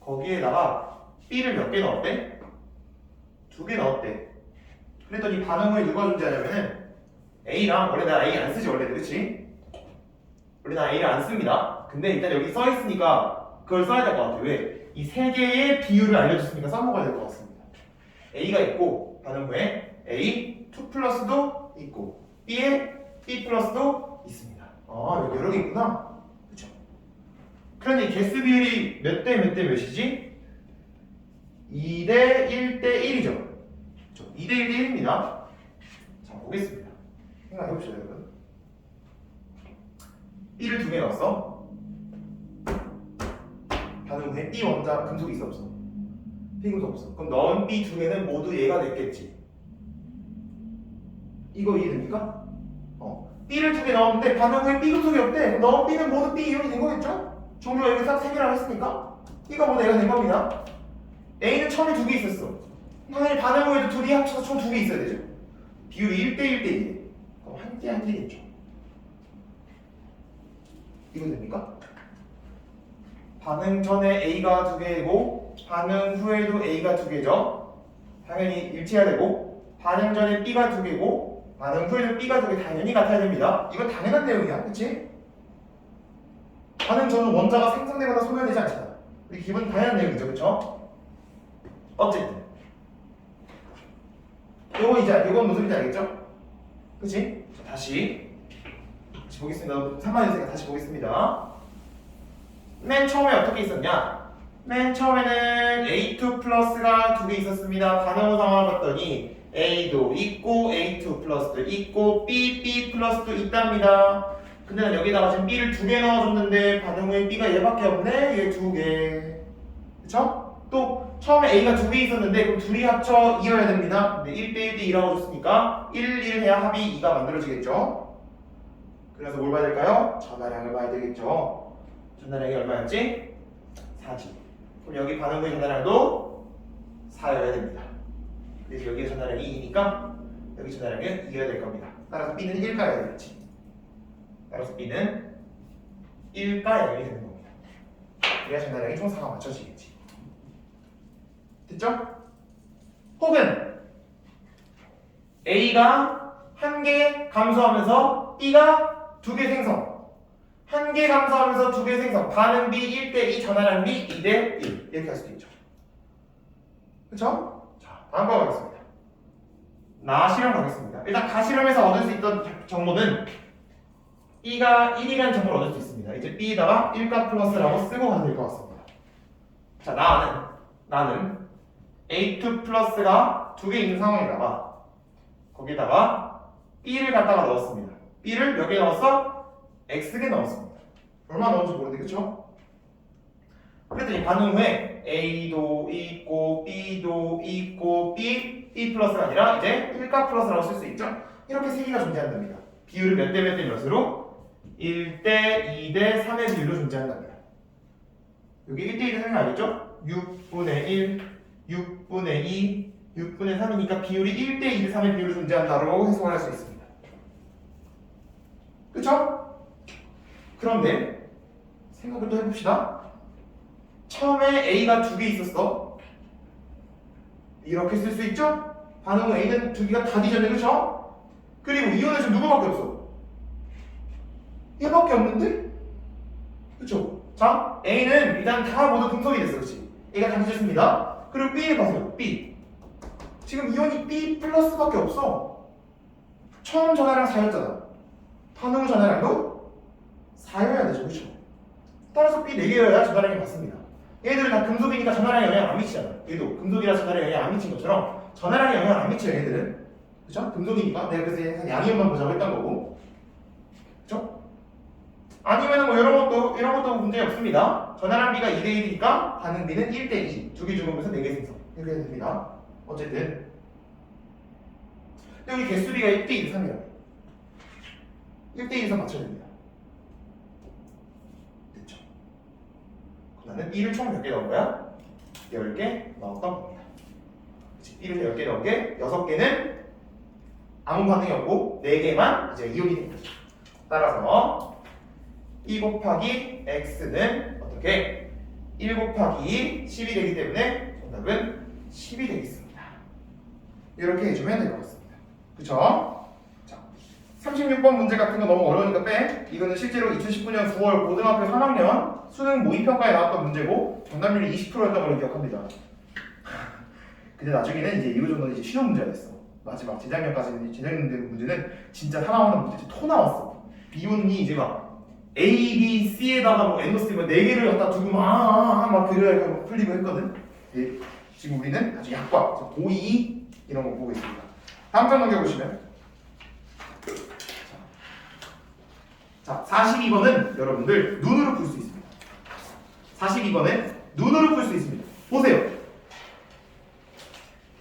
거기에다가 B를 몇 개 넣었대? 2개 넣었대. 그랬더니 반응 후에 누가 존재하냐면은 A랑, 원래 나 A 안 쓰지 원래, 그치? 원래 나 A를 안 씁니다. 근데 일단 여기 써있으니까 그걸 써야 될 것 같아. 왜? 이 세 개의 비율을 알려줬으니까 써먹어야 될 것 같습니다. A가 있고 반응 후에 A 2 플러스도 있고 B에 B 플러스도 있습니다. 아, 여기 여러 개 있구나. 그쵸? 그러니 개수 비율이 몇 대 몇이지? 2대 1대 1이죠. 2대 1대 1입니다. 자, 보겠습니다. 생각해봅시다, 여러분. B를 2개 넣었어. 반응 후에 B 원자 금속이 있어 없어? B 금속 없어. 그럼 넣은 B 2개는 모두 얘가 됐겠지. 이거 이해됩니까? B를 2개 넣었는데 반응 후에 B 금속이 없대. 넣은 B는 모두 B 이온이 된 거겠죠? 종류가 여기 딱 3개라고 했으니까 B가 모두 얘가 된 겁니다. A는 처음에 2개 있었어. 당연히 반응 후에도 둘이 합쳐서 총 2개 있어야 되죠. 비율이 1대 1대 1. 그럼 한 개겠죠. 이거 됩니까? 반응 전에 A가 2개고 반응 후에도 A가 2개죠. 당연히 일치해야 되고 반응 전에 B가 2개고 반응 후에도 B가 2개 당연히 같아야 됩니다. 이건 당연한 내용이야. 그치? 반응 전은 원자가 생성되거나 소멸되지 않잖아. 우리 기본 당연한 내용이죠. 그쵸? 어쨌든 요건 무슨 말인지 알겠죠? 그치? 자, 다시 보겠습니다. 3번에서 다시 보겠습니다. 맨 처음에 어떻게 있었냐? 맨 처음에는 A2 플러스가 2개 있었습니다. 반응 후 상황을 봤더니 A도 있고 A2 플러스도 있고 B 플러스도 있답니다. 근데 난 여기다가 지금 B를 2개 넣어줬는데 반응 후에 B가 얘밖에 없네? 얘 2개. 그쵸? 또 처음에 A가 2개 있었는데 그럼 둘이 합쳐 2여야 됩니다. 근데 1대 1대 2라고 줬으니까 1 해야 합이 2가 만들어지겠죠? 그래서 뭘 봐야 될까요? 전하량을 봐야 되겠죠? 전하량이 얼마였지? 4지. 그럼 여기 반응 후의 전하량도 4여야 됩니다. 그래서 여기에 전하량이 2니까 여기 전하량은 2여야 될 겁니다. 따라서 B는 1가야 되겠지. 따라서 B는 1가량이 되는 겁니다. 그래야 전하량이 총 4가 맞춰지겠지. 됐죠? 혹은 A가 1개 감소하면서 B가 2개 생성, 1개 감소하면서 2개 생성, 반응 B 1대 2, 전하량 B 2대 1 이렇게 할 수도 있죠. 그쵸? 자, 다음 거 가겠습니다. 나 실험 가겠습니다. 일단 가실험에서 얻을 수 있던 정보는 B가 1이라는 정보를 얻을 수 있습니다. 이제 B에다가 1값 플러스라고 쓰고 가도 될 것 같습니다. 자, 나는 A2 플러스가 두 개 있는 상황에다가 거기다가 B를 갖다가 넣었습니다. B를 몇 개 넣었어? X개 넣었습니다. 얼마 넣은지 모르는데, 그쵸? 그랬더니 반응 후에 A도 있고 B도 있고 B 플러스가 아니라 이제 1값 플러스라고 쓸 수 있죠? 이렇게 세 개가 존재한답니다. 비율을 몇 대 몇 대 몇으로? 1대 2대 3의 비율로 존재한답니다. 여기 1대 1을 생각 알겠죠? 6분의 1, 6분의 2, 6분의 3이니까 비율이 1대 2대 3의 비율로 존재한다고 해석을 할 수 있습니다. 그쵸? 그런데 생각을 또 해봅시다. 처음에 A가 두 개 있었어. 이렇게 쓸 수 있죠? 반응 후 A는 두 개가 다 뒤졌네, 그쵸? 그리고 이온은 지금 누구밖에 없어? 얘밖에 없는데? 그쵸? 자, A는 일단 다 모두 금속이 됐어, 그치? A가 다 뒤졌습니다. 그리고 B에 봐세요, B. 지금 이온이 B 플러스밖에 없어. 처음 전화량 4였잖아. 반응 후 전화량도 4여야 되죠, 그쵸? 따라서 B 4개여야 전화량이 맞습니다. 얘들은 다 금속이니까 전화량에 영향 안 미치잖아. 얘도 금속이라 전화량에 영향 안 미친 것처럼 전화량에 영향 안 미쳐요, 얘들은. 그쵸? 금속이니까 내가 그래서 양이온만 보자고 했던 거고. 그쵸? 아니면은 뭐 이런 것도 문제 없습니다. 전화량 B가 2대 1이니까 반응 B는 1대 2. 두 개 죽으면서 4개 생성. 이렇게 해도 됩니다. 어쨌든. 여기 개수 B가 1대 2, 3이라고. 1대 1에서 맞춰야 됩니다. 됐죠? 나는 B를 총 몇 개 넣은 거야? 10개 넣었던 겁니다. B를 10개 넣은 게 6개는 아무 반응이 없고 4개만 이제 이온이 된 거죠. 따라서 2 곱하기 X는 어떻게? 1 곱하기 10이 되기 때문에 정답은 10이 되겠습니다. 이렇게 해주면 될 것 같습니다. 그쵸? 자, 36번 문제 같은 거 너무 어려우니까 빼. 이거는 실제로 2019년 9월 고등학교 3학년 수능 모의평가에 나왔던 문제고 정답률이 20%였던 걸로 기억합니다. 근데 나중에는 이제 이거 정도는 이제 실험 문제가 됐어. 마지막 재작년까지는 재작년 문제는 진짜 다 나오는 문제, 토 나왔어. 이온이 이제 막 A, B, C에다가 뭐 N, C 뭐 4개를 갖다 두고 막 그려야 풀리고 했거든. 네. 지금 우리는 아주 약과 고2 이런 거 보고 있습니다. 다음 장 넘겨보시면 자, 42번은 여러분들 눈으로 풀 수 있습니다. 42번은 눈으로 풀 수 있습니다. 보세요.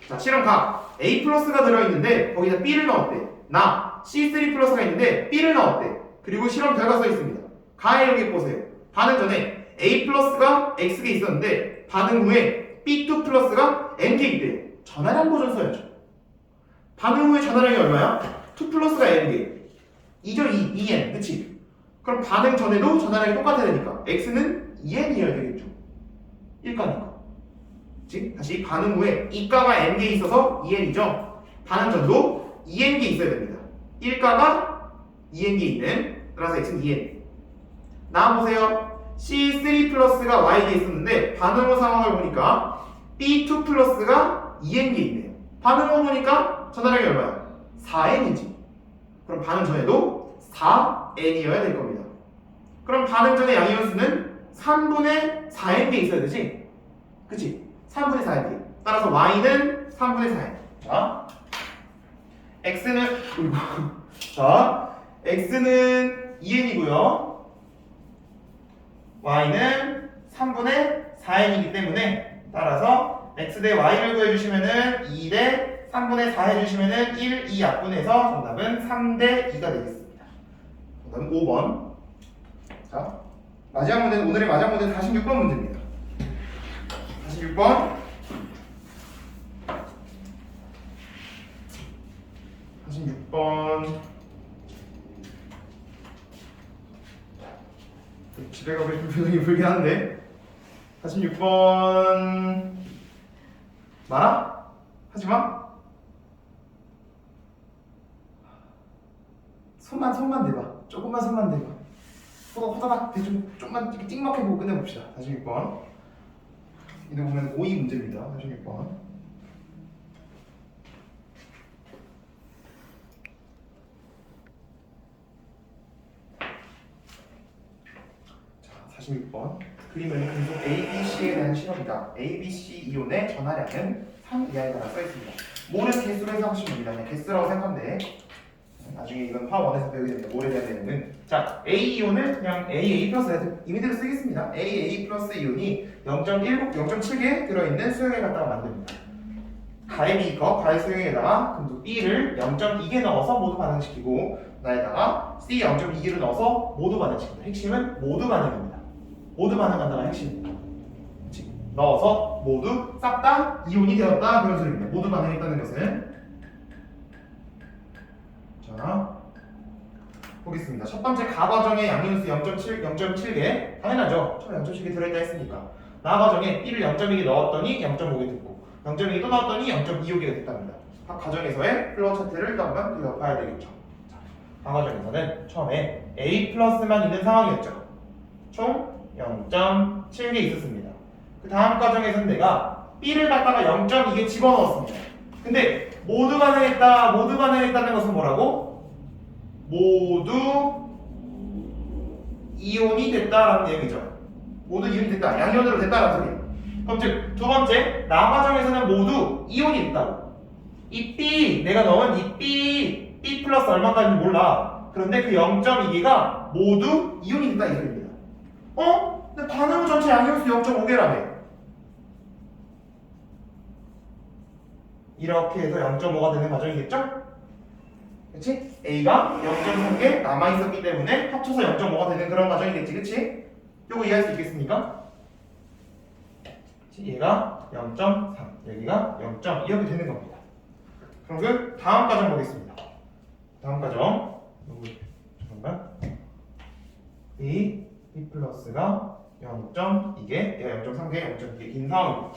자, 실험 각 A 플러스가 들어있는데 거기다 B를 넣었대. 나 C3 플러스가 있는데 B를 넣었대. 그리고 실험 결과 써 있습니다. 가에 여기 보세요. 반응 전에 A 플러스가 X개 있었는데 반응 후에 B2 플러스가 N개 있대. 전화량 버전 써야죠. 반응 후에 전화량이 얼마야? 2 플러스가 N개. 2죠, 2N. 그치? 그럼 반응 전에도 전화량이 똑같아야 되니까 X는 2N이어야 되겠죠. 1가니까. 그치? 다시 반응 후에 이가가 N개 있어서 2N이죠. 반응 전도 2N개 있어야 됩니다. 1가가 2N개 있는, 따라서 X는 2N. 나와보세요. C3 플러스가 Y개 있었는데 반응 후 상황을 보니까 B2 플러스가 2N개 있네요. 반응 후 보니까 전화량이 얼마야? 4N이지. 그럼 반응 전에도 4N이어야 될 겁니다. 그럼 반응 전의 양이온수는 3분의 4N개 있어야 되지? 그치? 3분의 4N개. 따라서 Y는 3분의 4N. 자, X는 자, X는 2N이고요. Y는 3분의 4N이기 때문에 따라서 X 대 Y를 구해주시면은 2 대 3분의 4 해주시면은 1, 2 약분해서 정답은 3 대 2가 되겠습니다. 정답은 5번. 자, 마지막 문제는 오늘의 마지막 문제는 46번 문제입니다. 46번. 46번. 집에 가고 싶은 표정이 불긴 한데 46번 말아? 하지마? 손만 대봐. 조금만 손만 대봐. 호다닥 대충 좀만 이렇게 찍먹해보고 끝내봅시다. 46번 이거 보면 5위 문제입니다. 46번 46번. 그림은 금속 ABC에 대한 실험이다. ABC 이온의 전하량은 3 이하에 달아 써있습니다. 모른 개수로 생각하시면 됩니다. 그냥 개수라고 생각하는데 나중에 이건 화원에서 배우게 됩니다. 모래에 대한 내용은. 자, A 이온을 그냥 AA 플러스 이미지로 쓰겠습니다. AA 플러스 이온이 0.7개 들어있는 수용액 갖다가 만듭니다. 가의 비커, 가의 수용액에다가 금속 B를 0.2개 넣어서 모두 반응시키고 나에다가 C 0.2개를 넣어서 모두 반응시킵니다. 핵심은 모두 반응입니다. 모두 반응한다가 핵심입니다. 넣어서 모두 싹 다 이온이 되었다 그런 소리입니다. 모두 반응했다는 것은 자 보겠습니다. 첫 번째 가 과정에 양이온수 0.7개 당연하죠. 처음에 0.7개 들어있다 했으니까 나 과정에 B를 0.2개 넣었더니 0.5개 됐고 0.2개 또 넣었더니 0.25개가 됐답니다. 각 과정에서의 플로우 차트를 또 한번 그려봐야 되겠죠. 자, 가 과정에서는 처음에 A 플러스만 있는 상황이었죠. 총 0.7개 있었습니다. 그 다음 과정에서는 내가 B를 갖다가 0.2개 집어넣었습니다. 근데 모두 반응했다는 것은 뭐라고? 모두 이온이 됐다라는 내용이죠. 모두 이온이 됐다, 양이온으로 됐다라는 소리예요. 그럼 즉 두 번째, 나 과정에서는 모두 이온이 됐다고. 이 B, 내가 넣은 이 B 플러스 얼마까지 몰라. 그런데 그 0.2개가 모두 이온이 됐다 이 소리입니다. 근데 반응 전체 양이온수 0.5개라며. 이렇게 해서 0.5가 되는 과정이겠죠? 그치? A가 0.3개 남아있었기 때문에 합쳐서 0.5가 되는 그런 과정이겠지, 그치? 요거 이해할 수 있겠습니까? 얘가 0.3, 여기가 0.2 이렇게 되는 겁니다. 그럼 그 다음 과정 보겠습니다. 다음 과정 잠깐만 B 플러스가 0.2개, 얘가 0.3개, 0.2개 인 상황입니다.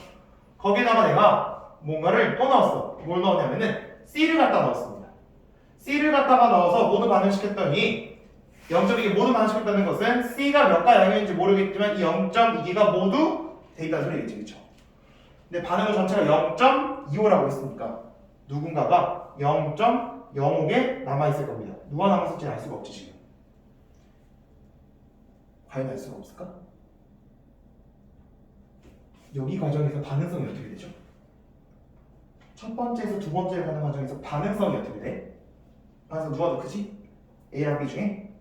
거기에다가 내가 뭔가를 또 넣었어. 뭘 넣었냐면은 C를 갖다 넣었습니다. C를 갖다가 넣어서 모두 반응시켰더니 0.2개 모두 반응시켰다는 것은 C가 몇 가 양이었는지 모르겠지만 이 0.2개가 모두 돼 있다는 소리겠지, 그쵸? 근데 반응의 전체가 0.25라고 했으니까 누군가가 0.05개 남아있을 겁니다. 누가 남았을지는 알 수가 없지, 지금. 과연 알 수가 없을까? 여기 과정에서 반응성이 어떻게 되죠? 첫 번째에서 두 번째로 가는 과정에서 반응성이 어떻게 돼? 반응성 누가 더 크지? A랑 B 중에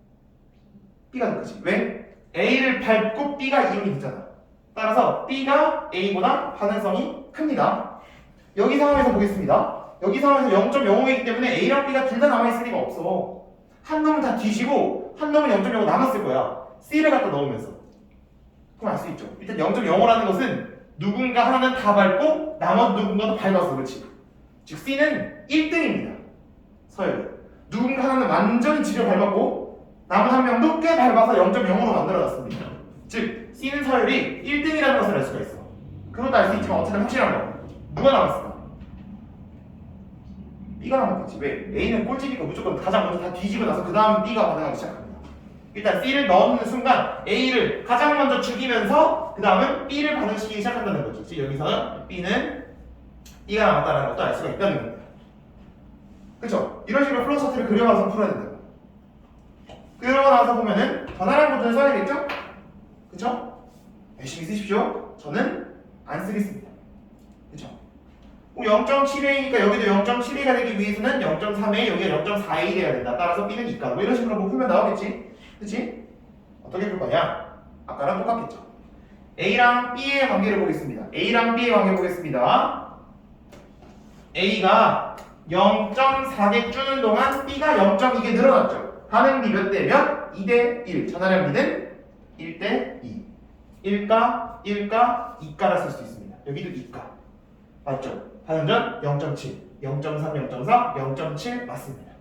B가 더 크지. 왜? A를 밟고 B가 이온이 됐잖아. 따라서 B가 A보다 반응성이 큽니다. 여기 상황에서 보겠습니다. 여기 상황에서 0.05이기 때문에 A랑 B가 둘 다 남아있을 리가 없어. 한 놈은 다 뒤지고 한 놈은 0.05 남았을 거야. C를 갖다 넣으면서. 그럼 알 수 있죠. 일단 0.05라는 것은 누군가 하나는 다 밟고 나머지 누군가도 밟았어. 그렇지? 즉 C는 1등입니다. 서열. 누군가 하나는 완전히 지려 밟았고 남은 한 명도 꽤 밟아서 0.0으로 만들어놨습니다. 즉 C는 서열이 1등이라는 것을 알 수가 있어. 그것도 알 수 있지만 어쨌든 확실한 거. 누가 남았을까? B가 남았겠지. 왜? A는 꼴찌니까 무조건 가장 먼저 다 뒤지고 나서 그 다음 B가 반응하기 시작합니다. 일단 C를 넣는 순간 A를 가장 먼저 죽이면서 그 다음은 B를 반응시키기 시작한다는 거지. 즉 여기서는 B는 B가 남았다는 것도 알 수가 있다는 겁니다. 그쵸? 이런 식으로 플로우 차트를 그려가서 풀어야 된다고. 그러고 나서 보면은 전화량 버튼을 써야겠죠? 그쵸? 열심히 쓰십시오. 저는 안 쓰겠습니다. 그쵸? 0.7A니까 여기도 0.7A가 되기 위해서는 0.3A, 여기가 0.4A 돼야 된다. 따라서 B는 2가. 뭐 이런 식으로 뭐 풀면 나오겠지? 그치? 어떻게 풀 거냐? 아까랑 똑같겠죠? A랑 B의 관계를 보겠습니다. A랑 B의 관계 보겠습니다. A가 0.4개 주는 동안 B가 0.2개 늘어났죠. 반응비 몇 대 몇? 2대 1. 전화량 B는 1대 2. 1가, 1가, 2가라 쓸 수 있습니다. 여기도 2가. 맞죠? 반응전 0.7, 0.3, 0.4, 0.7 맞습니다.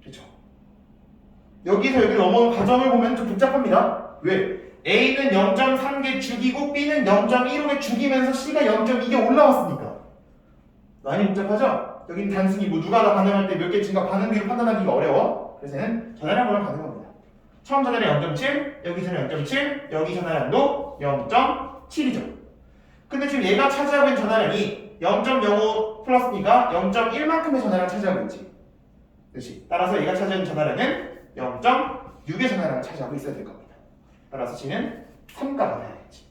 그렇죠? 여기서 여기 넘어오는 과정을 보면 좀 복잡합니다. 왜? A는 0.3개 죽이고 B는 0.15개 죽이면서 C가 0.2개 올라왔으니까 많이 복잡하죠? 여기는 단순히 뭐 누가 다 반응할 때 몇 개 증가 반응비를 판단하기가 어려워. 그래서 얘는 전화량보다 가는 겁니다. 처음 전화량 0.7, 여기 전화량 0.7, 여기 전화량도 0.7이죠. 근데 지금 얘가 차지하고 있는 전화량이 0.05 플러스니까 0.1만큼의 전화량을 차지하고 있지. 그렇지? 따라서 얘가 차지하는 전화량은 0.6의 전화량을 차지하고 있어야 될 겁니다. 따라서 C는 3가 받아야겠지.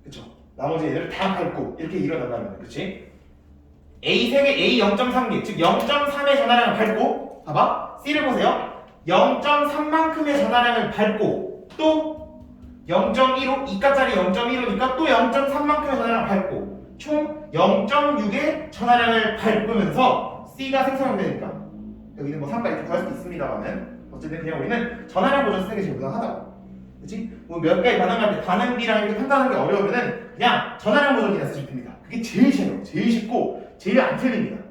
그쵸? 나머지 애들을 다 밟고 이렇게 일어난다면, 그치? A 3개, A 0.3개, 즉 0.3의 전화량을 밟고, 봐봐, C를 보세요. 0.3만큼의 전화량을 밟고, 또 0.15, 이가짜리 0.15니까 또 0.3만큼의 전화량을 밟고, 총 0.6의 전화량을 밟으면서 C가 생성되니까, 여기는 뭐 3가 이렇게 구할 수도 있습니다만은, 어쨌든 그냥 우리는 전화량 보존 쓰는 게 제일 무난하다고. 그치? 뭐 몇 가지 반응할 때 반응비랑 이렇게 판단하는 게 어려우면은 그냥 전화량 보존이라 쓰시면 됩니다. 그게 제일 쉬워요. 제일 쉽고 제일 안 틀립니다.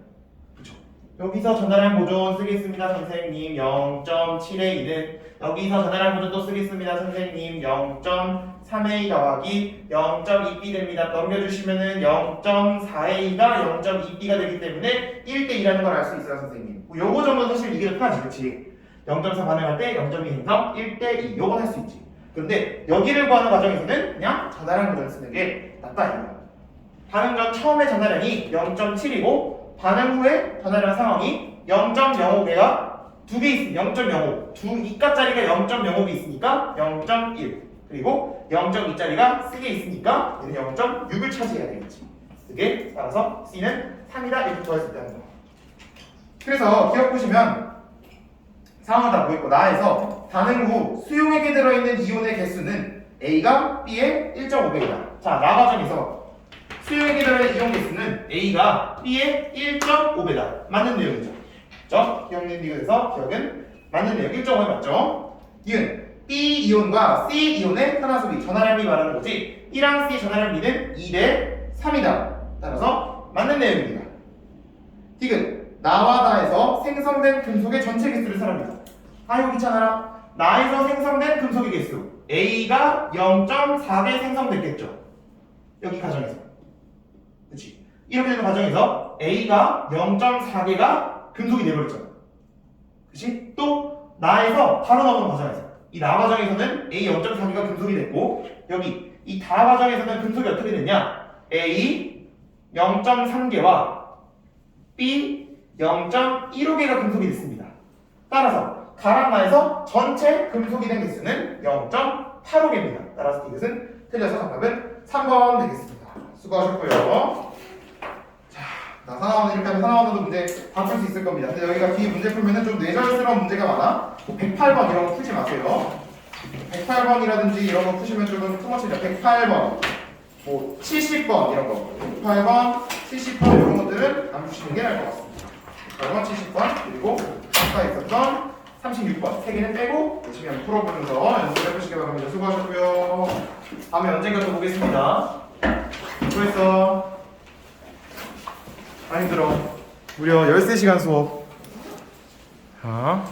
그쵸? 여기서 전화량 보존 쓰겠습니다, 선생님. 0.7에 2는 여기서 전화량 보존 또 쓰겠습니다, 선생님. 0.3a 더하기 0.2b 됩니다. 넘겨주시면은 0.4a가 0.2b가 되기 때문에 1대2라는 걸 알 수 있어요, 선생님. 뭐 요거 정도는 사실 이게 더 편하지, 그치? 0.4 반응할 때 0.2 행성 1대2 요건 할 수 있지. 그런데 여기를 구하는 과정에서는 그냥 전화량 보존 쓰는 게 낫다 이거야. 반응 전 처음에 전화량이 0.7이고 반응 후에 전화량 상황이 0.05개가 두 개 있으면 0.05 두 이가짜리가 0.05개 있으니까 0.1 그리고 0.2짜리가 3개 있으니까 얘는 0.6을 차지해야 되겠지. 그게 따라서 C는 3이다 이렇게 구할 수 있다는 거. 그래서 기억 보시면 상황을 다 보였고 나에서 반응 후 수용액에 들어있는 이온의 개수는 A가 B의 1.5배이다. 자, 나 과정에서 수용액에 들어있는 이온 개수는 A가 B의 1.5배다. 맞는 내용이죠. 그렇죠? 기억된 비교에서 기억은 맞는 내용 1.5에 맞죠? 이은 B 이온과 C 이온의 탄화수비 전화량비 말하는 거지. B랑 C 전화량비는 2대 3이다. 따라서 맞는 내용입니다. 디귿 나와 나에서 생성된 금속의 전체 개수를 설합니다. 아이고 귀찮아라. 나에서 생성된 금속의 개수 A가 0.4개 생성됐겠죠. 여기 가정에서. 그치? 이렇게 되는 과정에서 A가 0.4개가 금속이 되버렸잖아. 그치? 또 나에서 바로 나오는 과정에서 이 나 과정에서는 A 0.4개가 금속이 됐고 여기 이 다 과정에서는 금속이 어떻게 됐냐? A 0.3개와 B 0.15개가 금속이 됐습니다. 따라서 가랑 나에서 전체 금속이 된 개수는 0.85개입니다. 따라서 이것은 틀려서 정답은 3번 되겠습니다. 수고하셨고요. 자, 나 사나원은 이렇게 하면 사나원도 문제 다 풀 수 있을 겁니다. 근데 여기가 뒤에 문제 풀면은 좀 뇌절스러운 문제가 많아. 108번 이런 거 풀지 마세요. 108번이라든지 이런 거 푸시면 조금 투머치죠. 108번, 뭐 70번 이런 거, 108번, 70번 이런 것들은 안 푸시는 게 나을 것 같습니다. 108번, 70번 그리고 아까 있었던 36번 세 개는 빼고 열심히 한번 풀어보면서 연습을 해보시기 바랍니다. 수고하셨고요. 다음에 언젠가 또 보겠습니다. 수고했어. 많이 들어. 무려 13시간 수업. 자.